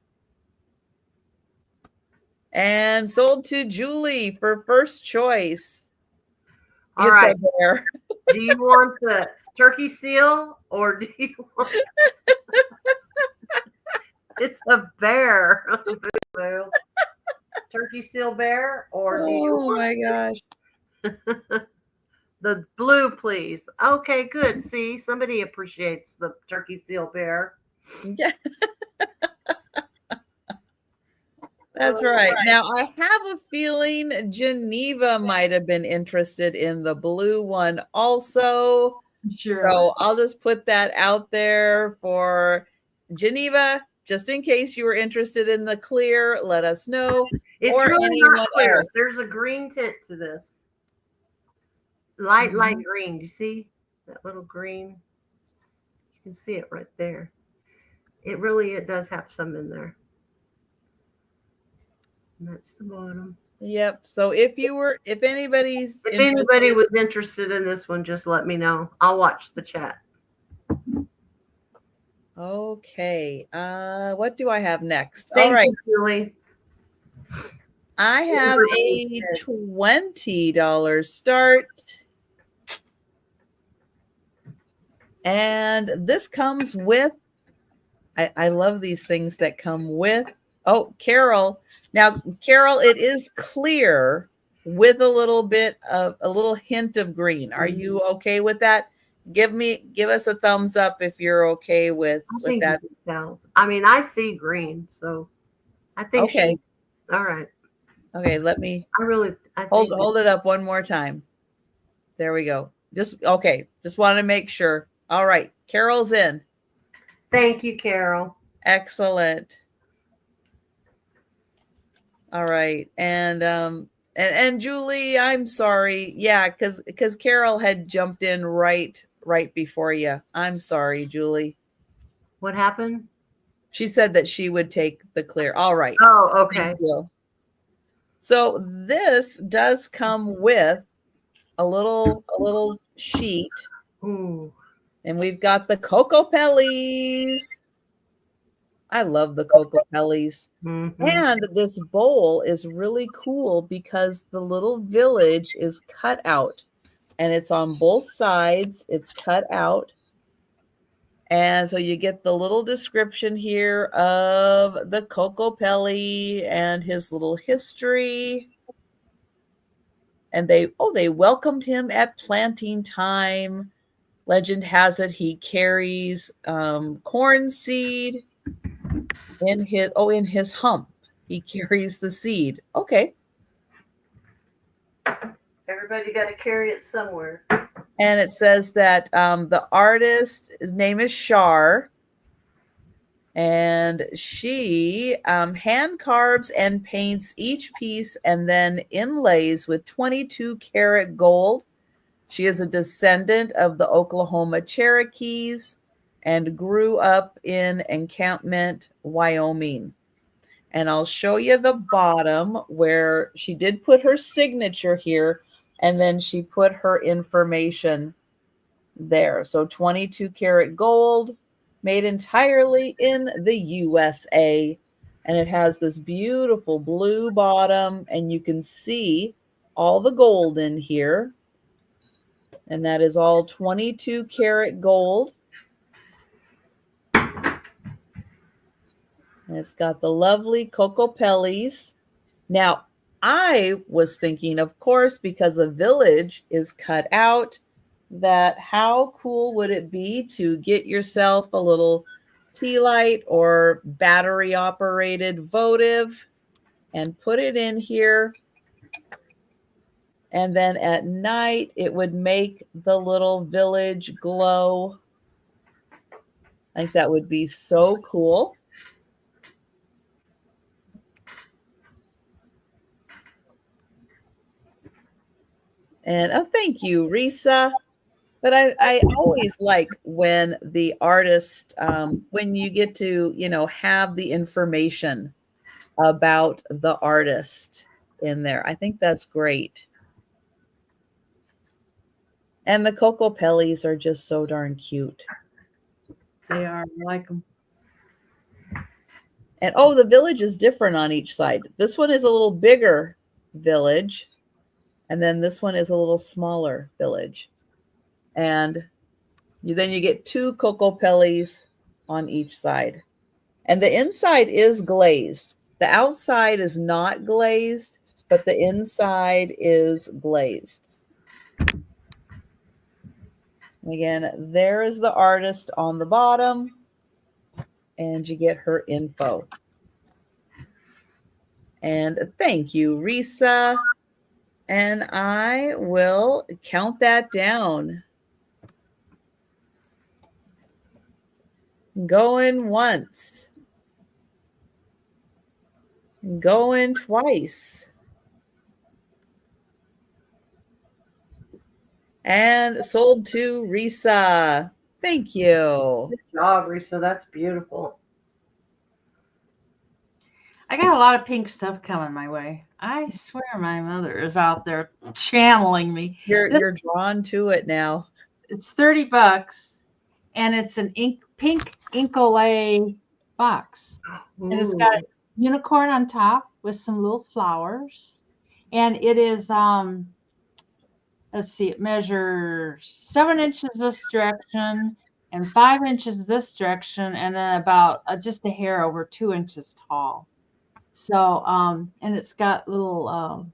And sold to Julie for first choice. All it's right. a bear. Do you want the turkey seal or do you want it's a bear? Turkey seal bear or do you Oh my gosh. The blue, please. Okay, good. See, somebody appreciates the turkey seal bear. Yeah. That's right. Now, I have a feeling Geneva might have been interested in the blue one also. Sure. So I'll just put that out there for Geneva, just in case you were interested in the clear, let us know. It's or really anyone not clear. else. There's a green tint to this. Light green. Do you see that little green? You can see it right there. It does have some in there. And that's the bottom. Yep. So if anybody was interested in this one, just let me know. I'll watch the chat. Okay. What do I have next? Thank All right. you, Julie. I have a $20 start. And this comes with, I love these things that come with, Carol. Now, Carol, it is clear with a little hint of green. Are you okay with that? Give us a thumbs up if you're okay with that. I mean, I see green, so I think okay. All right. Okay, let me I hold it up one more time. There we go. Just want to make sure. All right, Carol's in. Thank you, Carol. Excellent. All right, and Julie, I'm sorry. Yeah, because Carol had jumped in right before you. I'm sorry, Julie. What happened? She said that she would take the clear. All right. Oh, okay. Thank you. So this does come with a little sheet. Ooh. And we've got the Coco Pellies. I love the Coco Pellies. Mm-hmm. And this bowl is really cool because the little village is cut out. And it's on both sides. It's cut out. And so you get the little description here of the Coco Pelli and his little history. And they welcomed him at planting time. Legend has it he carries corn seed in his hump. He carries the seed. Okay. Everybody got to carry it somewhere. And it says that the artist, his name is Shar, and she hand carves and paints each piece and then inlays with 22 karat gold. She is a descendant of the Oklahoma Cherokees and grew up in Encampment, Wyoming. And I'll show you the bottom where she did put her signature here, and then she put her information there. So 22 karat gold, made entirely in the USA. And it has this beautiful blue bottom, and you can see all the gold in here. And that is all 22 karat gold. And it's got the lovely Coco Pellies. Now, I was thinking, of course, because the village is cut out, that how cool would it be to get yourself a little tea light or battery operated votive and put it in here. And then at night, it would make the little village glow. I think that would be so cool. And oh, thank you, Risa. But I always like when the artist, when you get to, have the information about the artist in there. I think that's great. And the Coco Pellies are just so darn cute. They are. I like them. And oh, the village is different on each side. This one is a little bigger village. And then this one is a little smaller village. And then you get 2 Coco Pellies on each side. And the inside is glazed. The outside is not glazed, but the inside is glazed. Again, there is the artist on the bottom, and you get her info. And thank you, Risa. And I will count that down. Going once. Going twice. And sold to Risa. Thank you. Good job, Risa. That's beautiful. I got a lot of pink stuff coming my way. I swear my mother is out there channeling me. You're drawn to it now. It's $30 and it's an pink Incolay box. Ooh. And it's got a unicorn on top with some little flowers. And it is let's see, it measures 7 inches this direction and 5 inches this direction, and then about just a hair over 2 inches tall. So, and it's got little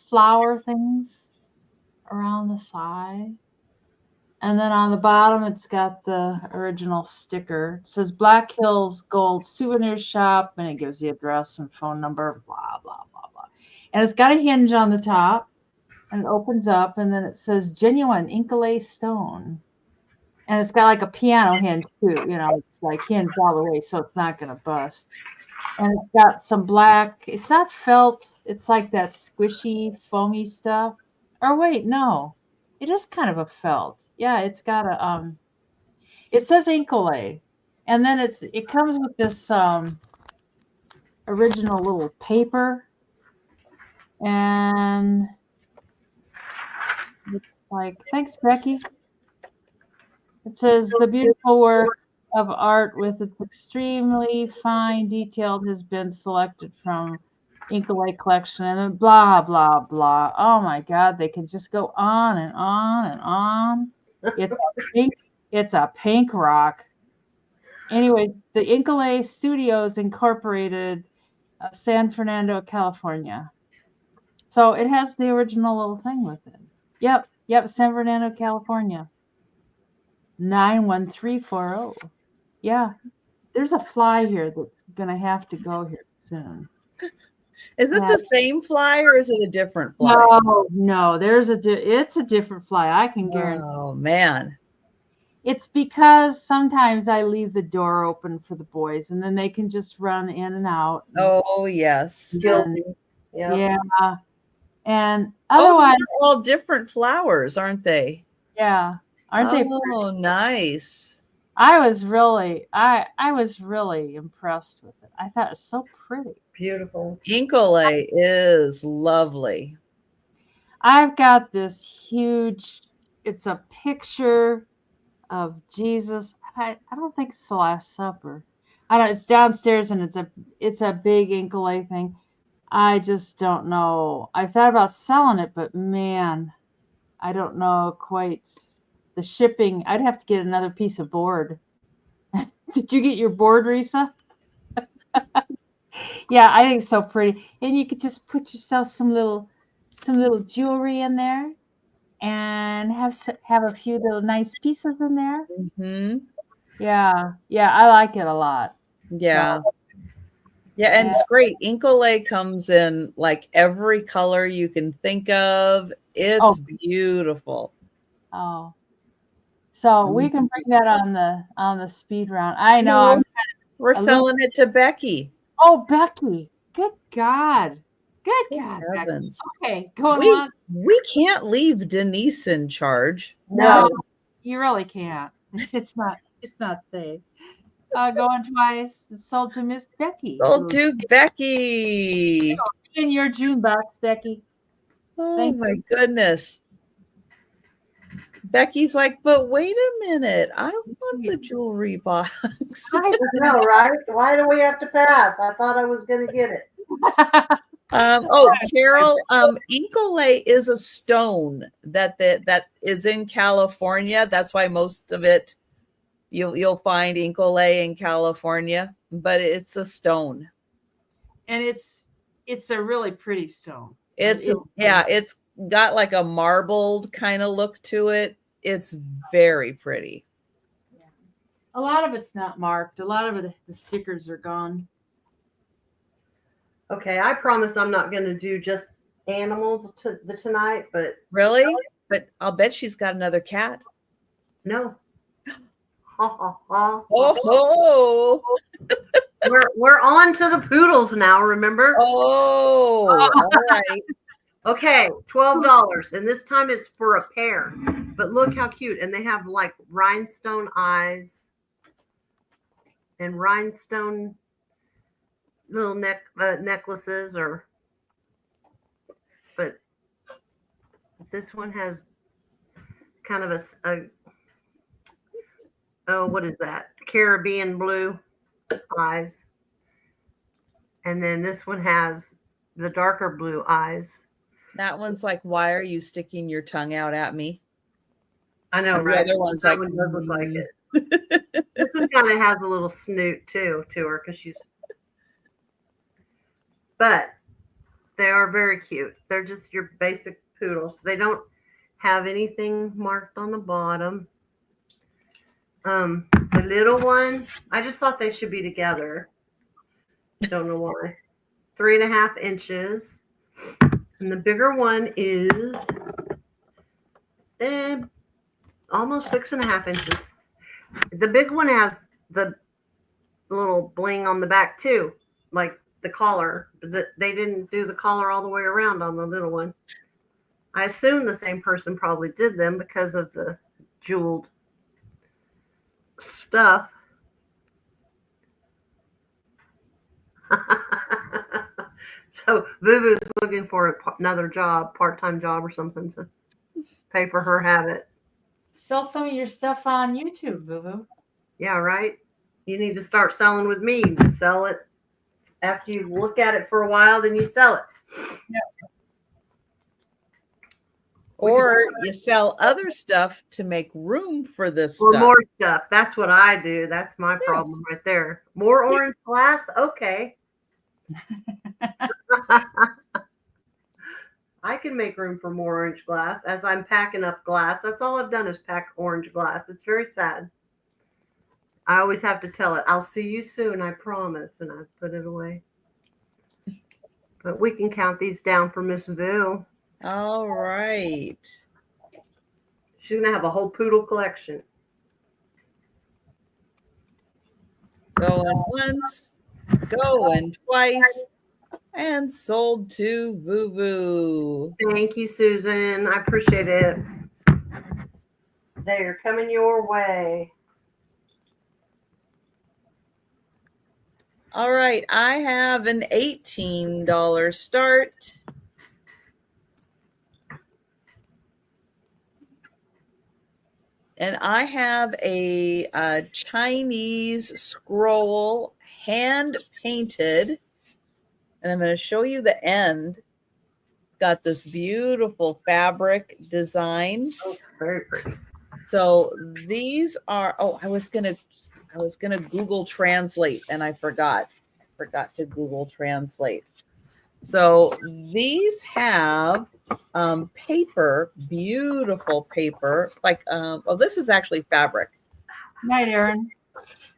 flower things around the side. And then on the bottom, it's got the original sticker. It says Black Hills Gold Souvenir Shop, and it gives the address and phone number, blah, blah, blah, blah. And it's got a hinge on the top, and it opens up, and then it says Genuine Incolay Stone. And it's got like a piano hinge, too. It's like hinged all the way, so it's not going to bust. And it's got some black, it's not felt, it's like that squishy, foamy stuff. Or wait, no. It is kind of a felt. Yeah, it's got a it says Incolay. And then it comes with this original little paper. And it's like, thanks, Becky. It says the beautiful work of art with its extremely fine detail has been selected from Incolay collection, and then blah, blah, blah. Oh my God, they can just go on and on and on. It's a pink rock. Anyway, the Incolay Studios Incorporated, San Fernando, California. So it has the original little thing with it. Yep, San Fernando, California. 91340. Yeah, there's a fly here that's gonna have to go here soon. Is it the same fly or is it a different fly? No, it's a different fly. I can guarantee. Oh man. It's because sometimes I leave the door open for the boys and then they can just run in and out. Oh yes. Yeah. And otherwise, these are all different flowers, aren't they? Yeah. Aren't they? Oh, nice. I was really impressed with it. I thought it was so pretty. Beautiful. Incolay is lovely. I've got this huge, it's a picture of Jesus. I don't think it's the Last Supper. It's downstairs and it's a big Incolay thing. I just don't know. I thought about selling it, but man, I don't know quite the shipping. I'd have to get another piece of board. Did you get your board, Risa? Yeah, I think it's so pretty. And you could just put yourself some little jewelry in there. and have a few little nice pieces in there. Mm-hmm. Yeah, I like it a lot. Yeah. So, Yeah, and it's great. Inkole comes in like every color you can think of. It's beautiful. Oh, so we can bring that on the speed round. I know. No, we're selling it to Becky. Oh, Becky. Good God. Good God, Heavens. Becky. Okay, going on. We can't leave Denise in charge. No, you really can't. It's not safe. Going twice. It's sold to Miss Becky. Sold to Becky. In your June box, Becky. Oh my goodness. Becky's like, but wait a minute. I want the jewelry box. I know, right? Why do we have to pass? I thought I was going to get it. Carol, Inkole is a stone that is in California. That's why most of it you'll find Inkole in California, but it's a stone. And it's a really pretty stone. It's got like a marbled kind of look to it. It's very pretty. Yeah. A lot of it's not marked. A lot of it, the stickers are gone. Okay, I promise I'm not going to do just animals tonight, but really? But I'll bet she's got another cat. No. Oh, we're on to the poodles now, remember? Oh, all right. Okay, $12, and this time it's for a pair. But look how cute, and they have like rhinestone eyes and rhinestone little necklaces, but this one has kind of what is that? Caribbean blue eyes. And then this one has the darker blue eyes. That one's like, why are you sticking your tongue out at me? I know, and right? The other one's that like, one does look like it. This one kind of has a little snoot too to her because but they are very cute. They're just your basic poodles. They don't have anything marked on the bottom. The little one, I just thought they should be together. Don't know why. 3.5 inches. And the bigger one is almost 6.5 inches. The big one has the little bling on the back too, like the collar. They didn't do the collar all the way around on the little one. I assume the same person probably did them because of the jeweled stuff. So Vuvu's looking for another job, part-time job or something to pay for her habit. Sell some of your stuff on YouTube, Vuvu. Yeah, right. You need to start selling with me. You sell it after you look at it for a while, then you sell it. Yep. Or you sell other stuff to make room for this stuff. More stuff. That's what I do. That's my problem right there. More orange glass? Okay. I can make room for more orange glass as I'm packing up glass. That's all I've done is pack orange glass. It's very sad. I always have to tell it, I'll see you soon, I promise. And I put it away. But we can count these down for Miss Vu. All right. She's going to have a whole poodle collection. Going once, going twice, and sold to Vuvu. Thank you, Susan. I appreciate it. They are coming your way. All right. I have an $18 start. And I have a Chinese scroll hand painted. And I'm going to show you the end. It's got this beautiful fabric design. Oh, very pretty. So these are, I was gonna Google Translate and I forgot to Google Translate. So these have paper, beautiful paper. Like, oh, this is actually fabric. Night, Erin.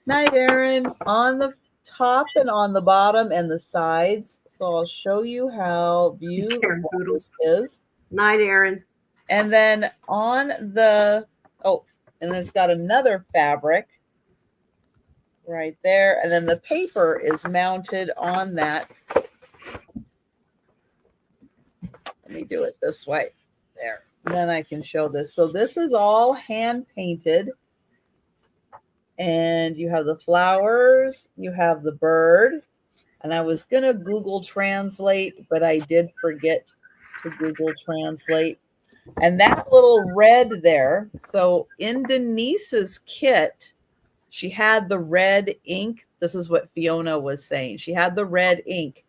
Night, Erin. On the top and on the bottom and the sides. So I'll show you how beautiful this is. Night, Erin. And then on the, oh, and it's got another fabric right there. And then the paper is mounted on that. Let me do it this way. There. And then I can show this. So this is all hand painted. And you have the flowers, you have the bird. And I was going to Google Translate, but I did forget to Google Translate. And that little red there. So in Denise's kit, she had the red ink. This is what Fiona was saying. She had the red ink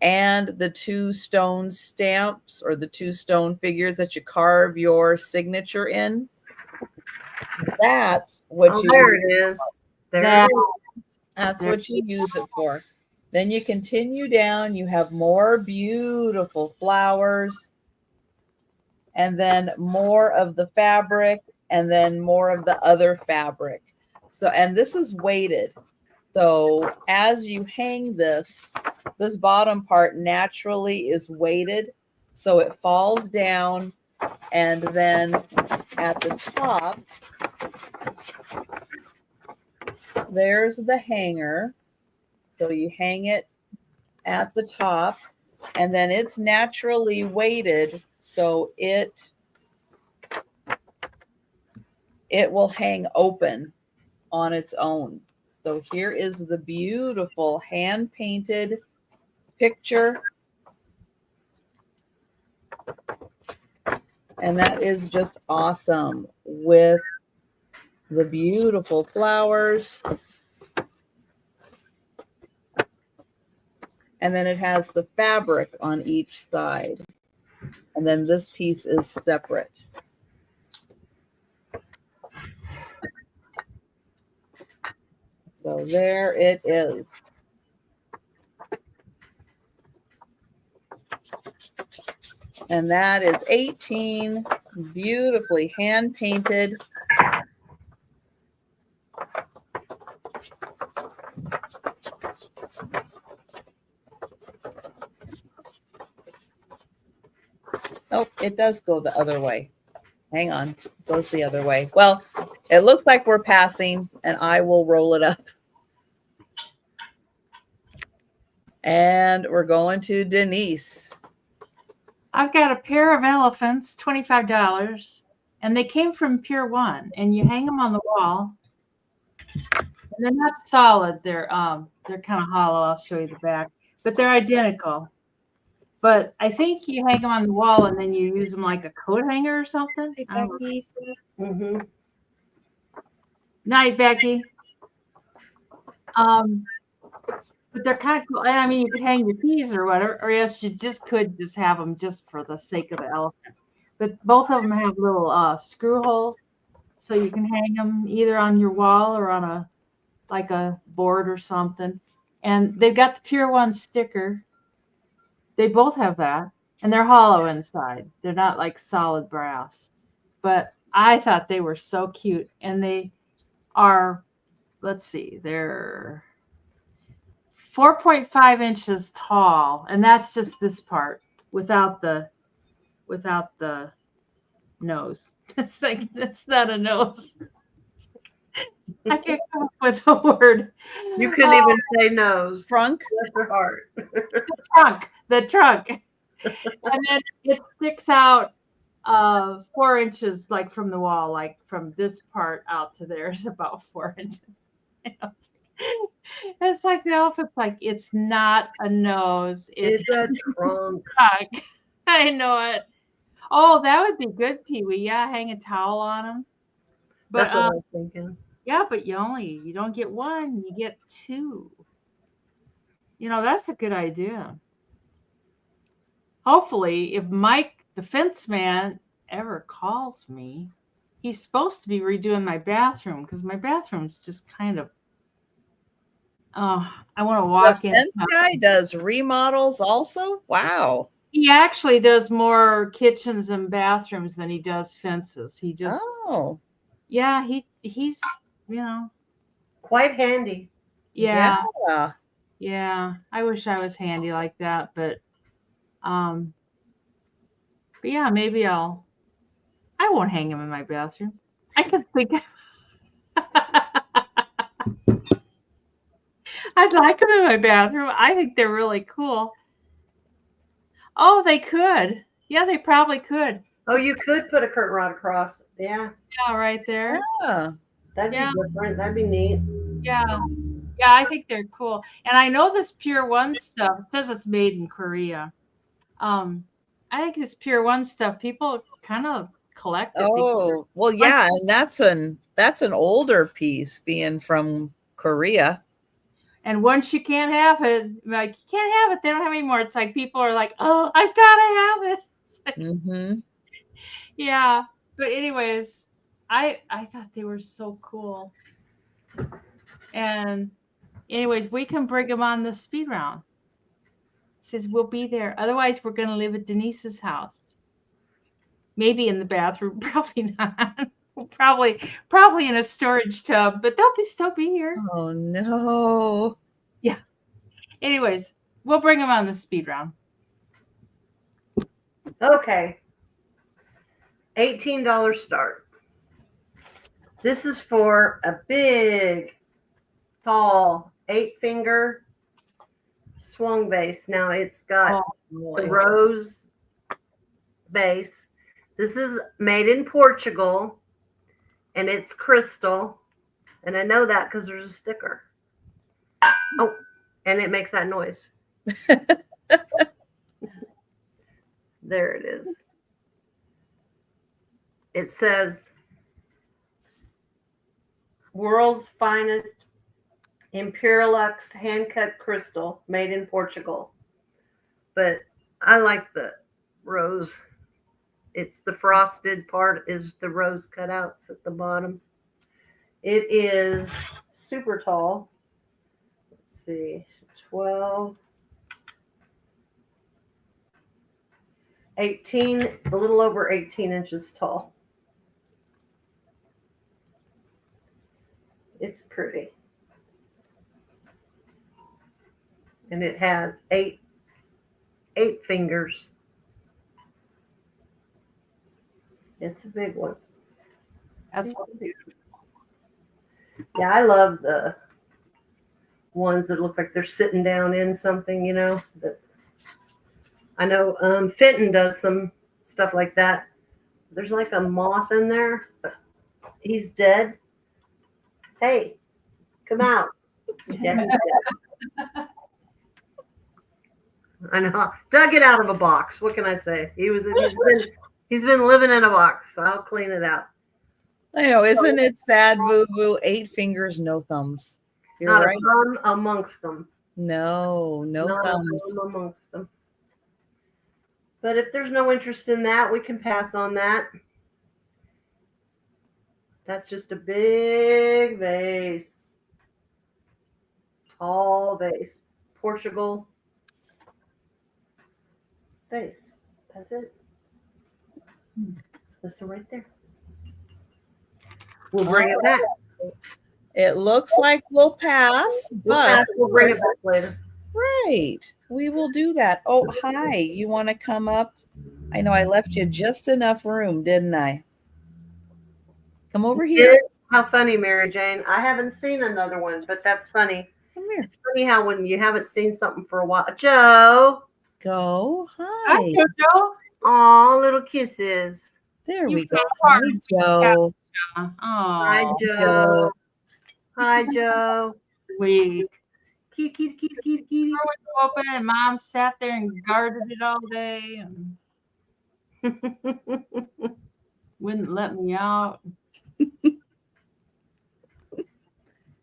and the 2 stone stamps or the 2 stone figures that you carve your signature in. That's what you there it is. There it is. That's what you use it for. Then you continue down, you have more beautiful flowers, and then more of the fabric, and then more of the other fabric. So, and this is weighted. So as you hang this bottom part naturally is weighted. So it falls down, and then at the top, there's the hanger. So you hang it at the top, and then it's naturally weighted. So it will hang open on its own. So here is the beautiful hand-painted picture. And that is just awesome with the beautiful flowers. And then it has the fabric on each side. And then this piece is separate. So there it is. And that is 18 beautifully hand painted. Oh, it does go the other way. Hang on, it goes the other way. Well, it looks like we're passing, and I will roll it up. And we're going to Denise. I've got a pair of elephants, $25, and they came from Pier 1, and you hang them on the wall. And they're not solid. They're kind of hollow. I'll show you the back, but they're identical. But I think you hang them on the wall, and then you use them like a coat hanger or something. Hey, Becky. Mm-hmm. Night, Becky. But they're kind of cool. And I mean, you could hang your keys or whatever, or else you could have them just for the sake of the elephant. But both of them have little screw holes, so you can hang them either on your wall or on a board or something. And they've got the Pier 1 sticker. They both have that, and they're hollow inside. They're not like solid brass. But I thought they were so cute, and they are. Let's see, they're 4.5 inches tall, and that's just this part without the nose. It's not a nose. I can't come up with a word. You couldn't even say nose. Trunk? Bless your heart. The trunk. And then it sticks out 4 inches, like from the wall, like from this part out to there is about 4 inches. It's like the elephant's like, it's not a nose. It's a trunk. I know it. Oh, that would be good, Pee-wee. Yeah, hang a towel on them. But, that's what I was thinking. Yeah, but you don't get one, you get two. That's a good idea. Hopefully, if Mike, the fence man, ever calls me, he's supposed to be redoing my bathroom because my bathroom's just kind of. I want to walk in. The fence guy does remodels also? Wow. He actually does more kitchens and bathrooms than he does fences. He just, yeah, he's, you know, Quite handy. yeah, Yeah. yeah. I wish I was handy like that, but yeah, maybe I won't hang him in my bathroom. I can think. I'd like them in my bathroom. I think they're really cool. Oh, they could. Yeah, they probably could. Oh, you could put a curtain rod across. Yeah. Yeah, right there. Yeah. That'd be different. That'd be neat. Yeah. Yeah, I think they're cool. And I know this Pure One stuff, it says it's made in Korea. I think this Pure One stuff, people kind of collect it. Oh, well, yeah, and that's an older piece being from Korea. And once you can't have it, like you can't have it, they don't have any more. It's like people are like, oh, I've got to have it. Like, yeah. But anyways, I thought they were so cool. And anyways, we can bring them on the speed round. Says we'll be there. Otherwise, we're gonna live at Denise's house. Maybe in the bathroom, probably not. Probably in a storage tub, but they'll still be here. Oh no. Yeah. Anyways, we'll bring them on the speed round. Okay. $18 start. This is for a big, tall, 8-finger swung base. Now it's got the rose base. This is made in Portugal, and it's crystal. And I know that because there's a sticker. Oh, and it makes that noise. There it is. It says, world's finest Imperialux hand-cut crystal made in Portugal. But I like the rose. It's the frosted part is the rose cutouts at the bottom. It is super tall. Let's see, 12, 18, a little over 18 inches tall. It's pretty. And it has eight fingers. It's a big one. That's beautiful. Yeah, I love the ones that look like they're sitting down in something, you know. That I know Fenton does some stuff like that. There's like a moth in there, but he's dead. Hey, come out. Yeah, he's dead. I know. Dug it out of a box. What can I say? He's been living in a box. So I'll clean it out. I know. Isn't it sad, Boo Boo? 8 fingers, no thumbs. You're Not right. a thumb amongst them. No Not thumbs. a thumb amongst them. But if there's no interest in that, we can pass on that. That's just a big vase. Tall vase. Portugal vase. That's it. This is right there. We'll bring it back. It looks like we'll pass, but We'll bring it back later. right. We will do that. Oh, hi. You want to come up? I know I left you just enough room, didn't I? Come over here. How funny, Mary Jane. I haven't seen another one, but that's funny. Come here. It's funny how when you haven't seen something for a while. Joe. Go. Hi. Hi, Jojo. Aw, little kisses. There You we go. feel Hi, hard. Joe. Hi, Oh, Joe. Hi, Joe. sweet. Kitty. Door was open and Mom sat there and guarded it all day and wouldn't let me out.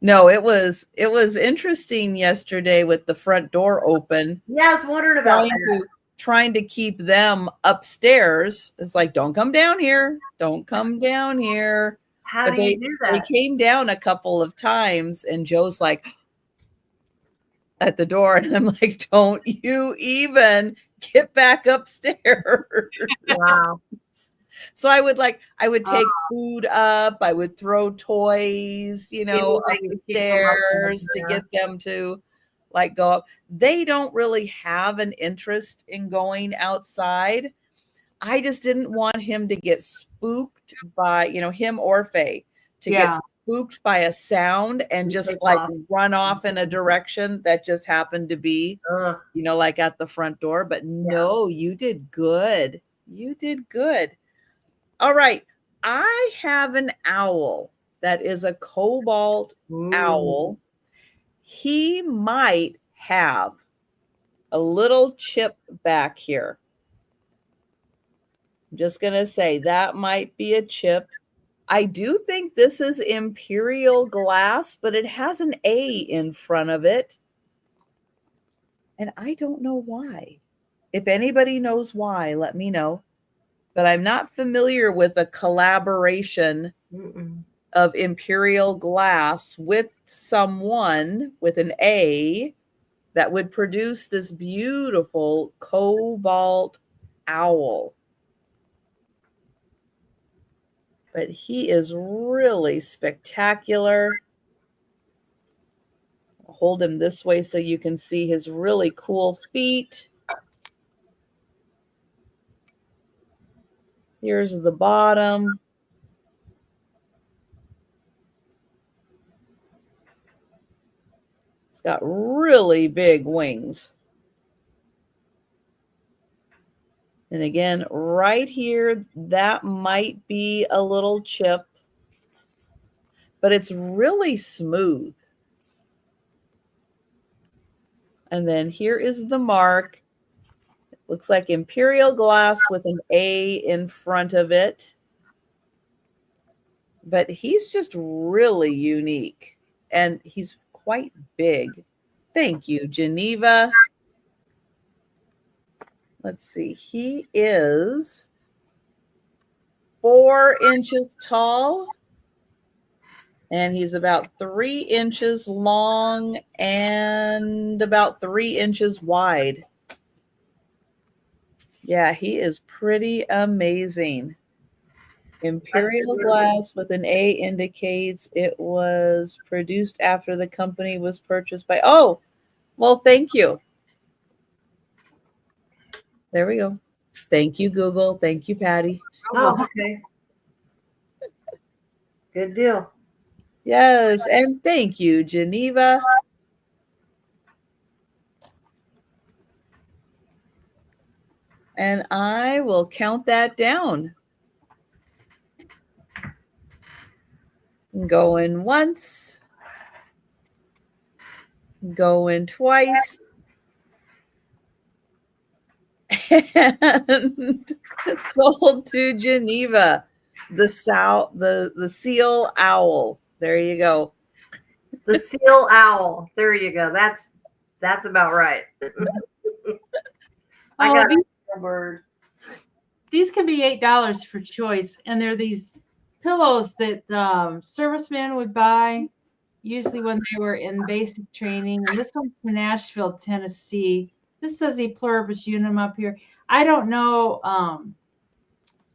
No, it was interesting yesterday with the front door open. Yeah, I was wondering about that. Trying to keep them upstairs. It's like, don't come down here. Don't come down here. How do you do that? They came down a couple of times and Joe's like at the door and I'm like, don't you even get back upstairs. Wow. So I would take food up. I would throw toys, up Anything the to keep them up stairs to there. get them to like go up. They don't really have an interest in going outside. I just didn't want him to get spooked by, him or Faye, to get spooked by a sound and just Take like off. run off in a direction that just happened to be, Ugh. like at the front door. But no, you did good. You did good. All right. I have an owl that is a cobalt owl. He might have a little chip back here. I'm just going to say that might be a chip. I do think this is imperial glass, but it has an A in front of it. And I don't know why. If anybody knows why, let me know. But I'm not familiar with a collaboration of imperial glass with someone with an A that would produce this beautiful cobalt owl. But he is really spectacular. I'll hold him this way so you can see his really cool feet. Here's the bottom. It's got really big wings. And again, right here, that might be a little chip, but it's really smooth. And then here is the mark. It looks like imperial glass with an A in front of it. But he's just really unique, and he's quite big. Thank you, Geneva. Let's see. He is 4 inches tall, and he's about 3 inches long and about 3 inches wide. Yeah, he is pretty amazing. Imperial glass with an A indicates it was produced after the company was purchased by. Oh, well, thank you. There we go. Thank you, Google. Thank you, Patty. Oh, okay. Good deal. Yes, and thank you, Geneva. And I will count that down. Going once. Going twice. And sold to Geneva. The seal owl. There you go. The seal owl. There you go. That's about right. I got a bird. These can be $8 for choice, and they're these pillows that servicemen would buy, usually when they were in basic training. And this one's from Nashville, Tennessee. This says E pluribus unum up here. I don't know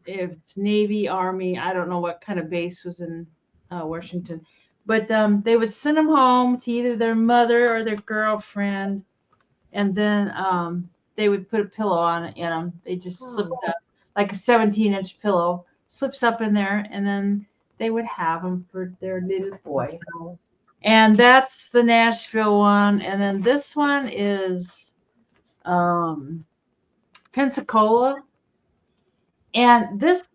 if it's Navy, Army. I don't know what kind of base was in Washington. But they would send them home to either their mother or their girlfriend. And then they would put a pillow on it in them. They just slipped up, like a 17-inch pillow, slips up in there. And then they would have them for their little boy. And that's the Nashville one. And then this one is Pensacola. And this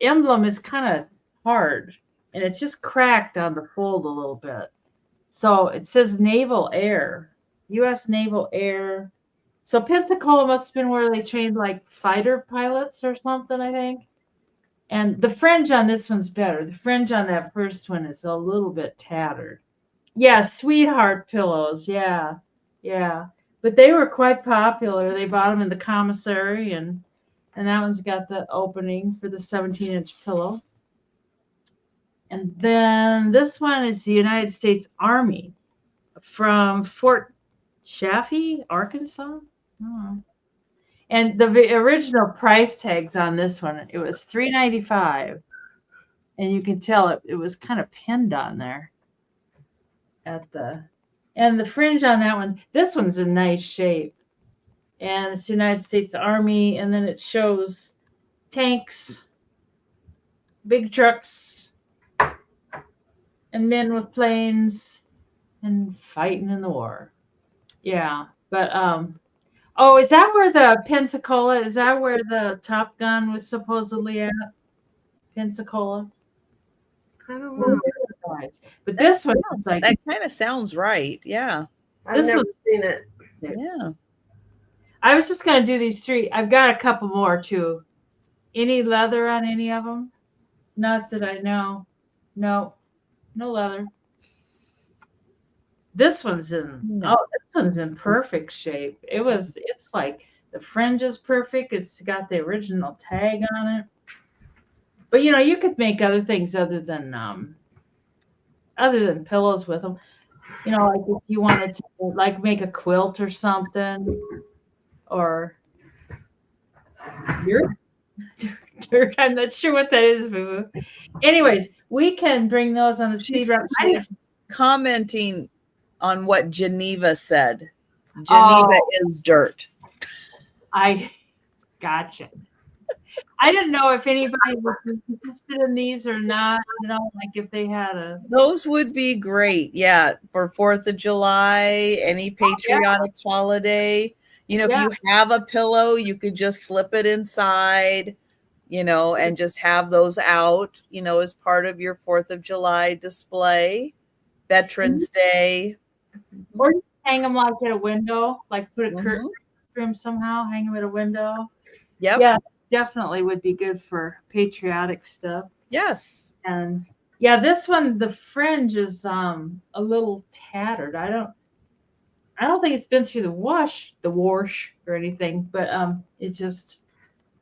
emblem is kind of hard, and it's just cracked on the fold a little bit. So it says Naval Air, U.S. Naval Air. So Pensacola must have been where they trained like fighter pilots or something, I think. And the fringe on this one's better. The fringe on that first one is a little bit tattered. Yeah, sweetheart pillows. Yeah. But they were quite popular. They bought them in the commissary, and that one's got the opening for the 17-inch pillow. And then this one is the United States Army from Fort Chaffee, Arkansas. And the original price tags on this one, it was $3.95. And you can tell it was kind of pinned on there and the fringe on that one, this one's in nice shape. And it's United States Army, and then it shows tanks, big trucks, and men with planes and fighting in the war. Yeah. But oh, is that where the Pensacola? Is that where the Top Gun was supposedly at? Pensacola? I don't know. But this one sounds, like that kind of sounds right. Yeah. I've never seen it. Yeah. I was just gonna do these three. I've got a couple more too. Any leather on any of them? Not that I know. No leather. This one's in this one's in perfect shape. It's like the fringe is perfect. It's got the original tag on it. But you could make other things other than pillows with them. Like if you wanted to like make a quilt or something, or dirt. I'm not sure what that is, Boo Boo. Anyways, we can bring those on the speed round. She's commenting on what Geneva said. Geneva is dirt. I gotcha. I didn't know if anybody was interested in these or not. Like if they had a. Those would be great. Yeah, for 4th of July, any patriotic holiday. If you have a pillow, you could just slip it inside, and just have those out, as part of your 4th of July display. Veterans Day. Or you hang them like at a window, like put a curtain through them somehow, hang them at a window. Yep. Yeah, definitely would be good for patriotic stuff. Yes. And yeah, this one, the fringe is a little tattered. I don't think it's been through the wash or anything, but it just,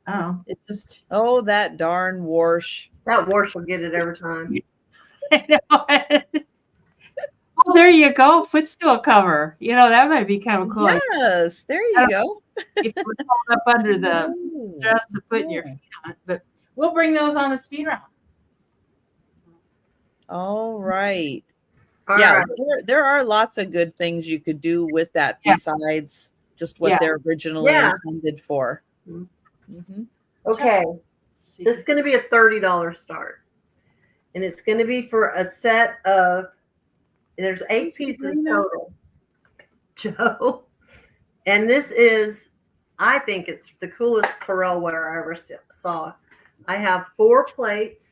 I don't know. It just. Oh, that darn wash. That wash will get it every time. I know. Oh, there you go. Footstool cover. That might be kind of cool. Yes, there you go. If it was hold up under the stress of putting your feet on it. But we'll bring those on a speed round. All right. All right. There are lots of good things you could do with that besides just what they're originally intended for. Mm-hmm. Okay. This is going to be a $30 start. And it's going to be for a set of, there's 8 pieces total, Joe. And this is, I think it's the coolest Corelware I ever saw. I have 4 plates.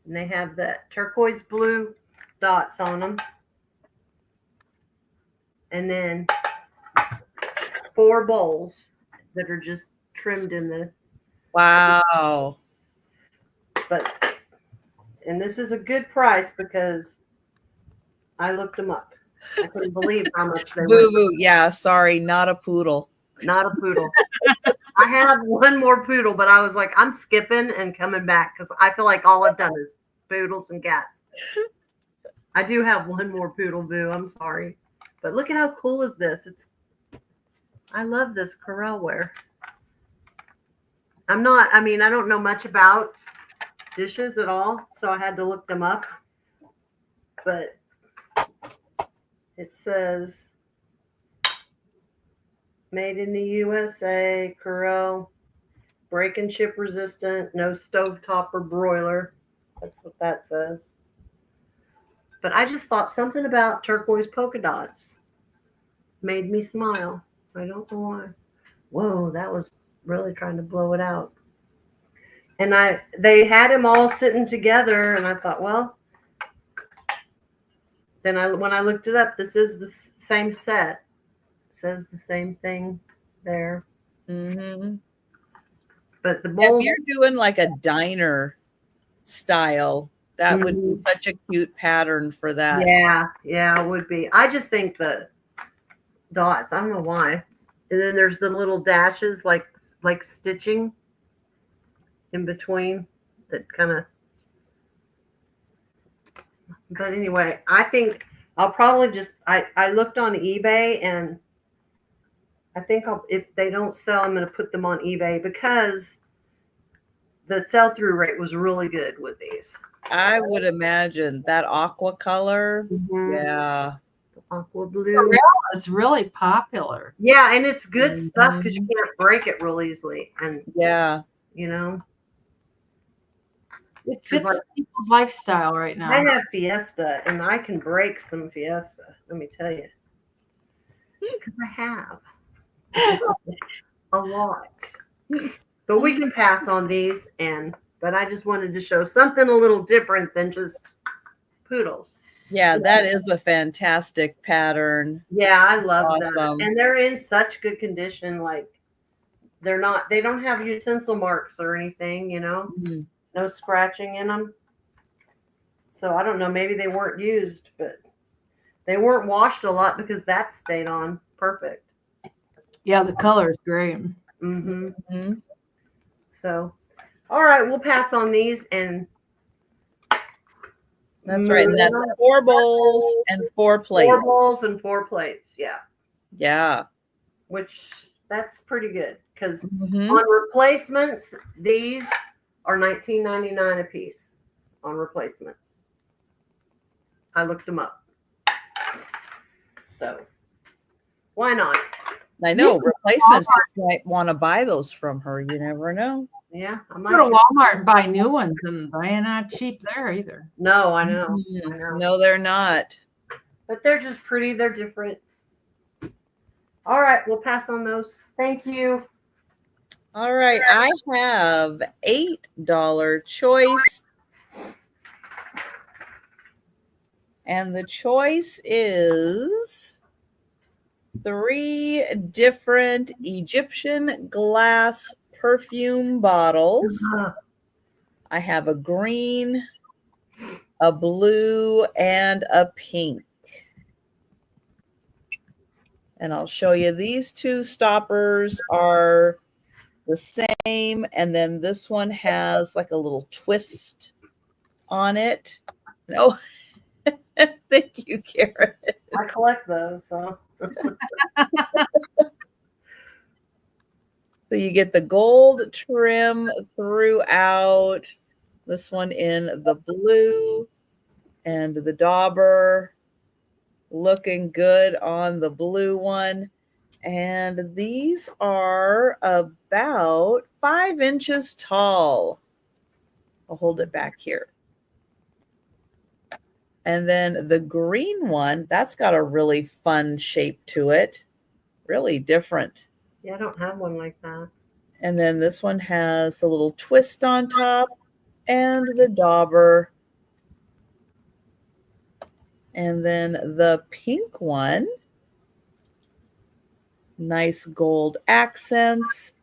And they have the turquoise blue dots on them. And then 4 bowls that are just trimmed in the. Wow. And this is a good price because I looked them up. I couldn't believe how much they were. Boo boo. Yeah, sorry, not a poodle. Not a poodle. I had one more poodle, but I was like, I'm skipping and coming back because I feel like all I've done is poodles and cats. I do have one more poodle, Boo. I'm sorry. But look at how cool is this. I love this Corelware. I don't know much about dishes at all, so I had to look them up. But it says made in the USA, Corel, break and chip resistant, no stovetop or broiler. That's what that says. But I just thought something about turquoise polka dots made me smile. I don't know why. Whoa, that was really trying to blow it out. And they had them all sitting together, and I thought, well, then when I looked it up, this is the same set. It says the same thing there. Mm-hmm. But the bowl, if you're doing like a diner style, that would be such a cute pattern for that. Yeah, it would be. I just think the dots, I don't know why. And then there's the little dashes like stitching in between that kind of. But anyway, I think I'll probably just, I looked on eBay, and I think if they don't sell, I'm going to put them on eBay because the sell-through rate was really good with these. I would imagine that aqua color. Mhm. Yeah. Aqua The blue. rail is really popular. Yeah, and it's good stuff because you Mhm. can't break it real easily. And, Yeah. you know, It 'cause, fits like, people's lifestyle right now. I have Fiesta, and I can break some Fiesta. Let me tell you, because I have a lot. But we can pass on these, but I just wanted to show something a little different than just poodles. Yeah, that is a fantastic pattern. Yeah, I love that. Awesome. And they're in such good condition. Like, they don't have utensil marks or anything, you know, Mhm. no scratching in them. So I don't know, maybe they weren't used, but they weren't washed a lot because that stayed on perfect. Yeah, the color is great. Mm-hmm. Mhm. So, all right, we'll pass on these, and That's right. And that's 4 bowls and 4 plates. 4 bowls and 4 plates. Yeah. Yeah. Which that's pretty good because Mhm. on replacements, these are $19.99 a piece on replacements. I looked them up. So why not? I know replacements just might want to buy those from her. You never know. Yeah, I Go might. to Walmart and buy new ones, and they're not cheap there either. No, I know. Mhm. I know. No, they're not. But they're just pretty. They're different. All right, we'll pass on those. Thank you. All right. I have $8 choice. And the choice is 3 different Egyptian glass perfume bottles. I have a green, a blue, and a pink. And I'll show you these 2 stoppers are the same. And then this one has like a little twist on it. Oh, thank you, Karen. I collect those, so. So you get the gold trim throughout. This one in the blue and the dauber looking good on the blue one. And these are about 5 inches tall. I'll hold it back here. And then the green one, that's got a really fun shape to it. Really different. Yeah, I don't have one like that. And then this one has a little twist on top and the dauber. And then the pink one, nice gold accents.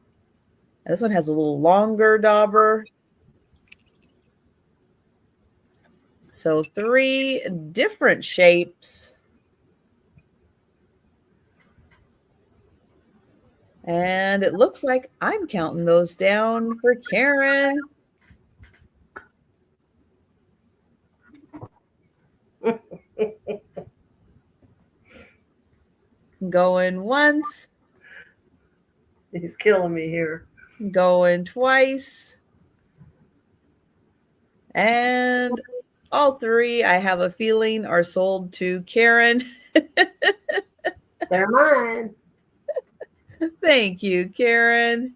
And this one has a little longer dauber. So 3 different shapes. And it looks like I'm counting those down for Karen. Going once. He's killing me here. Going twice. And all 3, I have a feeling, are sold to Karen. They're mine. Thank you, Karen.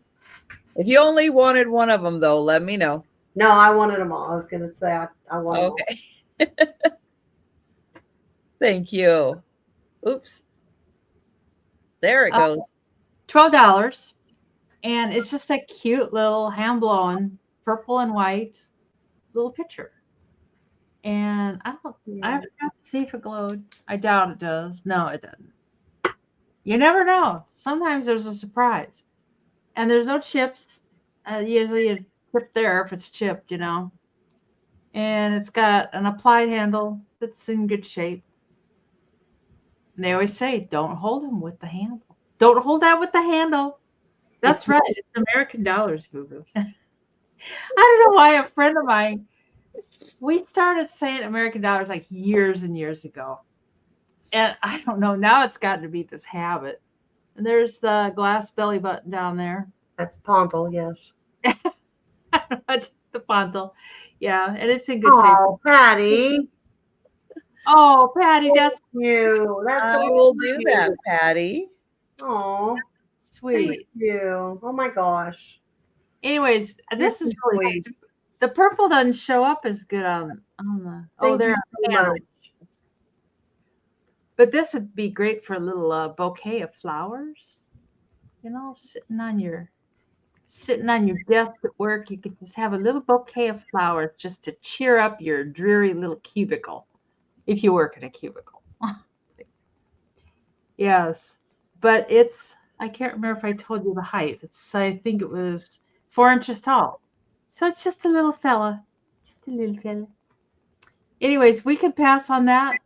If you only wanted one of them, though, let me know. No, I wanted them all. I was going to say I wanted them all. Okay. Thank you. Oops. There it goes. $12. And it's just a cute little hand-blown purple and white little picture. And I forgot to see if it glowed. I doubt it does. No, it doesn't. You never know. Sometimes there's a surprise. And there's no chips. Usually you chip there if it's chipped, you know. And it's got an applied handle that's in good shape. And they always say, don't hold them with the handle. Don't hold that with the handle. That's right. It's American dollars, boo-boo. I don't know why a friend of mine, we started saying American dollars like years and years ago. And I don't know. Now it's gotten to be this habit. And there's the glass belly button down there. That's Pontal, yes. The pontal. Yeah, and it's in good shape. Oh, Patty. Oh, Patty, that's You. That's I so will do sweet. that, Patty. Oh, sweet. thank you. Oh my gosh. Anyways, this is really sweet. nice. The purple doesn't show up as good on the. Oh, Thank there. you so much. But this would be great for a little bouquet of flowers. You know, sitting on your desk at work, you could just have a little bouquet of flowers just to cheer up your dreary little cubicle, if you work in a cubicle. Yes, but I can't remember if I told you the height. I think it was 4 inches tall. So it's just a little fella. Just a little fella. Anyways, we can pass on that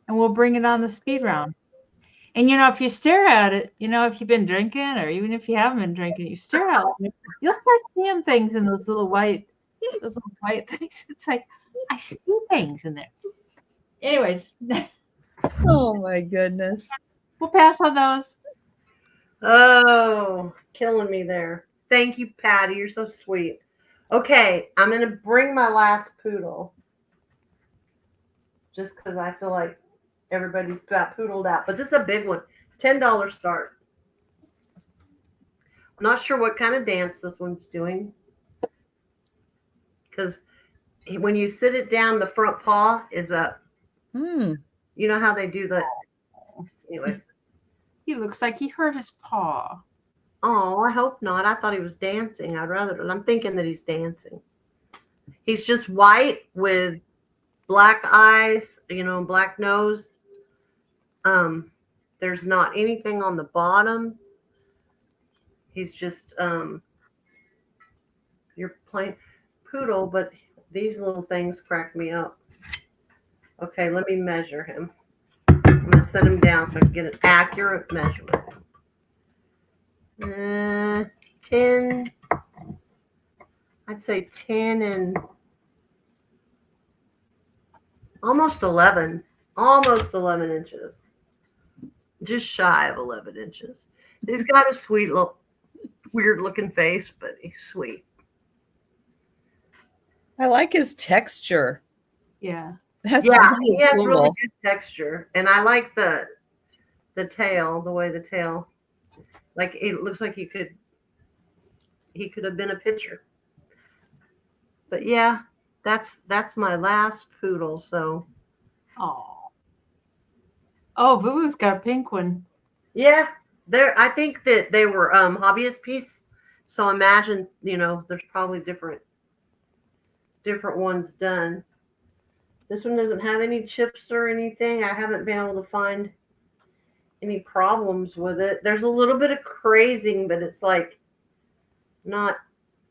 and we'll bring it on the speed round. And if you stare at it, if you've been drinking or even if you haven't been drinking, you stare at it, you'll start seeing things in those little white things. It's like, I see things in there. Anyways. Oh my goodness. We'll pass on those. Oh, killing me there. Thank you, Patty. You're so sweet. Okay, I'm going to bring my last poodle. Just because I feel like everybody's got poodled out. But this is a big one. $10 start. I'm not sure what kind of dance this one's doing. Because when you sit it down, the front paw is up. You know how they do that? Anyway. He looks like he hurt his paw. Oh, I hope not. I thought he was dancing. I'm thinking that he's dancing. He's just white with black eyes, black nose. There's not anything on the bottom. He's just you're plain poodle, but these little things crack me up. Okay, let me measure him. I'm gonna set him down so I can get an accurate measurement. 10. I'd say 10 and almost 11. Almost 11 inches. Just shy of 11 inches. He's got a sweet little, weird looking face, but he's sweet. I like his texture. Yeah. That's he has cool. really good texture. And I like the tail, the way the tail, like it looks like he could have been a picture. But yeah, that's my last poodle, so. Oh, Vuvu's got a pink one. Yeah, I think that they were hobbyist piece. So imagine, there's probably different ones done. This one doesn't have any chips or anything. I haven't been able to find any problems with it. There's a little bit of crazing, but it's like not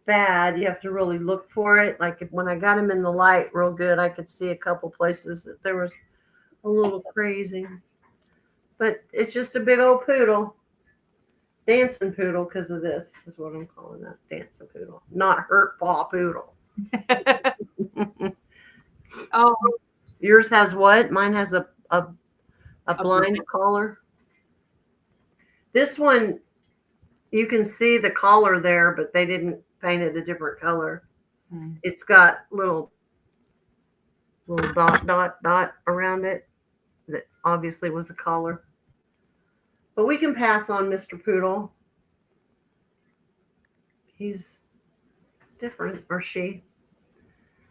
bad. You have to really look for it. Like when I got him in the light real good, I could see a couple places that there was a little crazing. But it's just a big old poodle. Dancing poodle, because of this is what I'm calling that. Dancing poodle. Not hurt paw poodle. Oh. Yours has what? Mine has a blind collar. This one, you can see the collar there, but they didn't paint it a different color. It's got little dot around it that obviously was a collar. But we can pass on Mr. Poodle. He's different, or she.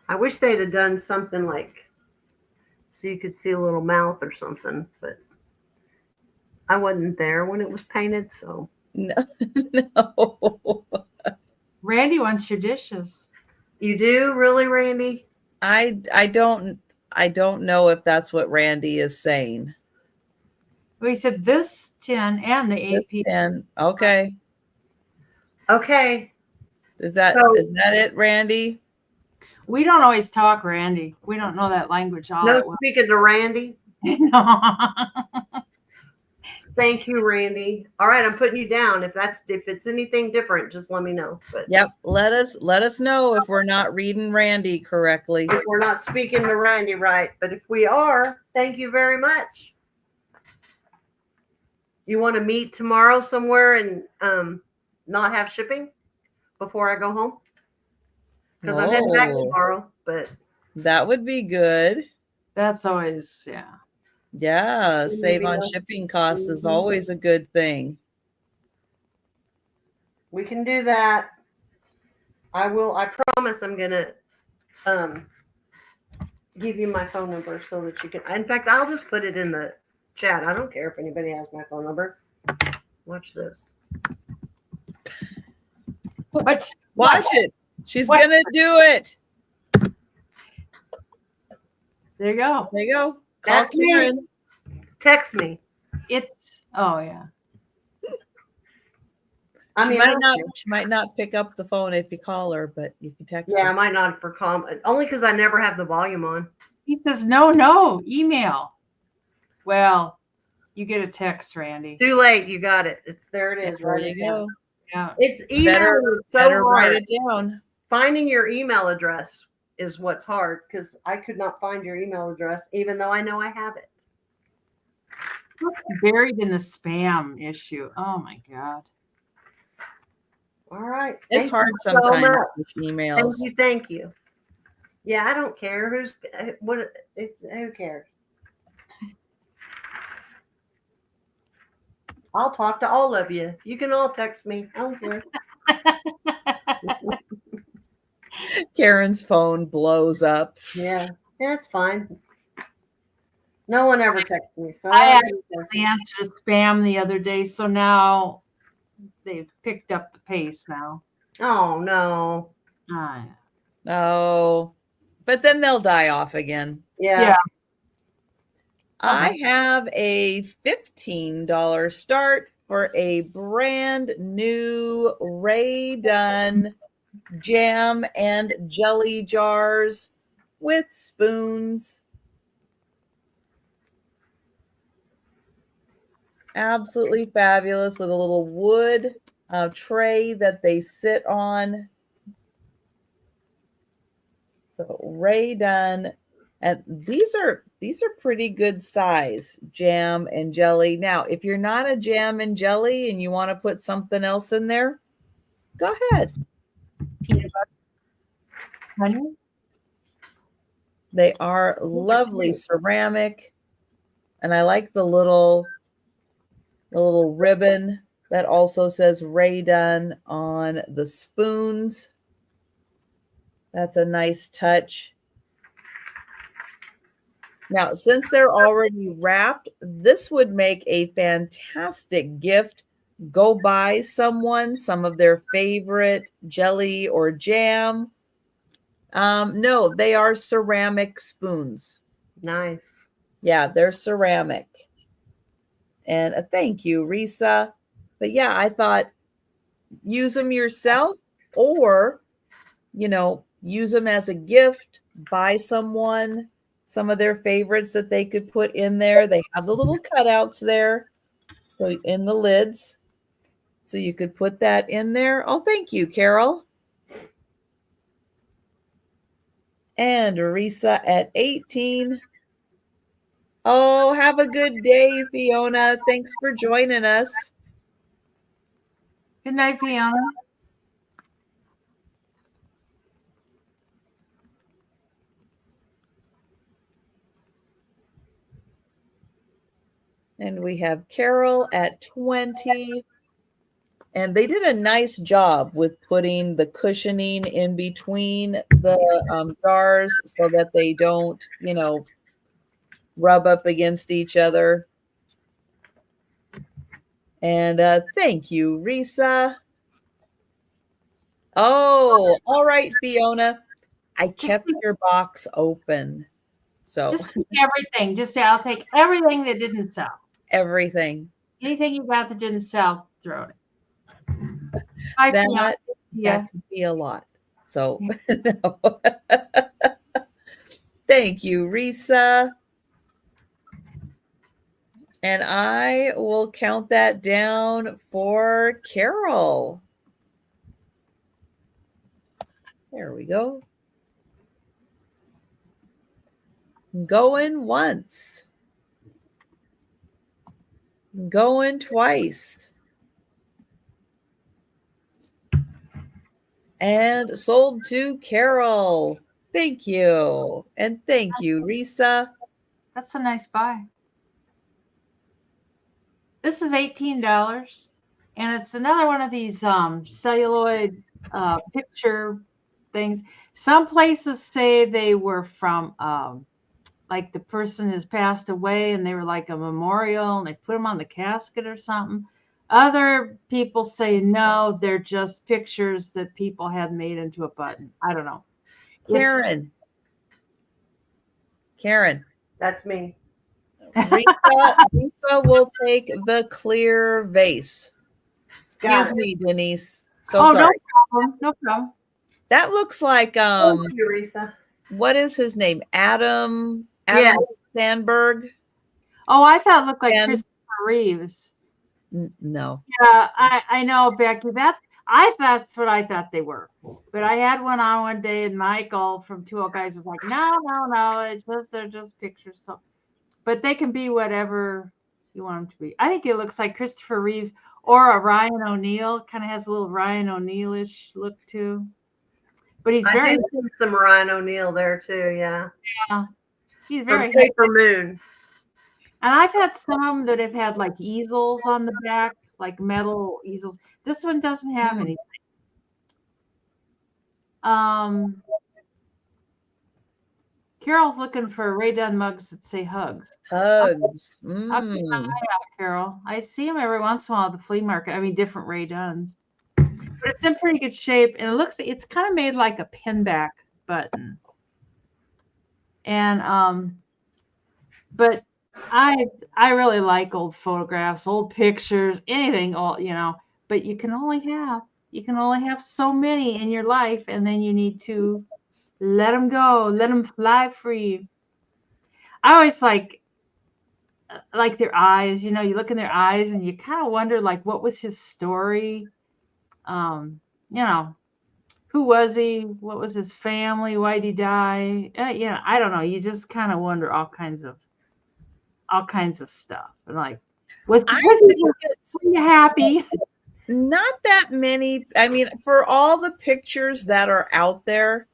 I wish they'd have done something like so you could see a little mouth or something, but I wasn't there when it was painted, so. No. Randy wants your dishes. You do, really, Randy? I don't know if that's what Randy is saying. We said this tin and the AP. 10. Okay. Okay. Is that it, Randy? We don't always talk, Randy. We don't know that language all that well. Speaking to Randy. No. Thank you, Randy. All right, I'm putting you down. If it's anything different, just let me know. But yep, let us know if we're not reading Randy correctly. If we're not speaking to Randy right. But if we are, thank you very much. You want to meet tomorrow somewhere and not have shipping before I go home? Because I'm heading back tomorrow, but that would be good. That's always, Yeah, save on shipping costs is always a good thing. We can do that. I promise I'm gonna give you my phone number so that you can. In fact, I'll just put it in the chat. I don't care if anybody has my phone number. Watch this. Watch it. She's gonna do it. There you go. There you go. Call Karen. Text me. She might not pick up the phone if you call her, but you can text her. Yeah, I might not for comment. Only because I never have the volume on. He says, no, email. Well, you get a text, Randy. Too late. You got it. There it is. There you go. Yeah. It's email. Better write it down. Finding your email address is what's hard because I could not find your email address, even though I know I have it. Buried in the spam issue. Oh my God. All right. It's hard sometimes with emails. Thank you. Yeah, I don't care who cares. I'll talk to all of you. You can all text me. I don't care. Karen's phone blows up. Yeah, that's fine. No one ever texts me. So I actually answered a spam the other day, so now they've picked up the pace now. Oh no. Oh, but then they'll die off again. Yeah. I have a $15 start for a brand new Ray Dunn jam and jelly jars with spoons. Absolutely fabulous with a little wood tray that they sit on. So Ray Dunn, and these are pretty good size, jam and jelly. Now, if you're not a jam and jelly and you want to put something else in there, go ahead. Peanut butter. Honey? They are lovely ceramic, and I like the little ribbon that also says Ray Dunn on the spoons. That's a nice touch. Now, since they're already wrapped, this would make a fantastic gift. Go buy someone some of their favorite jelly or jam. No, they are ceramic spoons. Nice. Yeah, they're ceramic. And thank you, Risa. But yeah, I thought use them yourself or, use them as a gift. Buy someone some of their favorites that they could put in there. They have the little cutouts there. So in the lids. So you could put that in there. Oh, thank you, Carol. And Risa at 18. Oh, have a good day, Fiona. Thanks for joining us. Good night, Fiona. And we have Carol at 20. And they did a nice job with putting the cushioning in between the jars so that they don't, rub up against each other. And thank you, Risa. Oh, all right, Fiona. I kept your box open. So just take everything. Just say, I'll take everything that didn't sell. Everything. Anything you got that didn't sell, throw it. That could be a lot. So thank you, Risa. And I will count that down for Carol. There we go. Going once. Going twice. And sold to Carol. Thank you. And thank you, Risa. That's a nice buy. This is $18. And it's another one of these celluloid picture things. Some places say they were from like the person has passed away and they were like a memorial and they put them on the casket or something. Other people say no, they're just pictures that people had made into a button. I don't know. Karen. That's me. Risa will take the clear vase. Excuse me, Denise. So sorry. No problem. That looks like Thank you, Risa. What is his name? Adam Sandberg. Oh, I thought it looked like Christopher Reeves. No. Yeah, I know, Becky. That's what I thought they were. But I had one on one day, and Michael from 2 Guys was like, no, they're just pictures. So, but they can be whatever you want them to be. I think it looks like Christopher Reeves or a Ryan O'Neal. Kind of has a little Ryan O'Neal-ish look too. But he's very. I do see some Ryan O'Neal there too. Yeah. Yeah. He's very Paper Moon. And I've had some that have had like easels on the back, like metal easels. This one doesn't have anything. Carol's looking for Ray Dunn mugs that say hugs. Hugs. I'll keep my eye out, Carol. I see them every once in a while at the flea market. I mean, different Ray Dunns. But it's in pretty good shape. And it's kind of made like a pinback button. And, but I really like old photographs, old pictures, anything, but you can only have so many in your life, and then you need to let them go, let them fly free. I always like their eyes, you look in their eyes and you kind of wonder, like, what was his story? Who was he? What was his family? Why'd he die? I don't know. You just kind of wonder all kinds of stuff. And like, was he happy? Not that many. I mean, for all the pictures that are out there,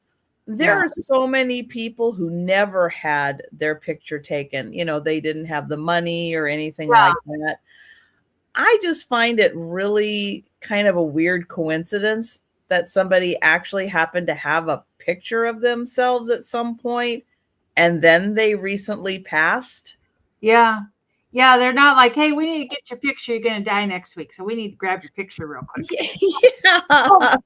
there are so many people who never had their picture taken. They didn't have the money or anything like that. I just find it really kind of a weird coincidence that somebody actually happened to have a picture of themselves at some point and then they recently passed. Yeah. Yeah, they're not like, hey, we need to get your picture. You're going to die next week. So we need to grab your picture real quick. Yeah.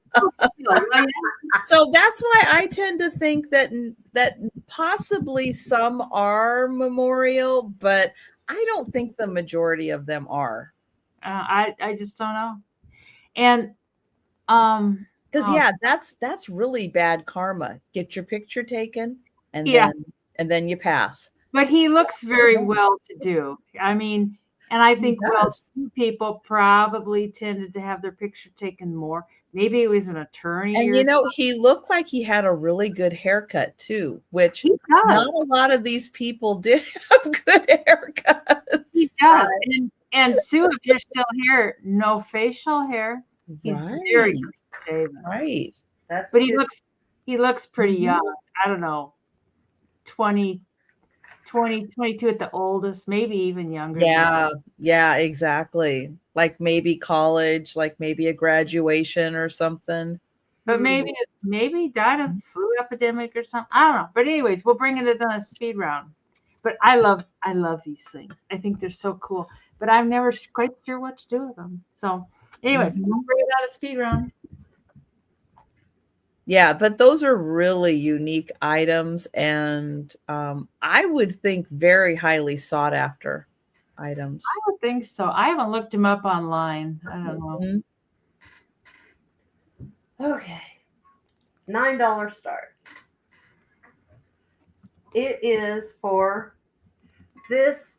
So that's why I tend to think that possibly some are memorial, but I don't think the majority of them are. I just don't know. And because that's really bad karma. Get your picture taken and then you pass. But he looks very well to do. I mean, and I think well-to-do people probably tended to have their picture taken more. Maybe he was an attorney. And he looked like he had a really good haircut too, which not a lot of these people did have good haircuts. He does. And Sue, if you're still here, no facial hair. He's very good shaven. Right. But he looks pretty young. I don't know, 20, 22 at the oldest, maybe even younger. Yeah, exactly. Like maybe college, like maybe a graduation or something. But maybe he died of the flu epidemic or something. I don't know. But anyways, we'll bring it on a speed round. But I love these things. I think they're so cool. But I'm never quite sure what to do with them. So anyways, we'll bring it on a speed round. Yeah, but those are really unique items, and I would think very highly sought after items. I would think so. I haven't looked them up online. I don't know. Okay. $9 start. It is for this.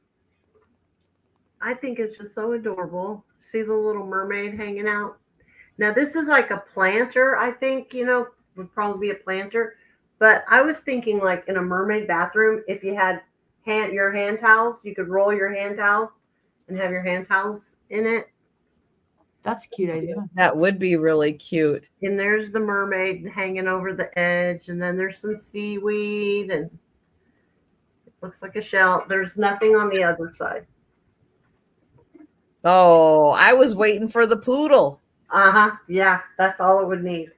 I think it's just so adorable. See the little mermaid hanging out? Now, this is like a planter, I think, would probably be a planter. But I was thinking like in a mermaid bathroom, if you had your hand towels, you could roll your hand towels and have your hand towels in it. That's a cute idea. That would be really cute. And there's the mermaid hanging over the edge, and then there's some seaweed, and it looks like a shell. There's nothing on the other side. Oh, I was waiting for the poodle. Uh-huh. Yeah, that's all it would need.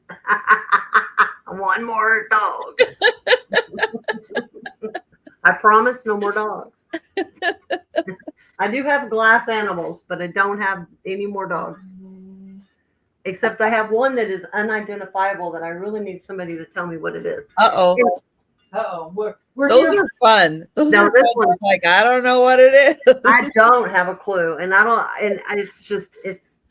One more dog. I promise no more dogs. I do have glass animals, but I don't have any more dogs. Except I have one that is unidentifiable that I really need somebody to tell me what it is. Uh-oh. We're Those here. are fun. Those No, are this fun. one's- It's like, I don't know what it is. I don't have a clue, and it's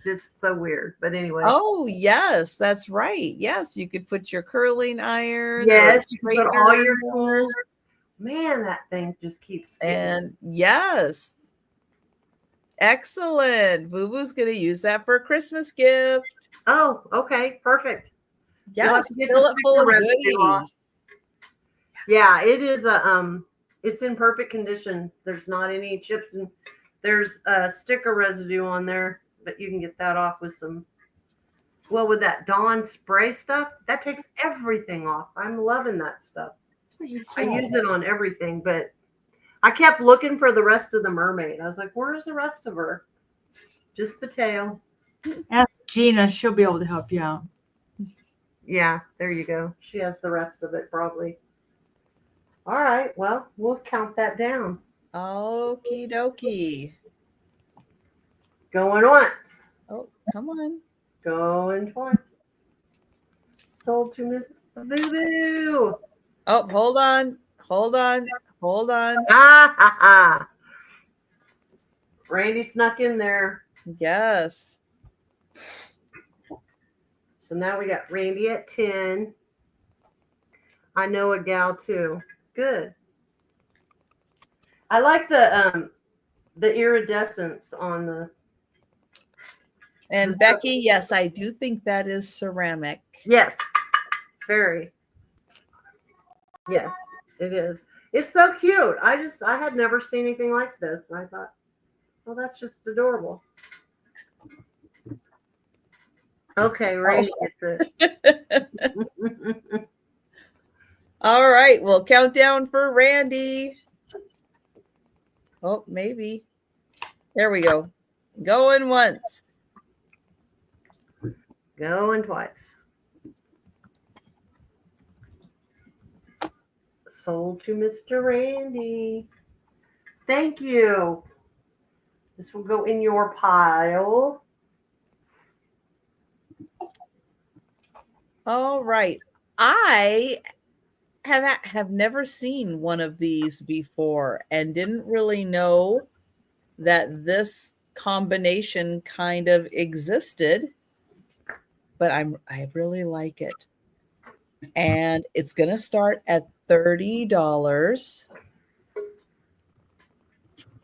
just so weird. But anyway. Oh, yes, that's right. Yes, you could put your curling irons. Yes, you can put all straightener your in there. tools. Man, that thing just keeps spinning. And yes. Excellent. Boo Boo's going to use that for a Christmas gift. Oh, okay, perfect. You'll have Yes, to get fill the it full of sticker residue off. goodies. Yeah, it is it's in perfect condition. There's not any chips, and there's sticker residue on there, but you can get that off with with that Dawn spray stuff. That takes everything off. I'm loving that stuff. That's what you I said. use it on everything, but I kept looking for the rest of the mermaid. I was like, where's the rest of her? Just the tail. Ask Gina. She'll be able to help you out. Yeah, there you go. She has the rest of it probably. All right, well, we'll count that down. Okie dokie. Going once, Oh, come on. going twice. Sold to Miss Boo-Boo. Oh, hold on. Hold on. Hold on. Ha ha ha. Randy snuck in there. Yes. So now we got Randy at 10. I know a gal too. Good. I like the iridescence on the. And Becky, yes, I do think that is ceramic. Yes, very. Yes, it is. It's so cute. I had never seen anything like this. And I thought, well, that's just adorable. Okay, Randy gets it. All right, well, countdown for Randy. Oh, maybe. There we go. Going once. Going twice. Sold to Mr. Randy. Thank you. This will go in your pile. All right. I have never seen one of these before and didn't really know that this combination kind of existed, but I really like it. And it's going to start at $30.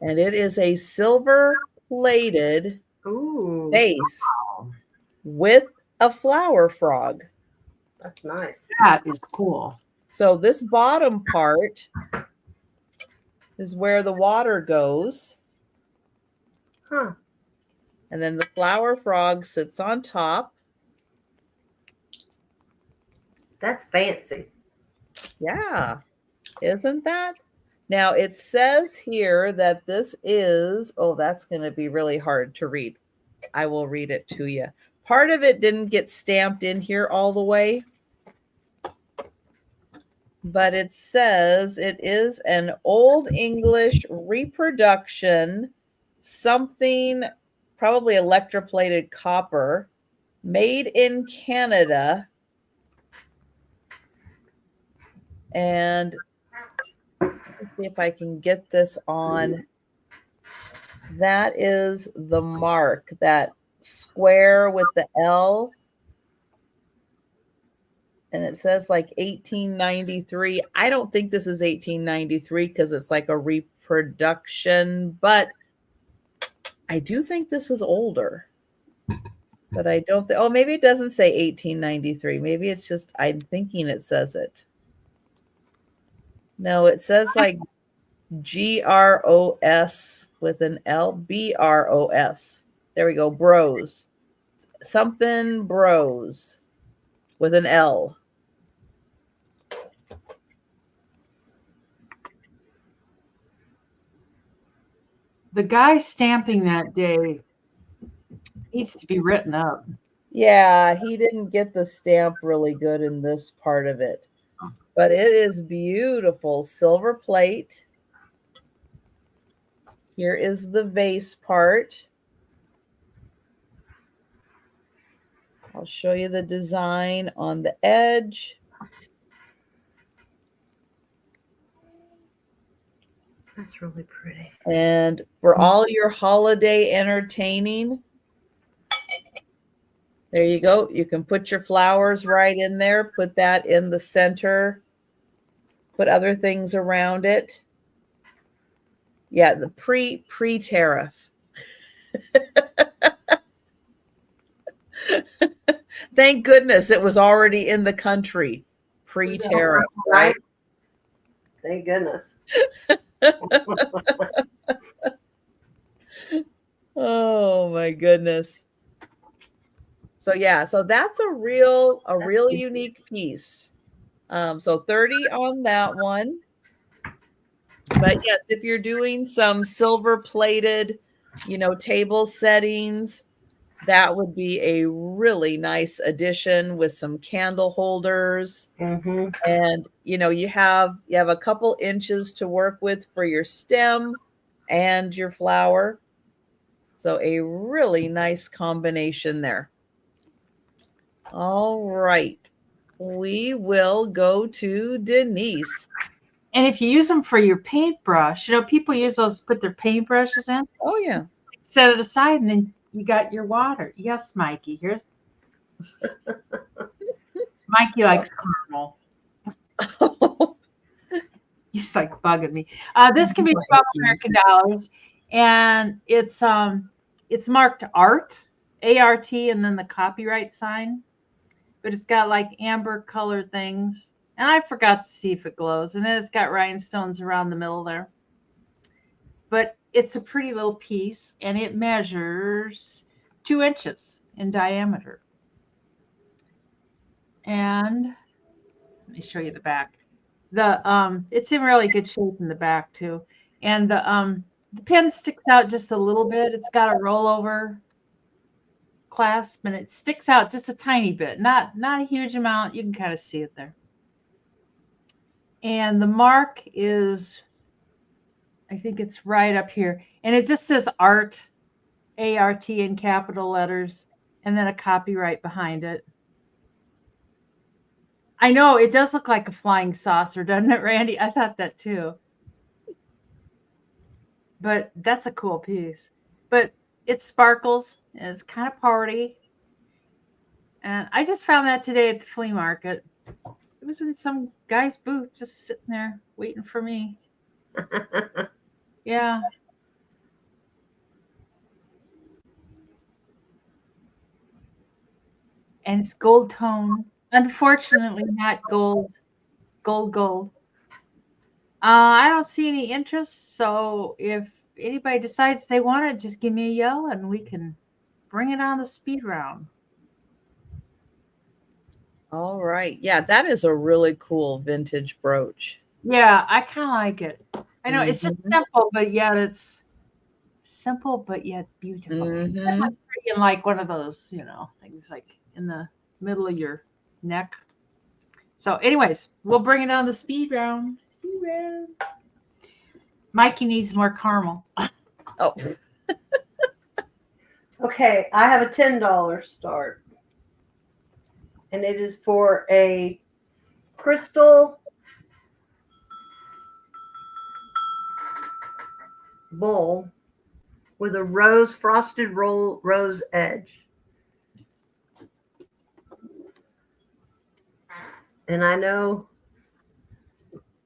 And it is a silver plated Ooh, base with a flower frog. that's nice. That is cool. So this bottom part is where the water goes. Huh. And then the flower frog sits on top. That's fancy. Yeah. Isn't that? Now it says here that this is, oh, that's going to be really hard to read. I will read it to you. Part of it didn't get stamped in here all the way. But it says it is an Old English reproduction, something, probably electroplated copper, made in Canada. And let's see if I can get this on. That is the mark, that square with the L. And it says like 1893. I don't think this is 1893 because it's like a reproduction, but I do think this is older. But I don't think, oh, maybe it doesn't say 1893. Maybe it's just, I'm thinking it says it. No, it says like GROS with an L, B-R-O-S. There we go, bros. Something bros with an L. The guy stamping that day needs to be written up. Yeah, he didn't get the stamp really good in this part of it. But it is beautiful. Silver plate. Here is the vase part. I'll show you the design on the edge. That's really pretty. And for all your holiday entertaining, there you go. You can put your flowers right in there. Put that in the center. Put other things around it. Yeah, the pre-tariff. Thank goodness it was already in the country. Pre-tariff, right? Thank goodness. Oh my goodness. So yeah, so that's a really unique piece. So 30 on that one. But yes, if you're doing some silver plated, table settings, that would be a really nice addition with some candle holders. Mm-hmm. And you have a couple inches to work with for your stem and your flower. So a really nice combination there. All right. We will go to Denise. And if you use them for your paintbrush, people use those, put their paintbrushes in. Oh, yeah. Set it aside, and then you got your water. Yes, Mikey. Here's Mikey likes caramel. He's like bugging me. This can be 12 American dollars, and it's marked art, A-R-T, and then the copyright sign. But it's got like amber colored things. And I forgot to see if it glows. And then it's got rhinestones around the middle there. But it's a pretty little piece, and it measures 2 inches in diameter. And let me show you the back. It's in really good shape in the back too. And the pen sticks out just a little bit. It's got a rollover clasp, and it sticks out just a tiny bit, not a huge amount. You can kind of see it there. And the mark is, I think it's right up here, and it just says art, A-R-T, in capital letters, and then a copyright behind it. I know it does look like a flying saucer, doesn't it, Randy? I thought that too. But that's a cool piece. But it sparkles, and it's kind of party. And I just found that today at the flea market. It was in some guy's booth, just sitting there waiting for me. Yeah. And it's gold tone. Unfortunately, not gold. Gold. I don't see any interest, so if anybody decides they want it, just give me a yell and we can bring it on the speed round. All right. Yeah, that is a really cool vintage brooch. Yeah, I kind of like it. I know it's just simple, but yet it's simple, but yet beautiful. It's like pretty in like one of those, things like in the middle of your neck. So anyways, we'll bring it on the speed round. Mikey needs more caramel. Oh. Okay, I have a $10 start. And it is for a crystal bowl with a frosted rose edge. And I know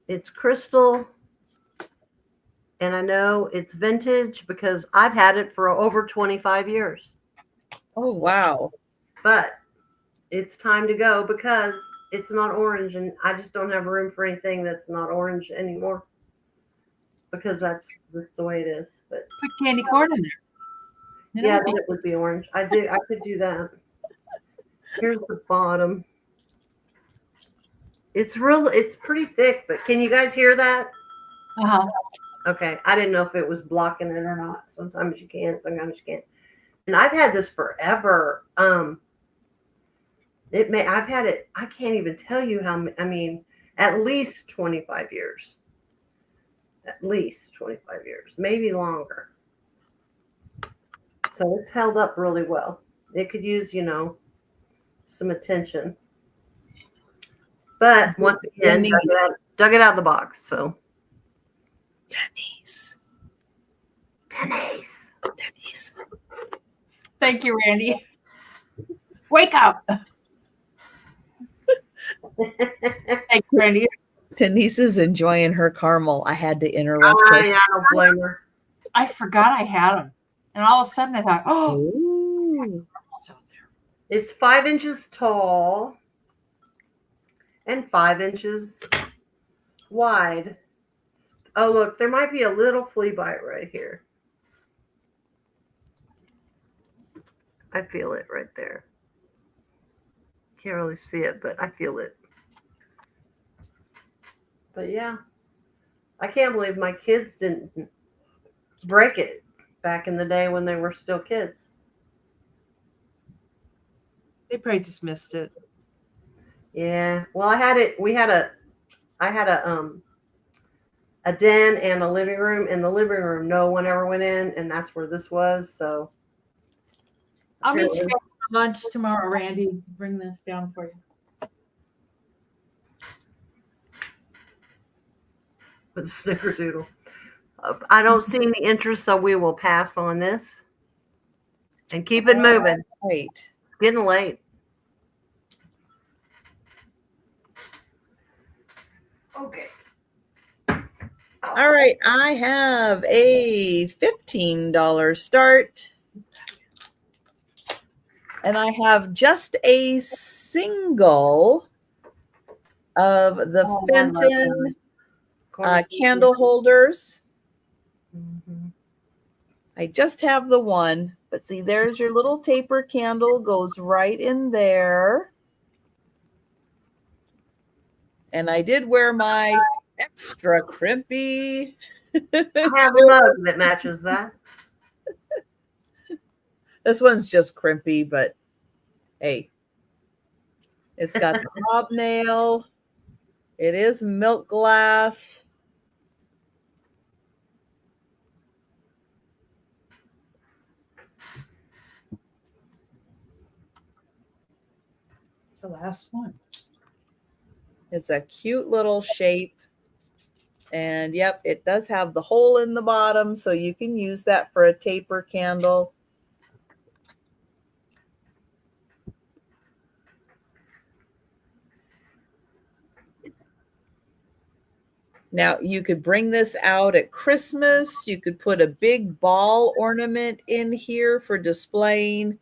it's crystal, and I know it's vintage because I've had it for over 25 years. Oh, wow. But it's time to go because it's not orange, and I just don't have room for anything that's not orange anymore. because that's just the way it is. But Put candy corn in there. yeah, then it would be orange. I could do that. Here's the bottom. It's pretty thick, but can you guys hear that? Uh-huh. Okay. I didn't know if it was blocking it or not. Sometimes you can, sometimes you can't. And I've had this forever. I've had it, I can't even tell you how, I mean, at least 25 years. At least 25 years, maybe longer. So it's held up really well. It could use, some attention. But once again, dug it out of the box. So Denise. Thank you, Randy. Wake up. Thank you, Randy. Denise is enjoying her caramel. I had to interrupt her. I don't blame her. I forgot I had them. And all of a sudden I thought, oh, Ooh. It's 5 inches tall and 5 inches wide. Oh, look, there might be a little flea bite right here. I feel it right there. Can't really see it, but I feel it. But yeah, I can't believe my kids didn't break it back in the day when they were still kids. they probably just missed it. Yeah. Well, I had a den and a living room. In the living room, no one ever went in, and that's where this was. So I'll meet you guys for lunch tomorrow, Randy. Bring this down for you. with the snickerdoodle. I don't see any interest, so we will pass on this and keep it moving. Right. It's getting late. Okay. All right. I have a $15 start. And I have just a single of the Fenton candle holders. Mm-hmm. I just have the one, but see, there's your little taper candle, goes right in there. And I did wear my extra crimpy. I have a mug that matches that. This one's just crimpy, but hey, it's got the hobnail. It is milk glass. It's the last one. It's a cute little shape. And yep, it does have the hole in the bottom, so you can use that for a taper candle. Now, you could bring this out at Christmas. You could put a big ball ornament in here for displaying.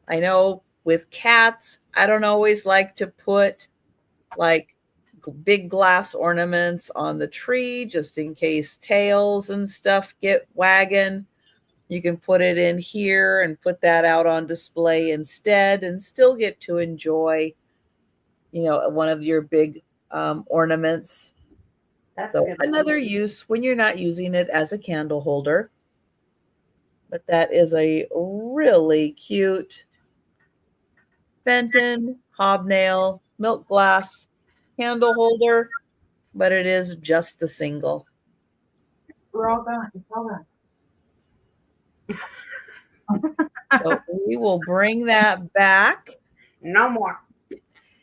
I know with cats, I don't always like to put like big glass ornaments on the tree just in case tails and stuff get wagging. You can put it in here and put that out on display instead and still get to enjoy, one of your big ornaments. That's So good. another use when you're not using it as a candle holder. But that is a really cute Fenton hobnail milk glass candle holder, but it is just the single. We're all done. It's all done. So we will bring that back. No more.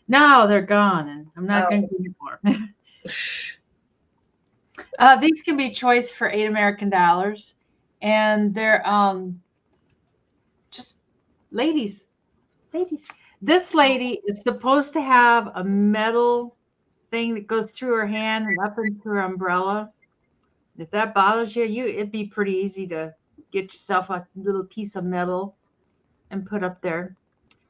No, they're gone, and I'm not going to do more. These can be choice for $8 American, and they're just ladies. This lady is supposed to have a metal thing that goes through her hand and up into her umbrella. If that bothers you, it'd be pretty easy to get yourself a little piece of metal and put up there.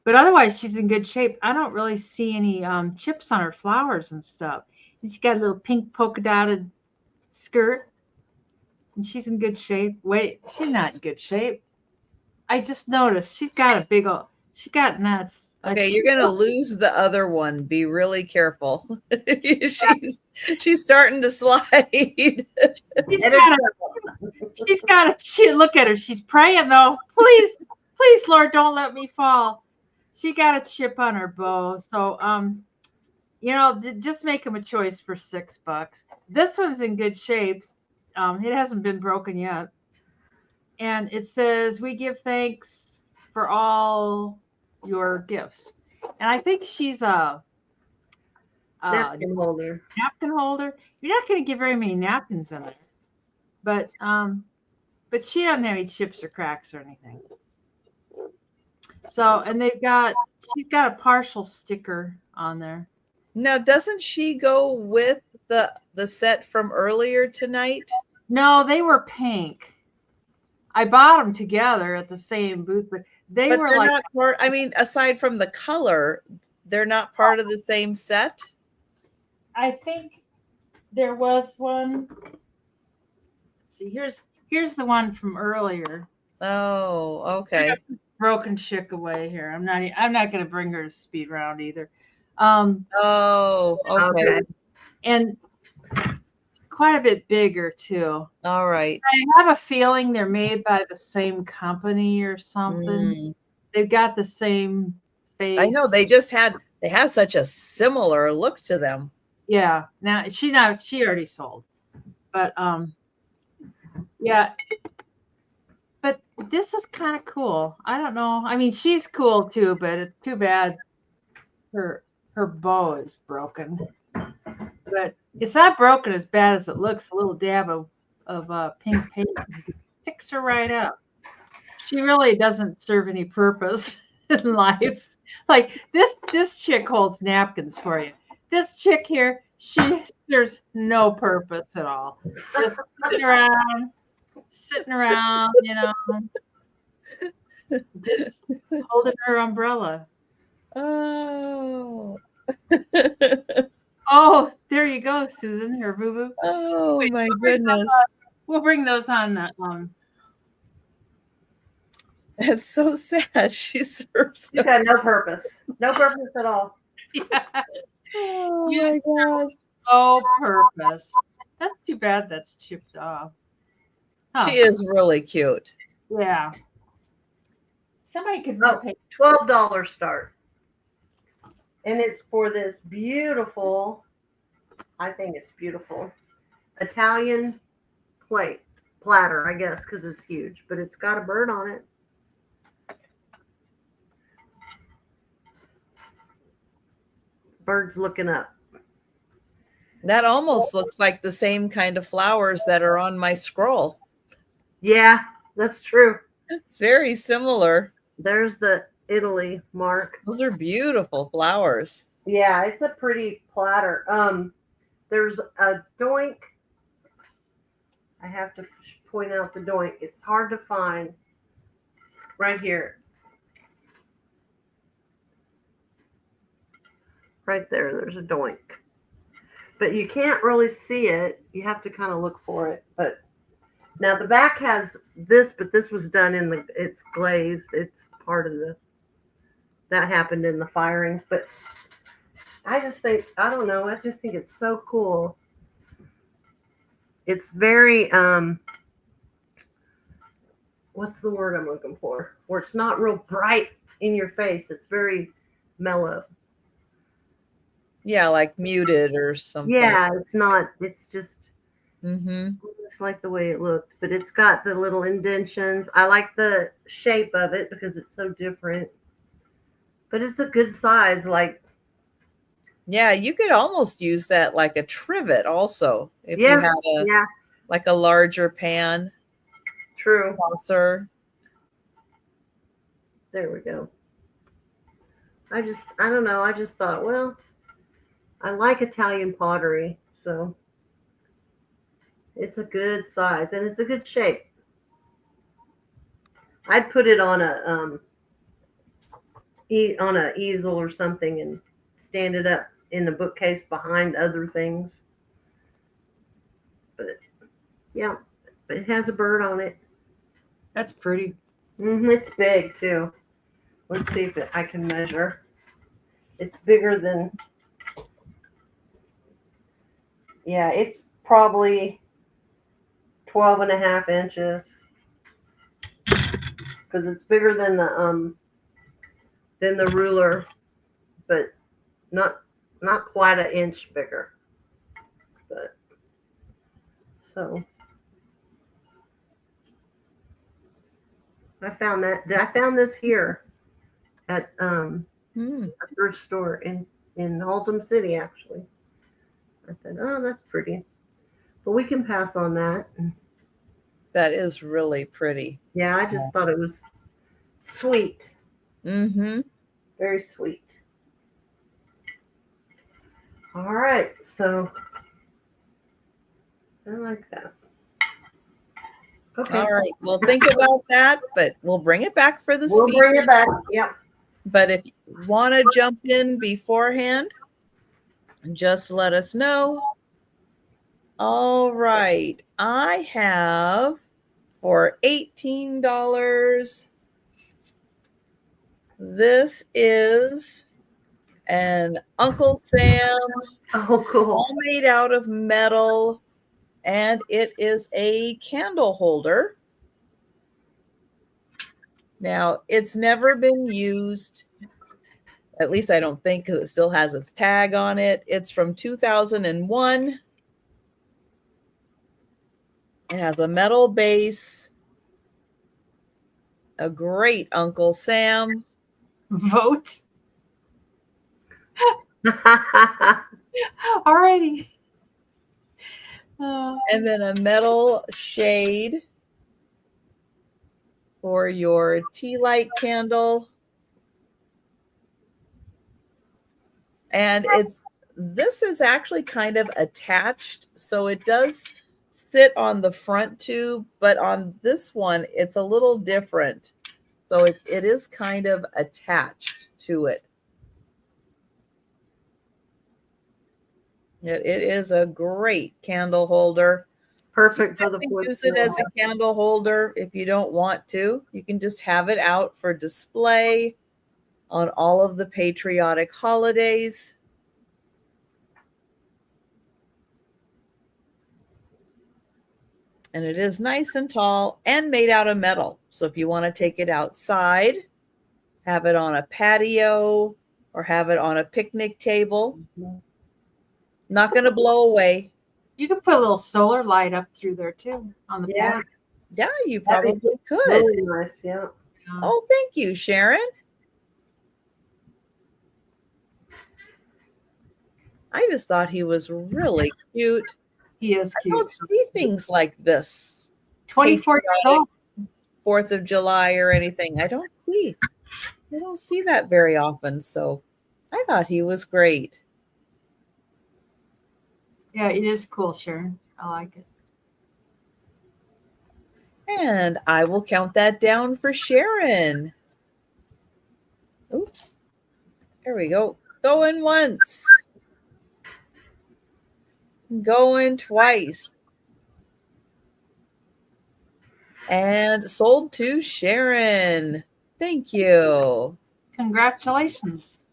But otherwise, she's in good shape. I don't really see any chips on her flowers and stuff. She's got a little pink polka dotted skirt and she's in good shape. Wait, she's not in good shape. I just noticed she's got a big old. She got nuts. Okay, you're gonna lose the other one. Be really careful. she's starting to slide. She's got a shit. Look at her. She's praying though. Please, Lord, don't let me fall. She got a chip on her bow. So, just make him a choice for $6. This one's in good shape. It hasn't been broken yet. And it says, "We give thanks for all your gifts." And I think she's a napkin holder. Napkin holder. You're not going to get very many napkins in there, but she doesn't have any chips or cracks or anything. So, and she's got a partial sticker on there. Now, doesn't she go with the set from earlier tonight? No, they were pink. I bought them together at the same booth, but they're like, not part. I mean, aside from the color, they're not part of the same set. I think there was one. Let's see, here's the one from earlier. Oh, okay. Broken chick away here. I'm not going to bring her to speed round either. Oh, okay. And quite a bit bigger too. All right. I have a feeling they're made by the same company or something. They've got the same face. I know they have such a similar look to them. Yeah. Now she already sold. But yeah. But this is kind of cool. I don't know. I mean, she's cool too, but it's too bad her bow is broken. But it's not broken as bad as it looks. A little dab of pink paint fix her right up. She really doesn't serve any purpose in life. Like this chick holds napkins for you. This chick here, there's no purpose at all. Just sitting around, just holding her umbrella. Oh. Oh, there you go, Susan. Her boo-boo. Oh, my goodness. We'll bring those on that That's so sad. She serves. She's got no purpose. No purpose at all. Yeah. Oh my God. No purpose. That's too bad that's chipped off. Huh. She is really cute. Yeah. Somebody could pay $12 start. And it's for this beautiful, I think it's beautiful, Italian platter, I guess, because it's huge. But it's got a bird on it. Bird's looking up. That almost looks like the same kind of flowers that are on my scroll. Yeah, that's true. It's very similar. There's the Italy mark. Those are beautiful flowers. Yeah, it's a pretty platter. There's a doink. I have to point out the doink. It's hard to find. Right here. Right there, there's a doink. But you can't really see it. You have to kind of look for it. But now the back has this, but this was done it's glazed. It's part of that happened in the firing. But I just think, I don't know, I just think it's so cool. It's very, what's the word I'm looking for? Where it's not real bright in your face. It's very mellow. Yeah, like muted or something. Yeah, it's not. It's just it looks like the way it looked, but it's got the little indentions. I like the shape of it because it's so different. But it's a good size. Like, yeah, you could almost use that like a trivet also if you had like a larger pan. True. Saucer. There we go. I don't know. I just thought, well, I like Italian pottery, so it's a good size and it's a good shape. I'd put it on a easel or something and stand it up in the bookcase behind other things. But yeah, It has a bird on it. That's pretty. It's big too. Let's see if I can measure. It's bigger than, yeah, it's probably 12.5 inches. Because it's bigger than the ruler, but not quite an inch bigger. But so I found this here at a thrift store in Haltom City, actually. I said, oh, that's pretty, but we can pass on that. That is really pretty. Yeah, I just thought it was sweet. Very sweet. All right, so I like that. Okay. All right. Well, think about that, but we'll bring it back for the We'll bring it back. Yep. But if you want to jump in beforehand, just let us know. All right. I have for $18. This is an Uncle Sam. Oh, cool. All made out of metal. And it is a candle holder. Now, it's never been used. At least I don't think, because it still has its tag on it. It's from 2001. It has a metal base. A great Uncle Sam. Vote. Alrighty. And then a metal shade for your tea light candle. And this is actually kind of attached, so it does sit on the front tube, but on this one, it's a little different. So it is kind of attached to it. It is a great candle holder. Perfect for the use it as a candle holder if you don't want to. You can just have it out for display on all of the patriotic holidays. And it is nice and tall and made out of metal. So if you want to take it outside, have it on a patio, or have it on a picnic table, not going to blow away. You could put a little solar light up through there too on the board. Yeah, you probably could. Really nice, yeah. Oh, thank you, Sharon. I just thought he was really cute. He is cute. I don't see things like this. 24 years old. 4th of July or anything. I don't see that very often. So I thought he was great. Yeah, it is cool, Sharon. I like it. And I will count that down for Sharon. Oops. There we go. Going once. Going twice. And sold to Sharon. Thank you. Congratulations.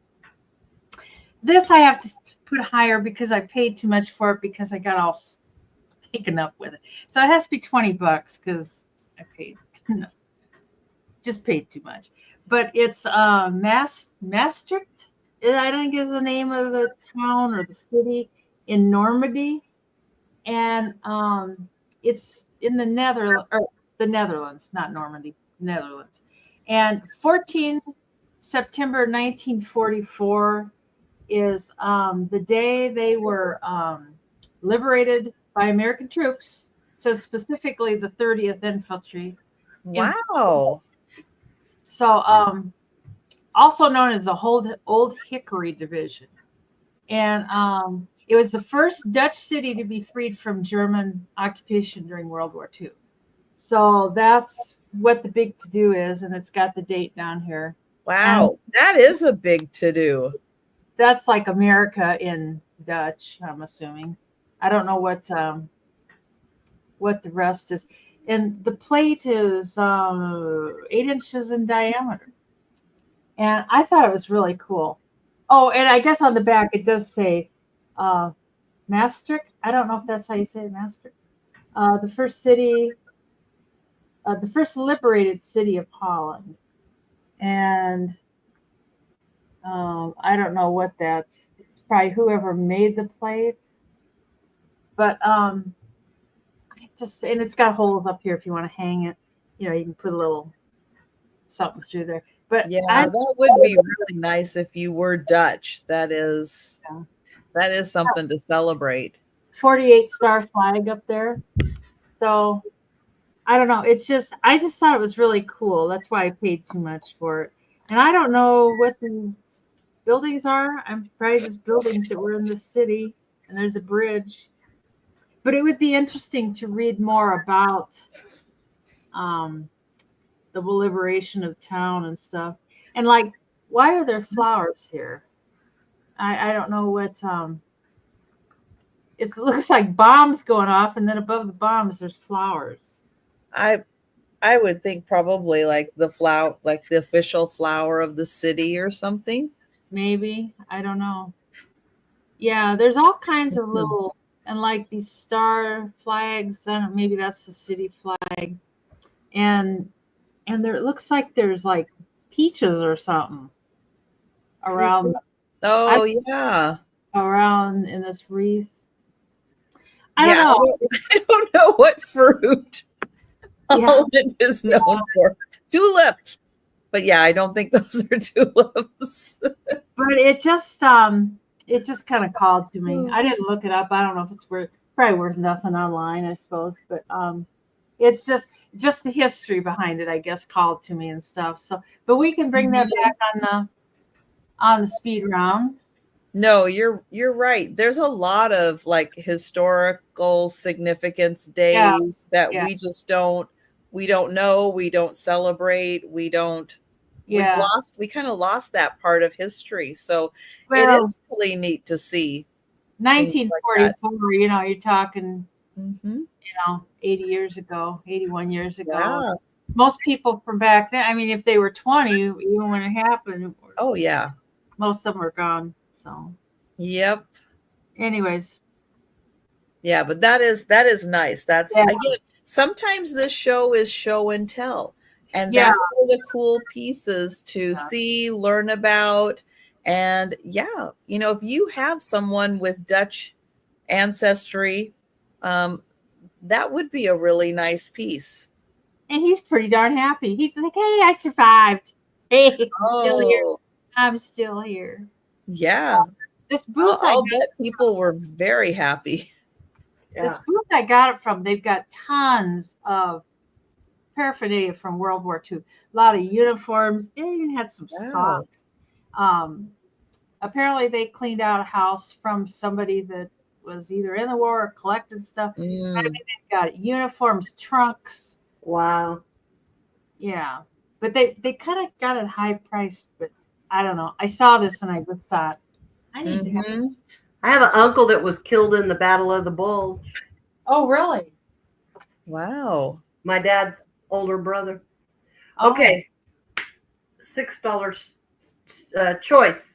This I have to put higher because I paid too much for it because I got all taken up with it. So it has to be $20 because I paid just paid too much. But it's Maastricht, I think is the name of the town or the city in Normandy, and it's in the Netherlands, not Normandy, Netherlands. And 14 September 1944 is the day they were liberated by American troops. It says specifically the 30th Infantry. Wow. So also known as the Old Hickory Division. And it was the first Dutch city to be freed from German occupation during World War II. So that's what the big to-do is, and it's got the date down here. Wow, that is a big to-do. That's like America in Dutch, I'm assuming. I don't know what the rest is. and the plate is 8 inches in diameter. And I thought it was really cool. Oh, and I guess on the back it does say Maastricht. I don't know if that's how you say it, Maastricht. The first city, the first liberated city of Holland. And I don't know what that. It's probably whoever made the plate. But and it's got holes up here if you want to hang it. You know, you can put a little something through there. But Yeah, that would be really nice if you were Dutch. That is something to celebrate. 48-star flag up there. So I don't know. I just thought it was really cool. That's why I paid too much for it. And I don't know what these buildings are. I'm probably just buildings that were in the city, and there's a bridge. But it would be interesting to read more about the liberation of town and stuff. And like, why are there flowers here? I don't know what it looks like bombs going off, and then above the bombs there's flowers. I would think probably like the flower, like the official flower of the city or something. Maybe, I don't know. Yeah, there's all kinds of little, and like these star flags. I don't, maybe that's the city flag. And there, it looks like there's like peaches or something around. Oh yeah, around in this wreath. I yeah. don't know. I don't know what fruit Holland is known for. Tulips. But yeah, I don't think those are tulips. But it just kind of called to me. I didn't look it up. I don't know if it's probably worth nothing online, I suppose. But it's just the history behind it, I guess, called to me and stuff. So, but we can bring that back on the speed round. No, you're right. There's a lot of like historical significance days that we just don't know, we don't celebrate, we kind of lost that part of history. So it is really neat to see. 1944, you know, you're talking, you know, 80 years ago, 81 years ago. Yeah. Most people from back then, I mean, if they were 20, even when it happened. Oh yeah. Most of them are gone. So. Yep. Anyways. Yeah, but that is nice. That's again, sometimes this show is show and tell. And that's one of the cool pieces to see, learn about. And yeah, you know, if you have someone with Dutch ancestry, that would be a really nice piece. And he's pretty darn happy. He's like, hey, I survived. Hey, still here. I'm still here. Yeah. This booth, I'll bet people were very happy. This booth I got it from, they've got tons of paraphernalia from World War II. A lot of uniforms. They even had some socks. Apparently they cleaned out a house from somebody that was either in the war or collected stuff. I mean, they've got uniforms, trunks. Wow. Yeah. But they kind of got it high priced, but I don't know. I saw this and I just thought, I need to have it. I have an uncle that was killed in the Battle of the Bulge. Oh, really? Wow. My dad's older brother. Okay. $6 choice.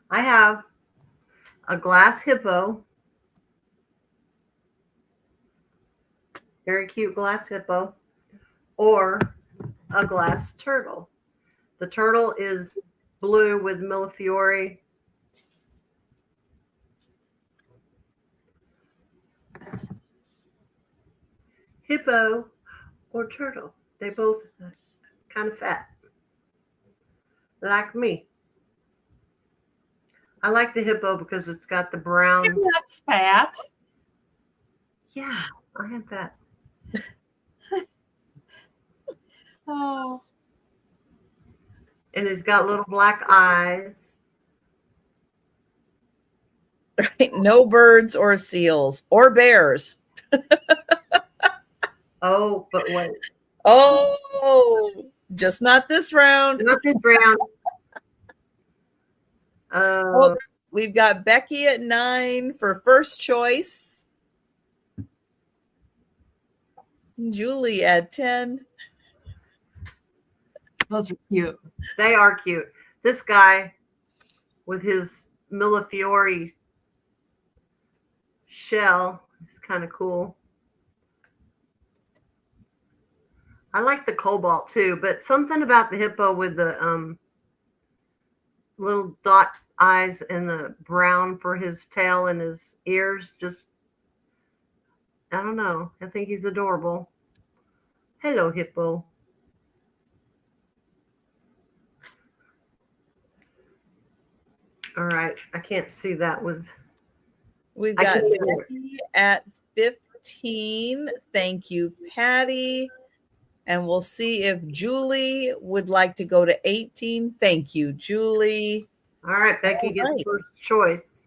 I have a glass hippo. Very cute glass hippo. Or a glass turtle. The turtle is blue with millefiori. Hippo or turtle. They both kind of fat. Like me. I like the hippo because it's got the brown. You're not fat. Yeah, I am fat. Oh. And it's got little black eyes. No birds or seals or bears. Oh, but wait. Oh, just not this round. Not this round. We've got Becky at 9 for first choice. Julie at 10. Those are cute. They are cute. This guy with his Millefiori shell is kind of cool. I like the cobalt too, but something about the hippo with the little dot eyes and the brown for his tail and his ears, just, I don't know. I think he's adorable. Hello, hippo. All right, I can't see that with. We've got Becky at 15. Thank you, Patty. And we'll see if Julie would like to go to 18. Thank you, Julie. All right, Becky gets first choice.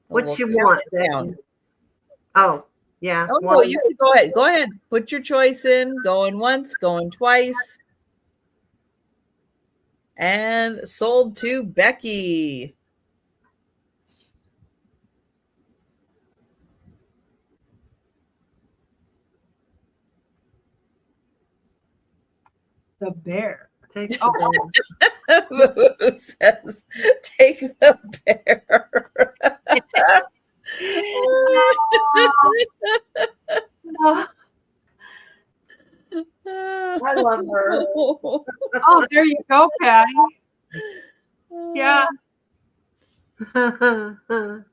What you want, Becky? Oh, yeah. Oh, no, you can go ahead. Go ahead. Put your choice in. Going once, going twice. And sold to Becky. The bear. Take the Who says, take the bear. I love her. Oh, there you go, Patty. Yeah. That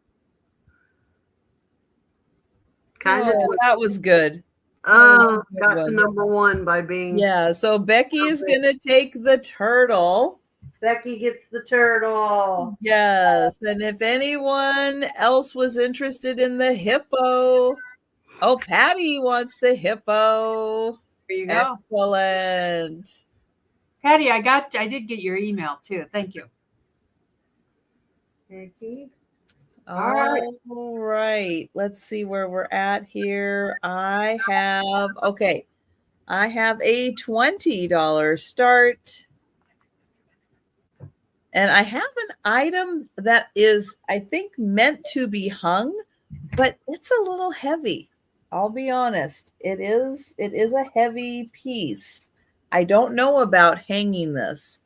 was good. Oh, got to number one by being. Yeah, so Becky is going to take the turtle. Becky gets the turtle. Yes, and if anyone else was interested in the hippo, oh, Patty wants the hippo. There you go. Excellent. Patty, I did get your email too. Thank you. Becky. All right. Let's see where we're at here. I have a $20 start. And I have an item that is, I think, meant to be hung, but it's a little heavy. I'll be honest. It is a heavy piece. I don't know about hanging this.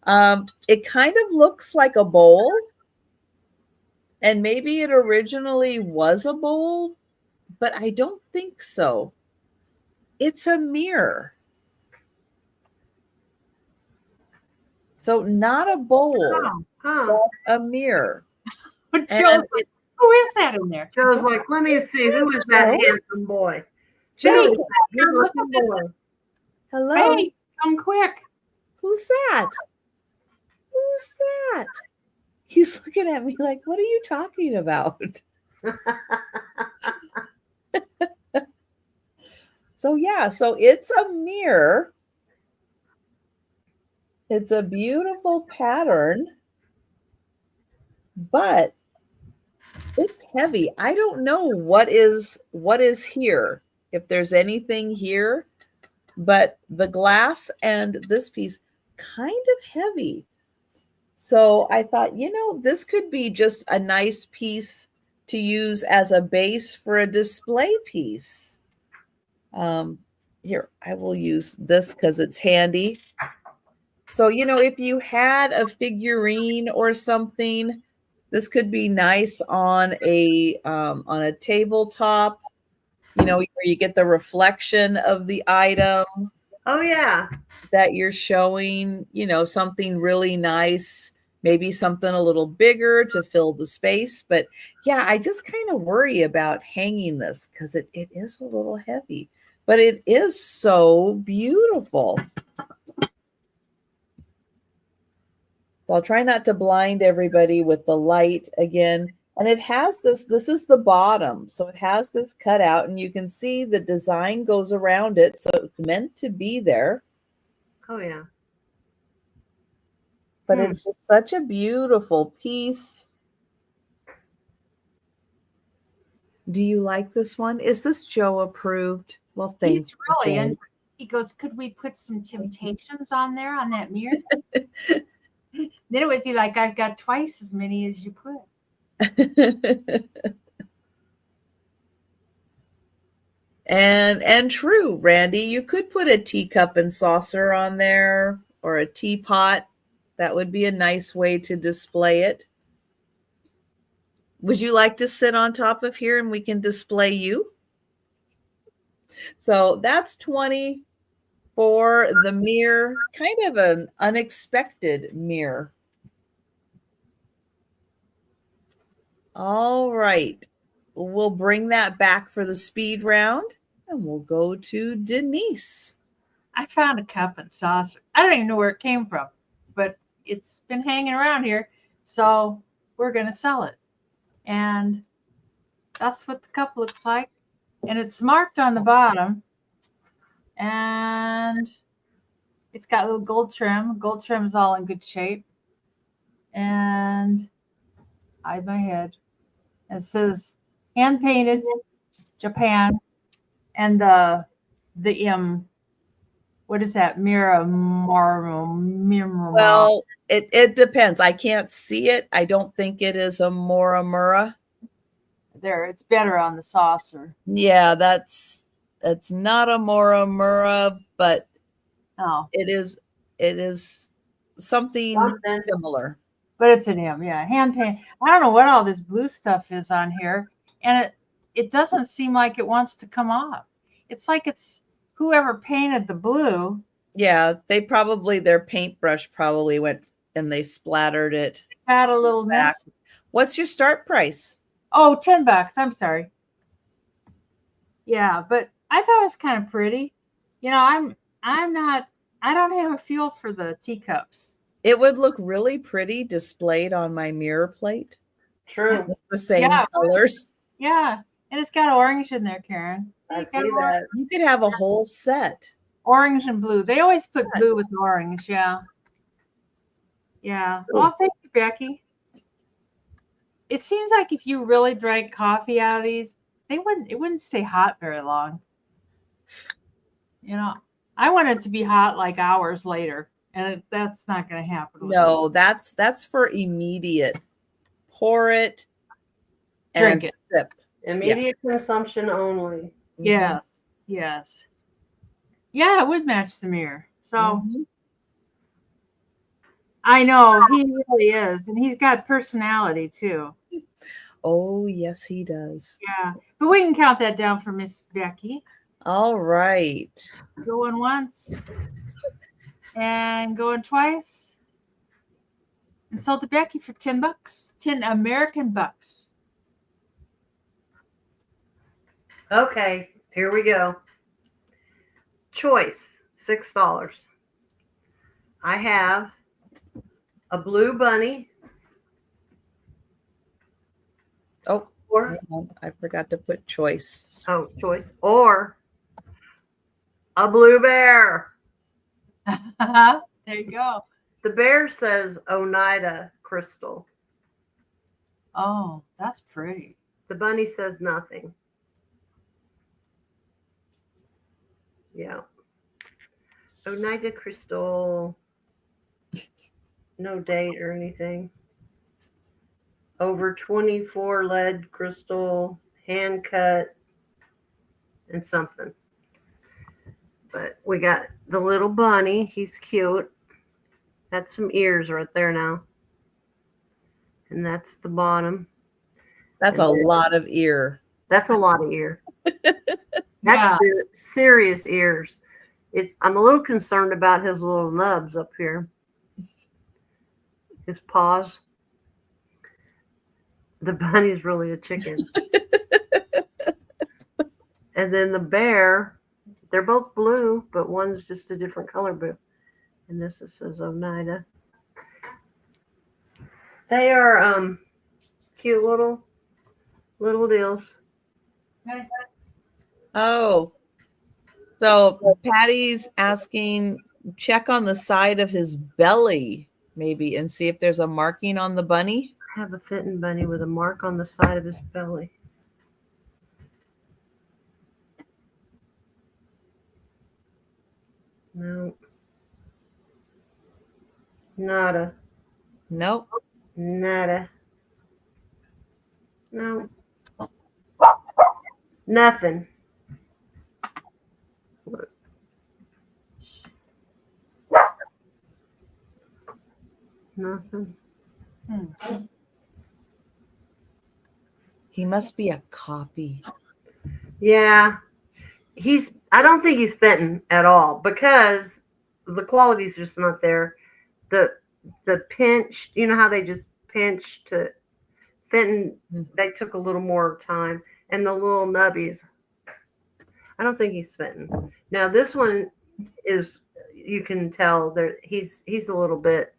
It kind of looks like a bowl. And maybe it originally was a bowl, but I don't think so. It's a mirror. So not a bowl, but a mirror. But Joe, who is that in there? Joe's like, let me see, who is that handsome boy? Joe, good-looking boy. Hello. Hey, come quick. Who's that? Who's that? He's looking at me like, what are you talking about? So it's a mirror. It's a beautiful pattern, but it's heavy. I don't know what is here, if there's anything here, but the glass and this piece kind of heavy. So I thought, this could be just a nice piece to use as a base for a display piece. Here, I will use this because it's handy. So, if you had a figurine or something, this could be nice on a tabletop, where you get the reflection of the item. Oh, yeah. That you're showing, something really nice, maybe something a little bigger to fill the space. But yeah, I just kind of worry about hanging this because it is a little heavy, but it is so beautiful. So I'll try not to blind everybody with the light again. And it has this is the bottom. So it has this cutout and you can see the design goes around it. So it's meant to be there. Oh, yeah. But it's just such a beautiful piece. Do you like this one? Is this Joe approved? Well, thank you. He's really, and he goes, could we put some Temptations on there on that mirror? Then it would be like, I've got twice as many as you put. And true, Randy, you could put a teacup and saucer on there or a teapot. That would be a nice way to display it. Would you like to sit on top of here and we can display you? So that's 20 for the mirror, kind of an unexpected mirror. All right. We'll bring that back for the speed round and we'll go to Denise. I found a cup and saucer. I don't even know where it came from, but it's been hanging around here. So we're going to sell it. And that's what the cup looks like. And it's marked on the bottom. And it's got a little gold trim. Gold trim is all in good shape. And hide my head. It says hand painted, Japan. And the what is that? Well, it depends. I can't see it. I don't think it is a Moramura. There, it's better on the saucer. Yeah, that's not a Moramura, but it is something similar. But it's an M, yeah. Hand paint. I don't know what all this blue stuff is on here, and it doesn't seem like it wants to come off. It's like it's whoever painted the blue. Yeah, their paintbrush probably went and they splattered it. Had a little mess. What's your start price? Oh, $10. I'm sorry. Yeah, but I thought it was kind of pretty. You know, I don't have a feel for the teacups. It would look really pretty displayed on my mirror plate. True. It's the same colors. Yeah, and it's got orange in there, Karen. I see that. You could have a whole set. Orange and blue. They always put blue with orange. Yeah. Yeah. Well, thank you, Becky. It seems like if you really drank coffee out of these, it wouldn't stay hot very long. You know, I want it to be hot like hours later, and that's not going to happen. No, that's for immediate. Pour it and drink it. Sip. Immediate consumption only. Yes. Yes. Yeah, it would match the mirror. So I know he really is, and he's got personality too. Oh, yes, he does. Yeah, but we can count that down for Miss Becky. All right. Going once and going twice. And sold to Becky for $10. 10 American bucks. Okay, here we go. Choice, $6. I have a blue bunny. Oh, I forgot to put choice. Oh, choice. Or a blue bear. There you go. The bear says Oneida crystal. Oh, that's pretty. The bunny says nothing. Yeah. Oneida crystal. No date or anything. Over 24 lead crystal, hand cut, and something. But we got the little bunny. He's cute. That's some ears right there now. And that's the bottom. That's a lot of ear. That's a lot of ear. That's serious ears. I'm a little concerned about his little nubs up here. His paws. The bunny's really a chicken. And then the bear, they're both blue, but one's just a different color blue. And this says Oneida. They are cute little deals. Oh, so Patty's asking, check on the side of his belly, maybe, and see if there's a marking on the bunny. I have a fitting bunny with a mark on the side of his belly. No. Nada. Nope. Nada. No. Nothing. Nothing. He must be a copy. Yeah. I don't think he's fitting at all because the quality's just not there. The pinch, you know how they just pinch to Fenton, they took a little more time. And the little nubbies, I don't think he's Fenton. Now this one is, you can tell that he's a little bit,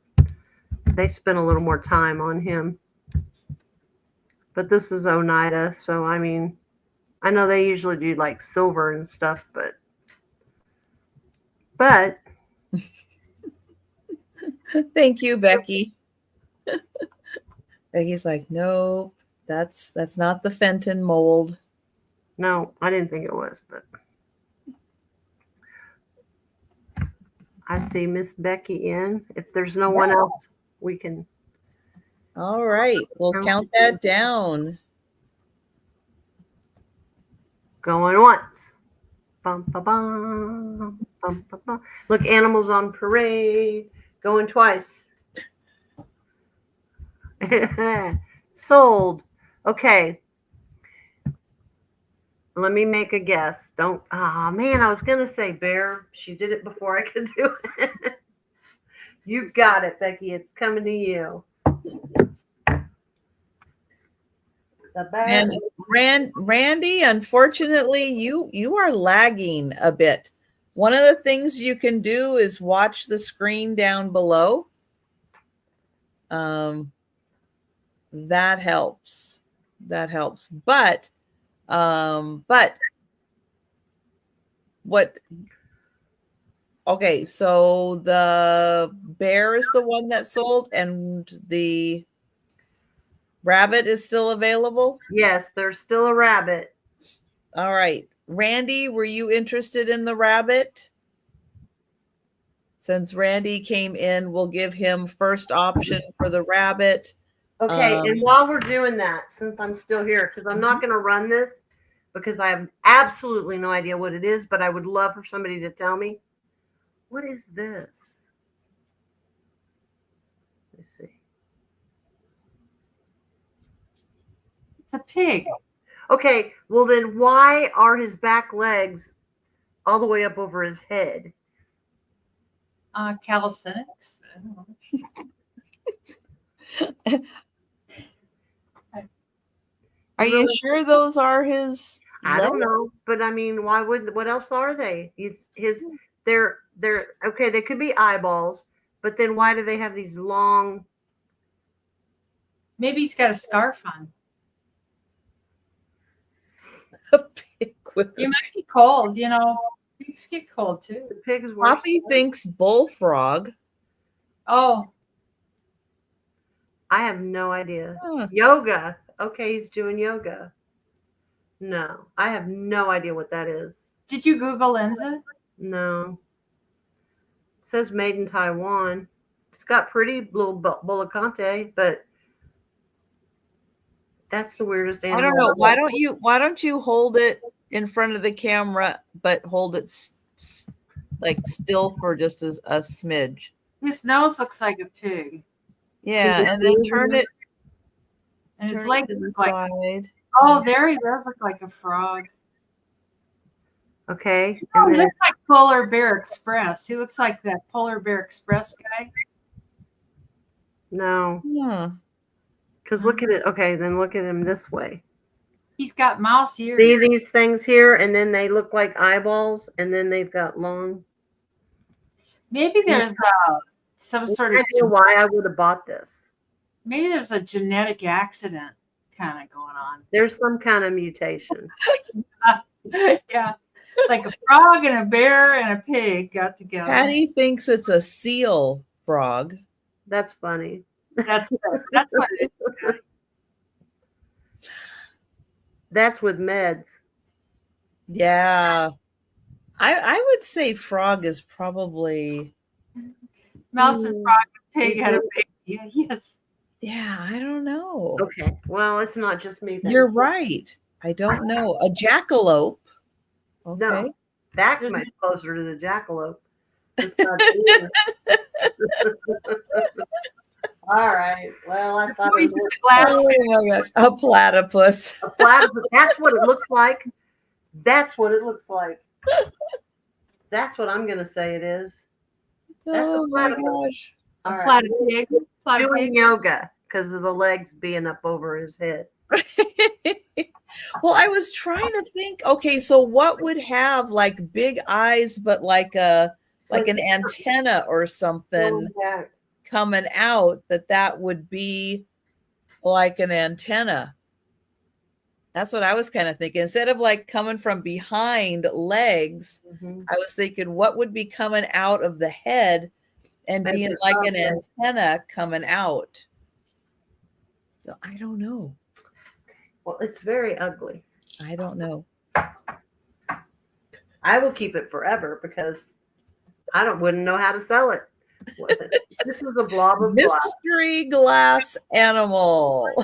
they spent a little more time on him. But this is Oneida, so I mean, I know they usually do like silver and stuff, but Thank you, Becky. Becky's like, no, that's not the Fenton mold. No, I didn't think it was, but I see Miss Becky in. If there's no one else, we can. All right, we'll count that down. Going once. Bum, ba, bum, bum, ba, bum. Look, animals on parade. Going twice. Sold. Okay. Let me make a guess. Don't. Oh, man, I was going to say bear. She did it before I could do it. You got it, Becky. It's coming to you. And Randy, unfortunately, you are lagging a bit. One of the things you can do is watch the screen down below. That helps. But what? Okay, so the bear is the one that sold, and the rabbit is still available? Yes, there's still a rabbit. All right. Randy, were you interested in the rabbit? Since Randy came in, we'll give him first option for the rabbit. Okay, and while we're doing that, since I'm still here, because I'm not going to run this because I have absolutely no idea what it is, but I would love for somebody to tell me. What is this? Let's see. It's a pig. Okay, well then why are his back legs all the way up over his head? Calisthenics. I don't know. Are you sure those are his I don't know, but I mean, why wouldn't? What else are they? They're okay. They could be eyeballs, but then why do they have these long? Maybe he's got a scarf on. A pig with You might be cold, you know. Pigs get cold too. The pigs. Poppy thinks bullfrog. Oh, I have no idea. Huh. Yoga. Okay, he's doing yoga. No, I have no idea what that is. did you Google Lenza? No. It says made in Taiwan. It's got pretty little bullicante, but that's the weirdest animal. I don't know. Why don't you hold it in front of the camera, but hold it like still for just a smidge? His nose looks like a pig, Yeah, and then turn it and his turn legs it to the look like. side. Oh, there he does look like a frog. Okay. Oh, And he then, looks like Polar Bear Express. He looks like that Polar Bear Express guy. no, Yeah. because look at it. Okay, then look at him this way. He's got mouse ears. See these things here, and then they look like eyeballs, and then they've got long. Maybe there's some sort of. I don't know why I would have bought this. Maybe there's a genetic accident kind of going on. There's some kind of mutation. Yeah, like a frog and a bear and a pig got together. Patty thinks it's a seal frog. That's funny. That's what it is. That's with meds. Yeah. I would say frog is probably, Mouse and frog and pig had a baby. Yeah, yes. yeah, I don't know. Okay. Well, it's not just me. Then. You're right. I don't know. A jackalope. Okay. No, that much closer to the jackalope. All right. Well, I thought Always it was the glass. Oh my gosh, a platypus. a platypus. That's what it looks like. That's what it looks like. That's what I'm gonna say it is. That's Oh a my platypus. gosh. All right. Plot a pig. Plot a Doing pig. yoga because of the legs being up over his head. Well, I was trying to think, okay, so what would have like big eyes, but like an antenna or something Yeah. coming out that would be like an antenna. That's what I was kind of thinking. Instead of like coming from behind legs, Mhm. I was thinking what would be coming out of the head and Maybe being like an something. antenna coming out. So I don't know. Well, it's very ugly. I don't know. I will keep it forever because wouldn't know how to sell it. This is a blob of glass. Mystery glass animal.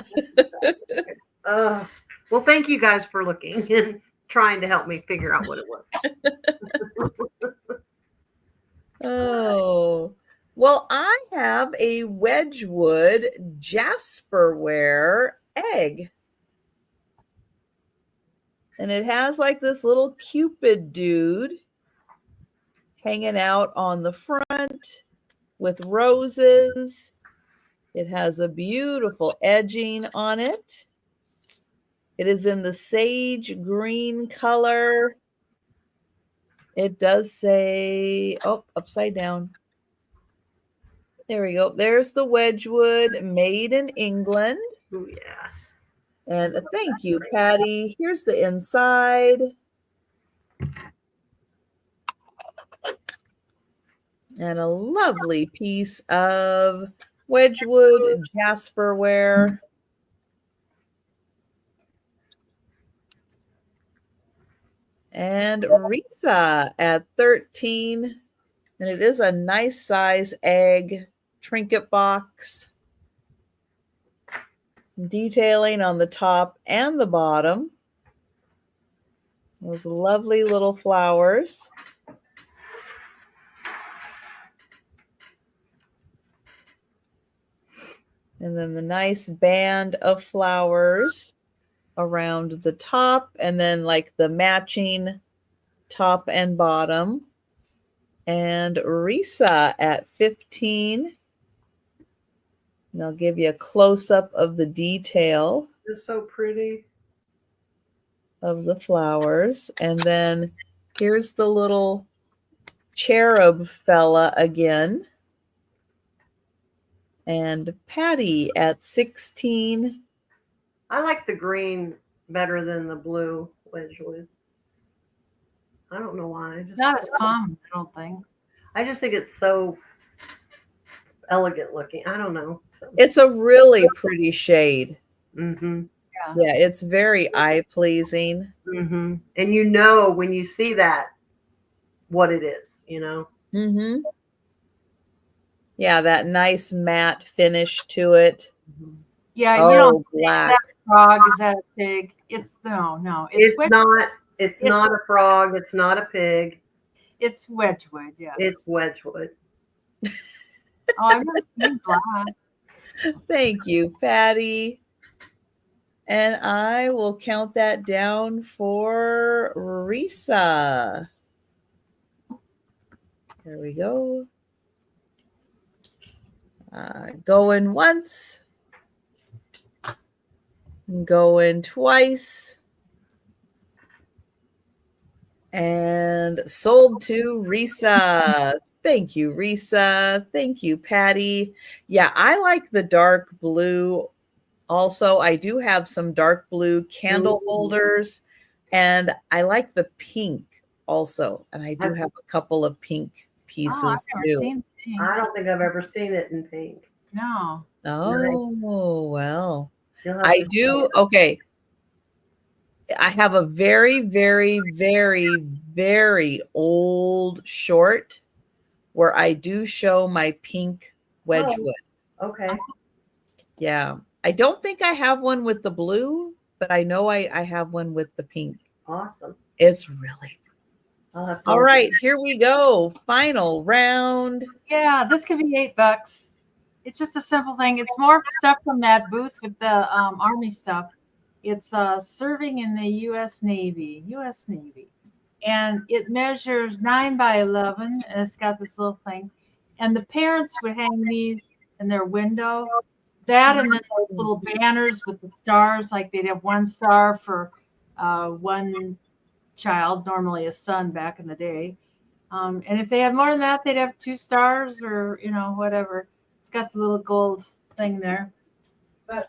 Well, thank you guys for looking and trying to help me figure out what it was. Oh, well, I have a Wedgwood Jasperware egg. And it has like this little Cupid dude hanging out on the front with roses. It has a beautiful edging on it. It is in the sage green color. It does say, oh, upside down. There we go. There's the Wedgwood, made in England. Oh, yeah. And thank you, Patty. Here's the inside. And a lovely piece of Wedgwood Jasperware. And Risa at 13. And it is a nice size egg trinket box. Detailing on the top and the bottom. Those lovely little flowers. And then the nice band of flowers around the top, and then like the matching top and bottom. And Risa at 15. And I'll give you a close-up of the detail. It's so pretty. Of the flowers. And then here's the little cherub fella again. And Patty at 16. I like the green better than the blue Wedgwood. I don't know why. It's not as common, I don't think. I just think it's so elegant looking. I don't know. It's a really pretty shade. Mm-hmm. Yeah, it's very eye-pleasing. Mm-hmm. And you know when you see that what it is, you know? Mm-hmm. Yeah, that nice matte finish to it. Yeah, Oh, you don't black. Is that a frog? Is that a pig? It's no. It's Wedgwood. not a frog. It's not a pig. It's Wedgwood, yes. It's Wedgwood. Oh, I've never seen black. Thank you, Patty. And I will count that down for Risa. There we go. Going once. Going twice. And sold to Risa. Thank you, Risa. Thank you, Patty. Yeah, I like the dark blue. Also, I do have some dark blue candle holders, and I like the pink also. And I do have a couple of pink pieces I've never too. seen pink. I don't think I've ever seen it in pink. No. Oh, well. You'll have I to do. Okay. I have a very, very, very, very old short where I do show my pink Wedgwood. Okay. Yeah. I don't think I have one with the blue, but I know I have one with the pink. Awesome. It's really. I'll have to All right, here we go. Final round. Yeah, this could be $8. it's just a simple thing. It's more stuff from that booth with the Army stuff. It's serving in the U.S. Navy, and it measures 9 by 11, and it's got this little thing. And the parents would hang these in their window. That and then those little banners with the stars, like they'd have 1 star for one child, normally a son back in the day. And if they had more than that, they'd have 2 stars or, you know, whatever. It's got the little gold thing there. But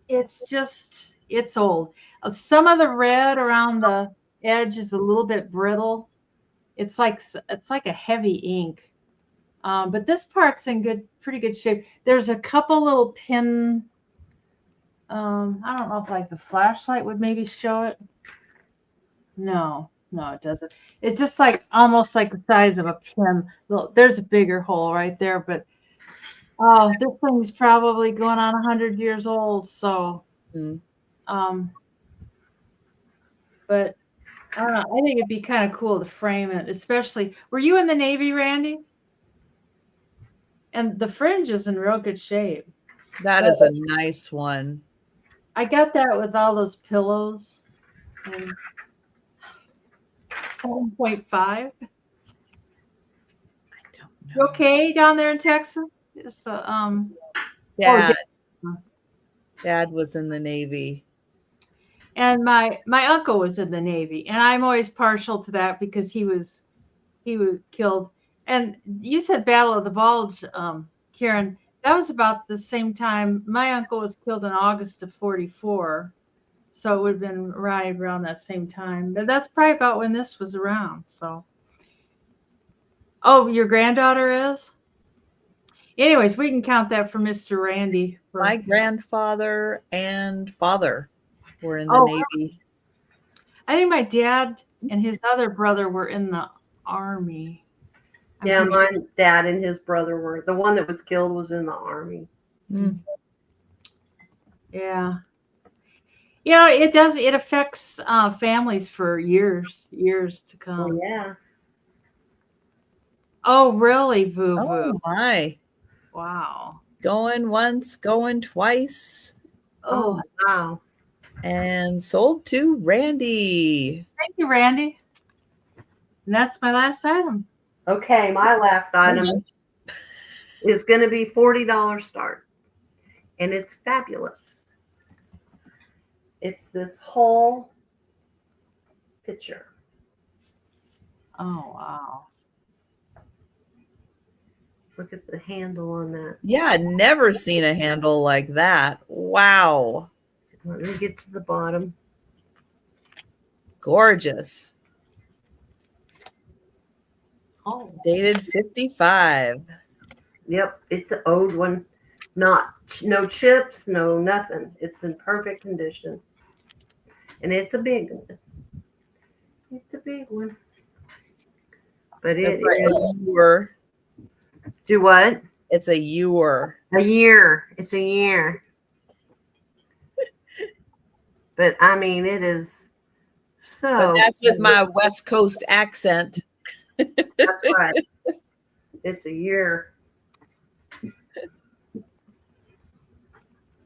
it's old. Some of the red around the edge is a little bit brittle. It's like a heavy ink. But this part's in pretty good shape. There's a couple little pin. I don't know if like the flashlight would maybe show it. No, it doesn't. It's just like almost like the size of a pin. There's a bigger hole right there, but this thing's probably going on 100 years old. So, but I don't know. I think it'd be kind of cool to frame it, especially. Were you in the Navy, Randy? And the fringe is in real good shape. That is a nice one. I got that with all those pillows. And 7.5. I don't know. You okay down there in Texas? It's Dad was in the Navy. And my uncle was in the Navy, and I'm always partial to that because he was killed. And you said Battle of the Bulge, Karen. That was about the same time my uncle was killed in August of 44. So it would have been right around that same time. But that's probably about when this was around. So, oh, your granddaughter is? Anyways, we can count that for Mr. Randy. My grandfather and father were in the Navy. I think my dad and his other brother were in the Army. Yeah, my dad and his brother were. The one that was killed was in the Army. Mm. Yeah. You know, it affects families for years to come. Oh, yeah. Oh, really, Boo Boo? Oh, my. Wow. Going once, going twice. Oh, wow. And sold to Randy. Thank you, Randy. And that's my last item. Okay, my last item is going to be $40 start. And it's fabulous. It's this whole picture. Oh, wow. Look at the handle on that. Yeah, I'd never seen a handle like that. Wow. Let me get to the bottom. Gorgeous. Oh, Dated 55. yep, it's an old one. No chips, no nothing. It's in perfect condition. And it's a big one. It's a big one. But it is. Ewer. Do what? It's a ewer. A year. It's a year. But I mean, it is so. But that's with my West Coast accent. That's right. It's a year.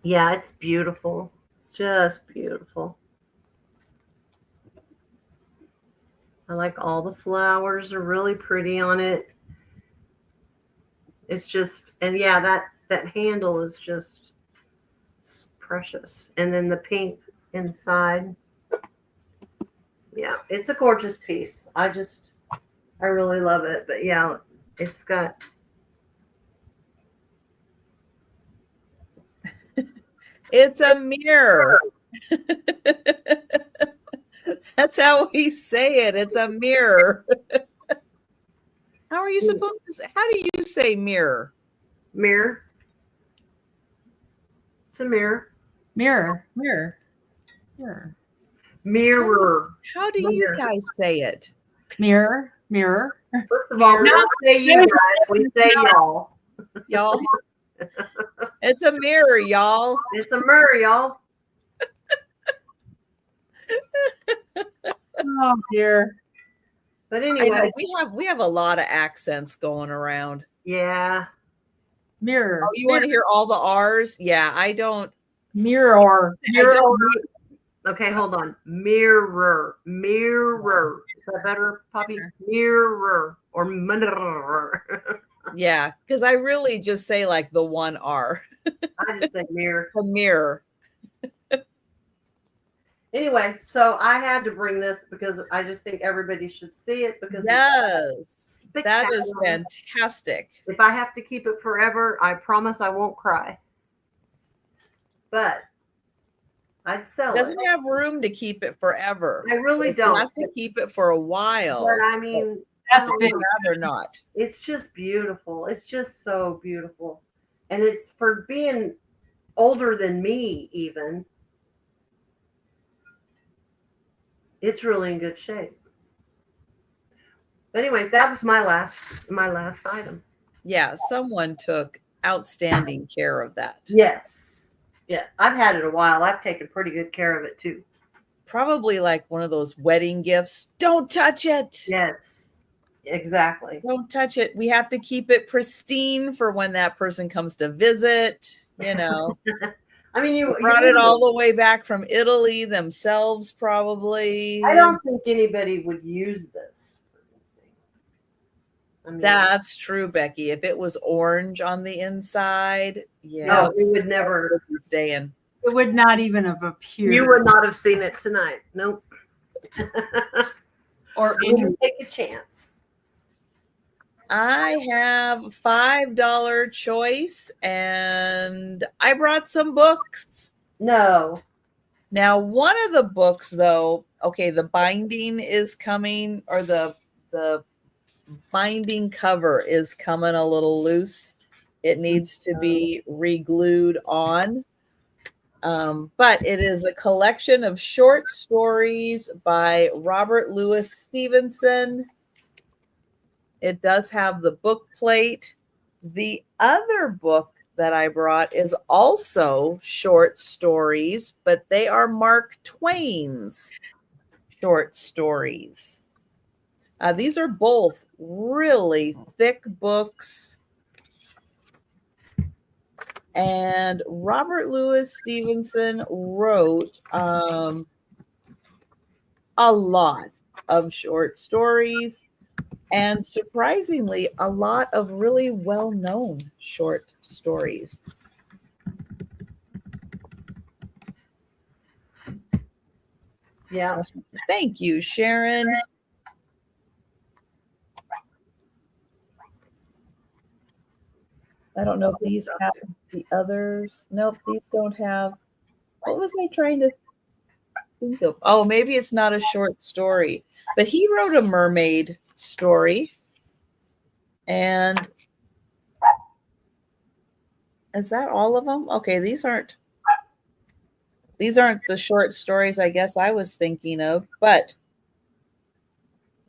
Yeah, it's beautiful. Just beautiful. I like all the flowers are really pretty on it. It's just, and yeah, that handle is just precious. And then the pink inside. Yeah, it's a gorgeous piece. I really love it. But yeah, it's got. It's a mirror. That's how we say it. It's a mirror. How are you supposed to say? How do you say mirror? Mirror. It's a mirror. Mirror. Mirror. How do you guys say it? Mirror. First of all, we don't say you guys. We say y'all. Y'all. It's a mirror, y'all. It's a mirror, y'all. Oh dear. But I anyway, know, we have a lot of accents going around. yeah. Mirror. Oh, you want to hear all the R's? Yeah, I don't. Mirror. I don't. Okay, hold on. Mirror. Mirror. Is that better, Poppy? Mirror or mirror. Yeah, because I really just say like the one R. I just say mirror. The mirror. Anyway, so I had to bring this because I just think everybody should see it because Yes, it's that is spectacular. fantastic. If I have to keep it forever, I promise I won't cry. But I'd sell It doesn't it. have room to keep it forever. I really It don't. has to keep it for a while. But I mean, That's I big. would rather not. It's just beautiful. It's just so beautiful. And it's for being older than me, even. It's really in good shape. But anyway, that was my last item. Yeah, someone took outstanding care of that. Yes. Yeah. I've had it a while. I've taken pretty good care of it too. Probably like one of those wedding gifts. Don't touch it. Yes. Exactly. Don't touch it. We have to keep it pristine for when that person comes to visit. You know, I mean, you brought it all the way back from Italy themselves, probably. I don't think anybody would use this. I mean, That's true, Becky. If it was orange on the inside, yeah, no, we would never. staying. It would not even have appeared. You would not have seen it tonight. Nope. Or I any. wouldn't take a chance. I have $5 choice, and I brought some books. No. Now, one of the books, though, okay, the binding is coming, or the binding cover is coming a little loose. It needs to be re-glued on. But it is a collection of short stories by Robert Louis Stevenson. It does have the book plate. The other book that I brought is also short stories, but they are Mark Twain's short stories. These are both really thick books. And Robert Louis Stevenson wrote a lot of short stories, and surprisingly, a lot of really well-known short stories. Yeah. Thank you, Sharon. I don't know if these have the others. Nope, these don't have. What was I trying to think of? Oh, maybe it's not a short story, but he wrote a mermaid story. And is that all of them? Okay, these aren't the short stories I guess I was thinking of, but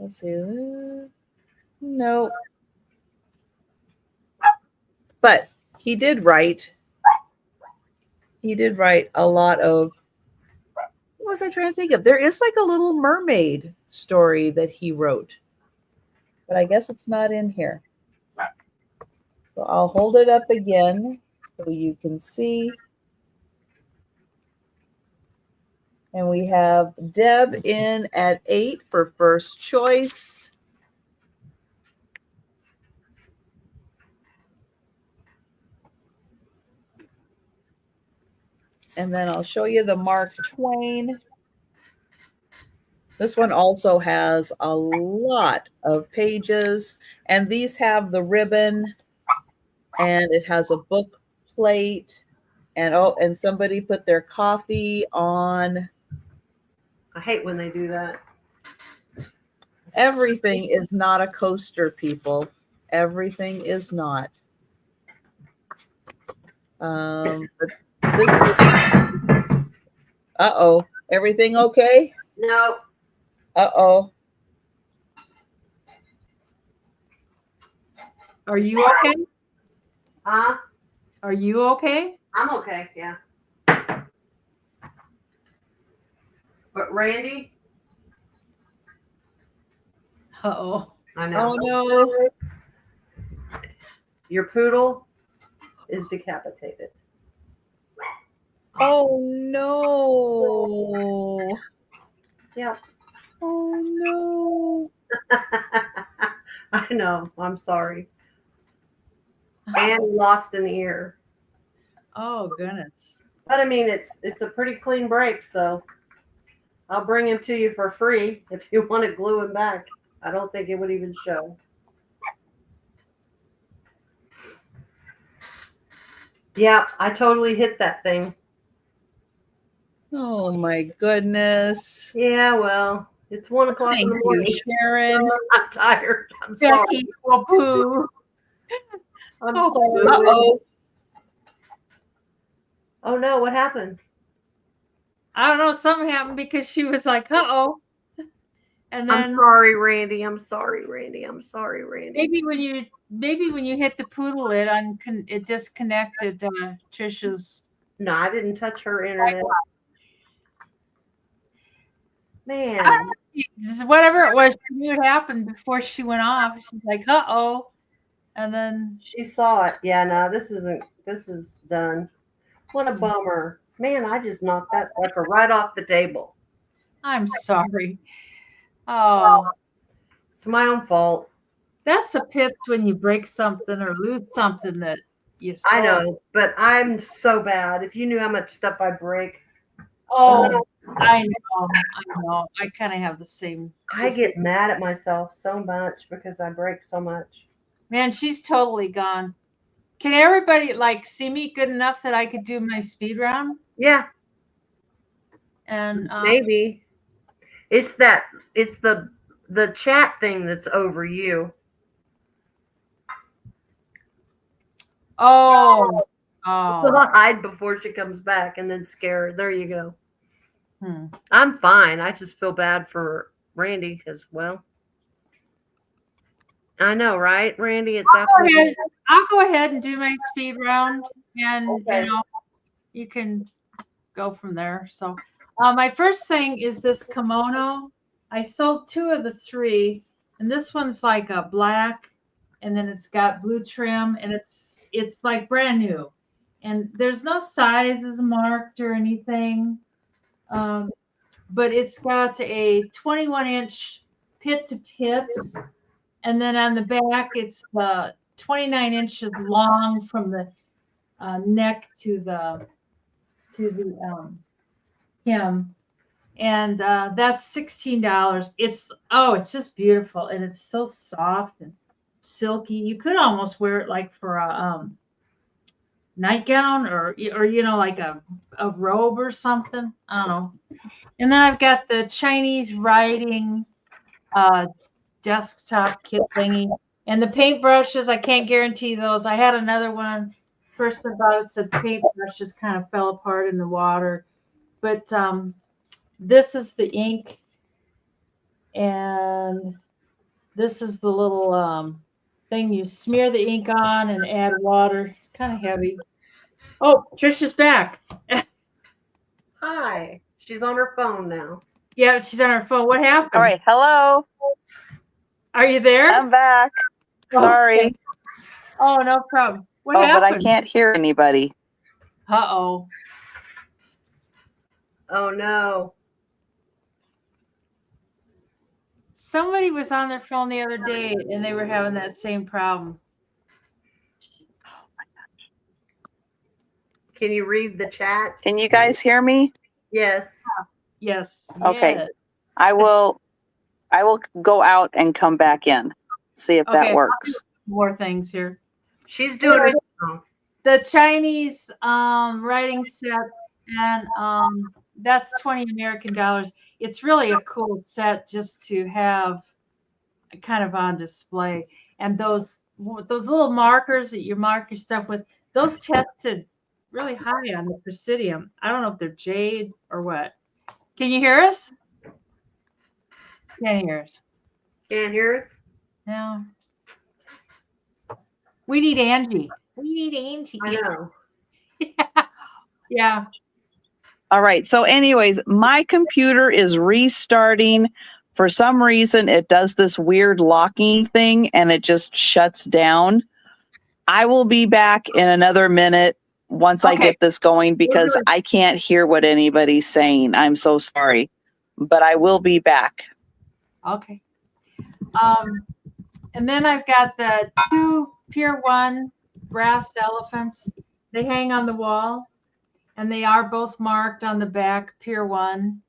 let's see. No. But he did write a lot of, what was I trying to think of? There is like a little mermaid story that he wrote, but I guess it's not in here. So I'll hold it up again so you can see. And we have Deb in at 8 for first choice. And then I'll show you the Mark Twain. This one also has a lot of pages, and these have the ribbon, and it has a book plate, and and somebody put their coffee on. I hate when they do that. Everything is not a coaster, people. Everything is not. Uh-oh. Everything okay? No. Uh-oh. Are you okay? Huh? Are you okay? I'm okay, yeah. But Randy? Uh-oh. I know. Oh no. Your poodle? is decapitated. Oh no. Yep. Oh no. I know. I'm sorry. And lost an ear. Oh goodness. But I mean, it's a pretty clean break, so I'll bring him to you for free if you want to glue him back. I don't think it would even show. Yeah, I totally hit that thing. Oh my goodness. Yeah, well, it's 1 o'clock in Thank the you, morning. Sharon. I'm tired. I'm sorry. Becky, oh, poo. I'm Oh, sorry. Uh-oh. Oh no, what happened? I don't know. Something happened because she was like, "Uh-oh," and then I'm sorry, Randy. I'm sorry, Randy. I'm sorry, Randy. maybe when you hit the poodle, it disconnected Trisha's. No, I didn't touch her internet. Man. Whatever it was, she knew it happened before she went off. She's like, "Uh-oh," and then She saw it. Yeah, no, this is done. What a bummer. Man, I just knocked that sucker right off the table. I'm sorry. Oh, It's my own fault. that's the pits when you break something or lose something that you saw. I know, but I'm so bad. If you knew how much stuff I break. Oh, I know. I kind of have the same. I get mad at myself so much because I break so much. Man, she's totally gone. Can everybody see me good enough that I could do my speed round? Yeah, And maybe. It's the chat thing that's over you. oh, I'll hide before she comes back and then scare her. There you go. Hmm. I'm fine. I just feel bad for Randy because, well, I know, right, Randy? It's I'll go ahead and do my speed round, and Okay. you can go from there. So, my first thing is this kimono. I sold 2 of the 3, and this one's like a black, and then it's got blue trim, and it's like brand new, and there's no sizes marked or anything, but it's got a 21-inch pit to pit. And then on the back, it's 29 inches long from the neck to the hem, and that's $16. It's just beautiful, and it's so soft and silky. You could almost wear it like for a nightgown or like a robe or something. I don't know. And then I've got the Chinese writing desktop kit thingy, and the paintbrushes. I can't guarantee those. I had another one person about it, said the paintbrushes kind of fell apart in the water, but this is the ink, and this is the little thing you smear the ink on and add water. It's kind of heavy. Oh, Trisha's back. Hi. She's on her phone now. Yeah, she's on her phone. What happened? All right. Hello. Are you there? I'm back. Sorry. Okay. Oh, no problem. What happened? But I can't hear anybody. Uh-oh. Oh, no. Somebody was on their phone the other day, and they were having that same problem. Can you read the chat? Can you guys hear me? Yes. Yes. Okay. Yes. I will go out and come back in. See if that works. More things here. She's doing Anyway, it. the Chinese writing set, and that's $20 American. It's really a cool set just to have kind of on display. And those little markers that you mark your stuff with, those tested really high on the Presidium. I don't know if they're jade or what. Can you hear us? Can't hear us. Can't hear us? No. We need Angie. We need Angie. I know. Yeah. All right. So anyways, my computer is restarting. For some reason, it does this weird locking thing and it just shuts down. I will be back in another minute once I Okay. get this going because I can't hear what anybody's saying. I'm so sorry, but I will be back. Okay. And then I've got the 2 Pier 1 brass elephants. They hang on the wall, and they are both marked on the back, Pier 1.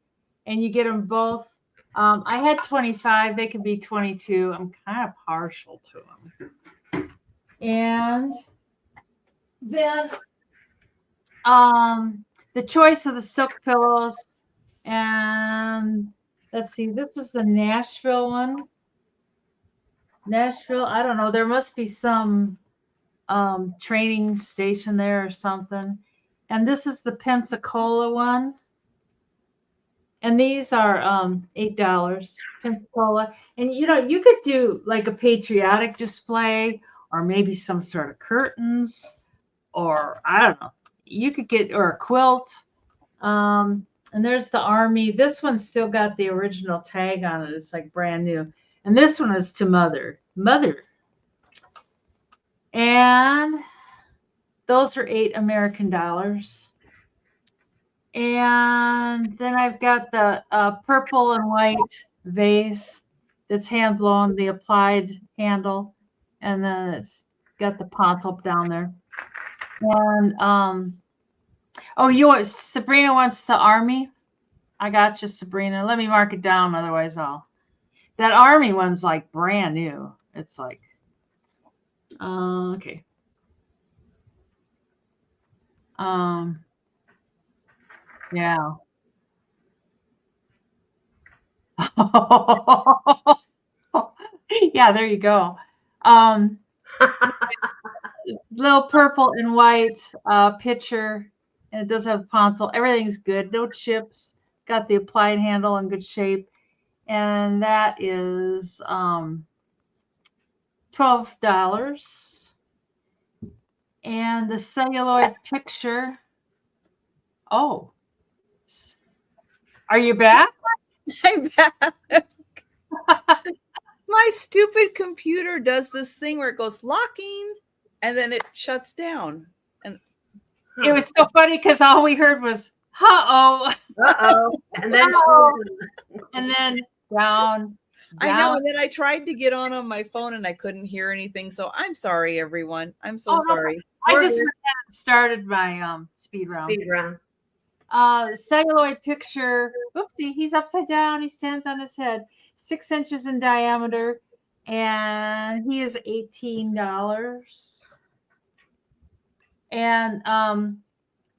And you get them both. I had 25. They could be 22. I'm kind of partial to them. And then the choice of the silk pillows. And let's see, this is the Nashville one. Nashville, I don't know. There must be some training station there or something. And this is the Pensacola one. And these are $8, Pensacola. And you could do like a patriotic display or maybe some sort of curtains or I don't know. You could get or a quilt. And there's the Army. This one's still got the original tag on it. It's like brand new. And this one is to Mother. And those are $8 American dollars. And then I've got the purple and white vase that's hand blown, the applied handle, and then it's got the pontle down there. And Sabrina wants the Army. I got you, Sabrina. Let me mark it down, otherwise that Army one's like brand new. It's like okay. Yeah. Yeah, there you go. Little purple and white picture, and it does have pontle. Everything's good. No chips. Got the applied handle in good shape, and that is $12. And the celluloid picture. Oh, are you back? I'm back. My stupid computer does this thing where it goes locking and then it shuts down. And it was so funny because all we heard was uh-oh. Uh-oh. And then and then down. I know, and then I tried to get on my phone and I couldn't hear anything. So I'm sorry, everyone. I'm so sorry. I just went down and started my speed round. Speed round. Celluloid picture. Oopsie, he's upside down. He stands on his head. 6 inches in diameter, and he is $18. And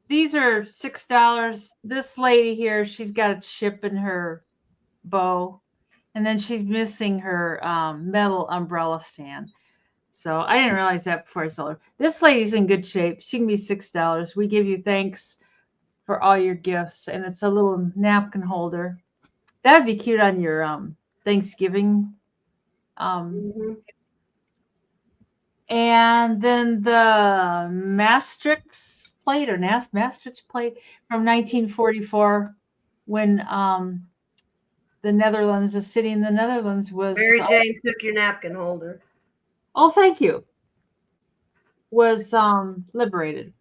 these are $6. This lady here, she's got a chip in her bow, and then she's missing her metal umbrella stand. So I didn't realize that before I sold her. This lady's in good shape. She can be $6. We give you thanks for all your gifts, and it's a little napkin holder. That'd be cute on your Thanksgiving. And then the Maastricht plate or Maastricht plate from 1944, when the city in the Netherlands was. Mary Jane took your napkin holder. Oh, thank you. Was liberated.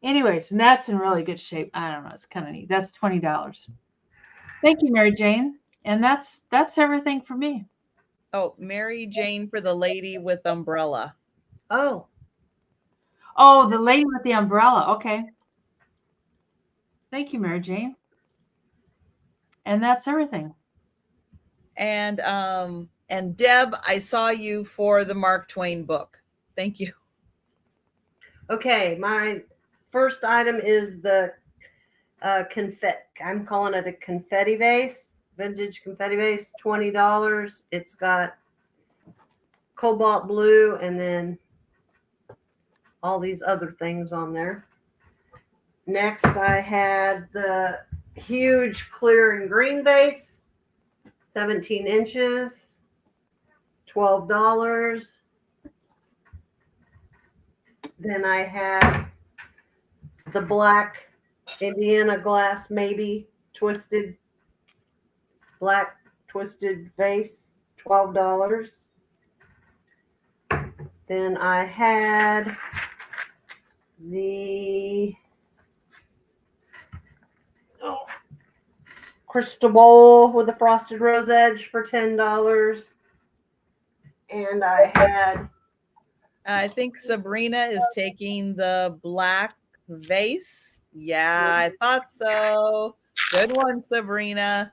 Anyways, and that's in really good shape. I don't know. It's kind of neat. That's $20. Thank you, Mary Jane. And that's everything for me. Oh, Mary Jane for the lady with umbrella. Oh, the lady with the umbrella. Okay. Thank you, Mary Jane. And that's everything. And Deb, I saw you for the Mark Twain book. Thank you. okay. My first item is the confetti. I'm calling it a confetti vase, vintage confetti vase, $20. It's got cobalt blue and then all these other things on there. Next, I had the huge clear and green vase, 17 inches, $12. Then I had the black Indiana glass, maybe twisted, black twisted vase, $12. Then I had the crystal bowl with a frosted rose edge for $10. And I had, I think Sabrina is taking the black vase. Yeah, I thought so. Good one, Sabrina.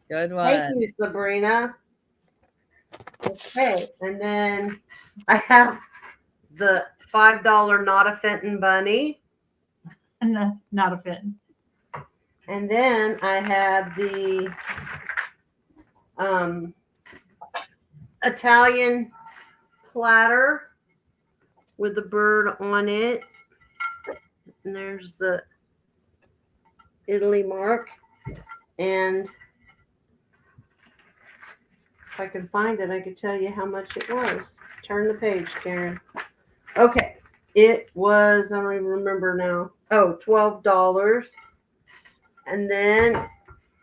Good one. thank you, Sabrina. Okay, and then I have the $5 Not a Fenton bunny. Not a fit. And then I had the Italian platter with the bird on it. And there's the Italy mark. And if I can find it, I could tell you how much it was. Turn the page, Karen. Okay. It was, I don't even remember now. Oh, $12. And then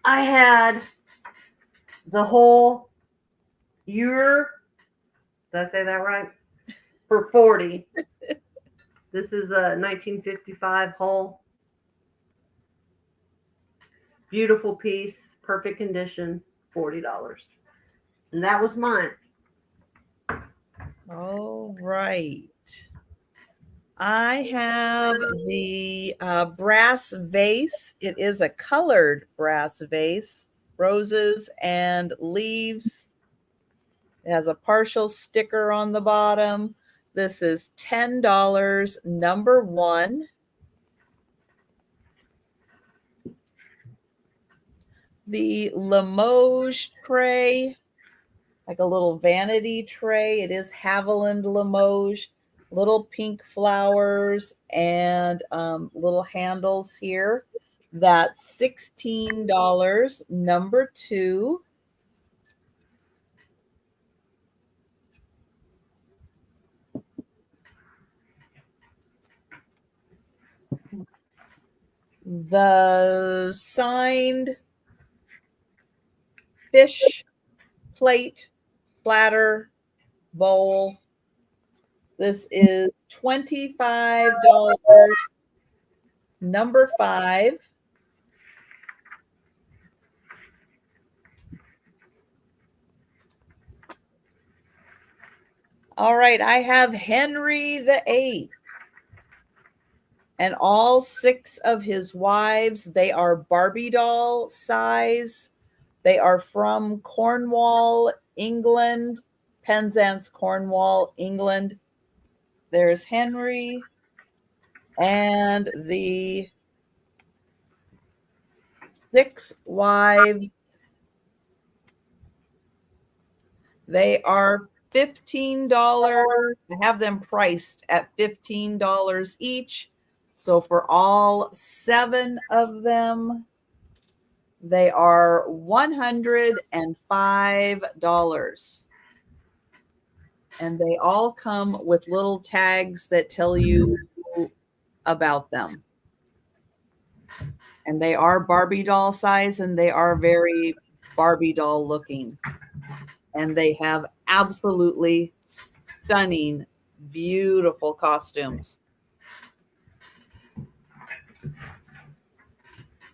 I had the whole ewer. Did I say that right? For $40. This is a 1955 hull. Beautiful piece, perfect condition, $40. And that was mine. All right. I have the brass vase. It is a colored brass vase, roses and leaves. It has a partial sticker on the bottom. This is $10, number 1. The Limoges tray, like a little vanity tray. It is Haviland Limoges. Little pink flowers and little handles here. That's $16, number 2. The signed fish plate platter bowl. This is $25, number 5. All right, I have Henry VIII and all 6 of his wives. They are Barbie doll size. They are from Cornwall, England, Penzance, Cornwall, England. There's Henry and the 6 wives. They are $15. I have them priced at $15 each. So for all 7 of them, they are $105. And they all come with little tags that tell you about them. And they are Barbie doll size, and they are very Barbie doll looking. And they have absolutely stunning, beautiful costumes.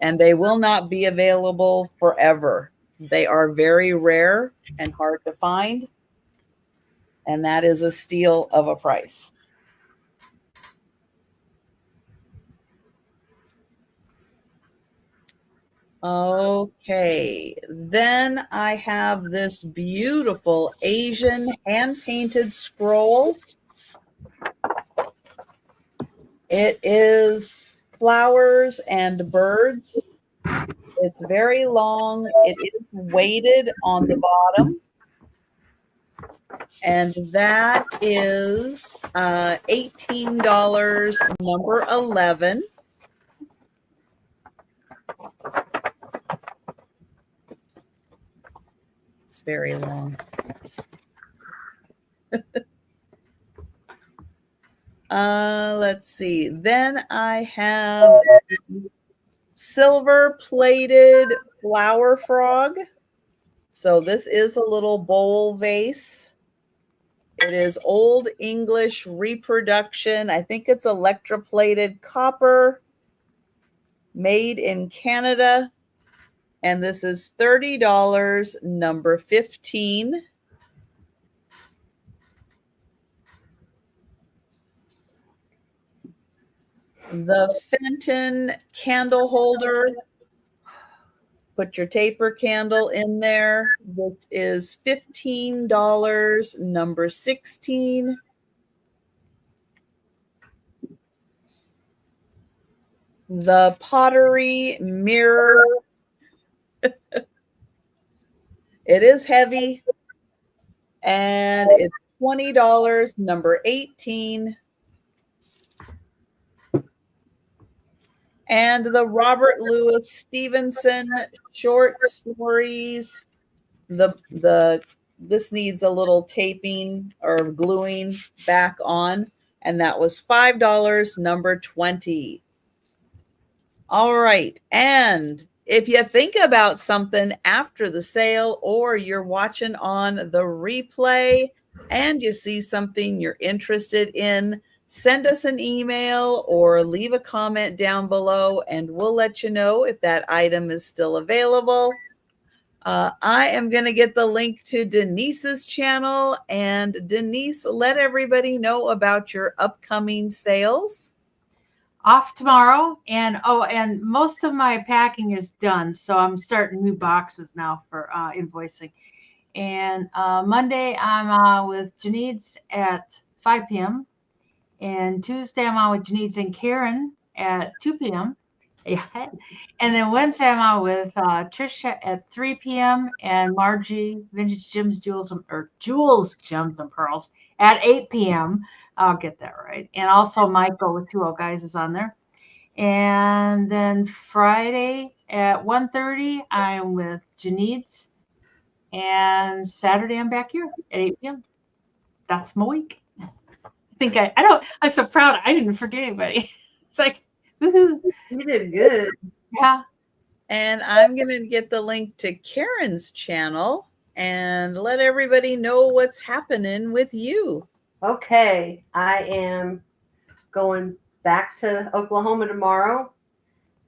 And they will not be available forever. They are very rare and hard to find. And that is a steal of a price. Okay, then I have this beautiful Asian hand-painted scroll. It is flowers and birds. It's very long. It is weighted on the bottom. And that is $18, number 11. It's very long. Let's see. Then I have silver plated flower frog. So this is a little bowl vase. It is Old English reproduction. I think it's electroplated copper, made in Canada. And this is $30, number 15. The Fenton candle holder. Put your taper candle in there. This is $15, number 16. The pottery mirror. It is heavy. And it's $20, number 18. And the Robert Louis Stevenson short stories. This needs a little taping or gluing back on, and that was $5, number 20. All right, and if you think about something after the sale or you're watching on the replay and you see something you're interested in, send us an email or leave a comment down below and we'll let you know if that item is still available. I am going to get the link to Denise's channel. And Denise, let everybody know about your upcoming sales. Off tomorrow, and most of my packing is done, so I'm starting new boxes now for invoicing. And Monday I'm with Denise at 5 p.m. and Tuesday I'm on with Denise and Karen at 2 p.m. Yeah. And then Wednesday I'm out with Trisha at 3 p.m. and Margie Vintage Gems, Jewels, Gems and Pearls at 8 p.m. I'll get that right. And also Michael with 2 Guys is on there. And then Friday at 1:30 I'm with Denise. And Saturday I'm back here at 8 p.m. That's my week. I'm so proud. I didn't forget anybody. It's like, woohoo. You did good. Yeah. And I'm going to get the link to Karen's channel and let everybody know what's happening with you. Okay, I am going back to Oklahoma tomorrow.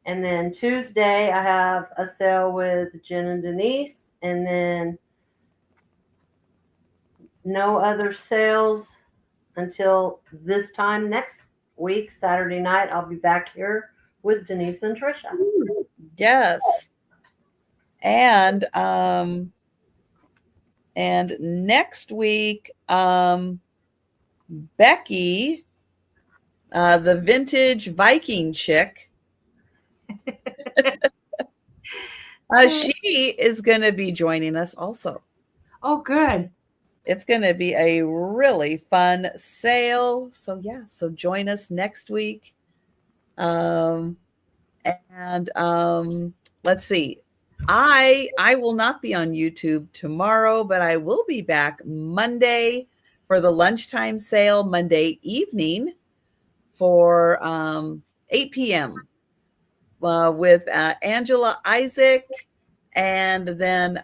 And then Tuesday, I have a sale with Jen and Denise. And then no other sales until this time next week, Saturday night. I'll be back here with Denise and Trisha. Yes. And next week, Becky, the vintage Viking chick, she is going to be joining us also. Oh, good. It's going to be a really fun sale. So yeah, so join us next week. Let's see. I will not be on YouTube tomorrow, but I will be back Monday for the lunchtime sale, Monday evening for 8 p.m. With Angela Isaac, and then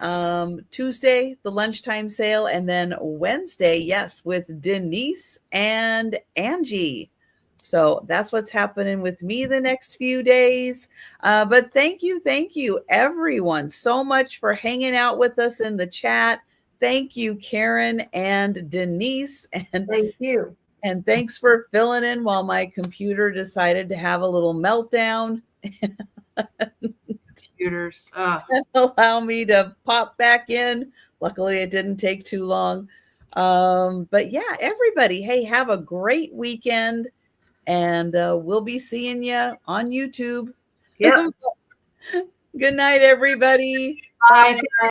Tuesday, the lunchtime sale, and then Wednesday, yes, with Denise and Angie. So that's what's happening with me the next few days. But thank you, everyone, so much for hanging out with us in the chat. Thank you, Karen and Denise. And thank you. And thanks for filling in while my computer decided to have a little meltdown. Computers. Allow me to pop back in. Luckily, it didn't take too long. But yeah, everybody, hey, have a great weekend. And we'll be seeing you on YouTube. Yeah. Good night, everybody. Bye.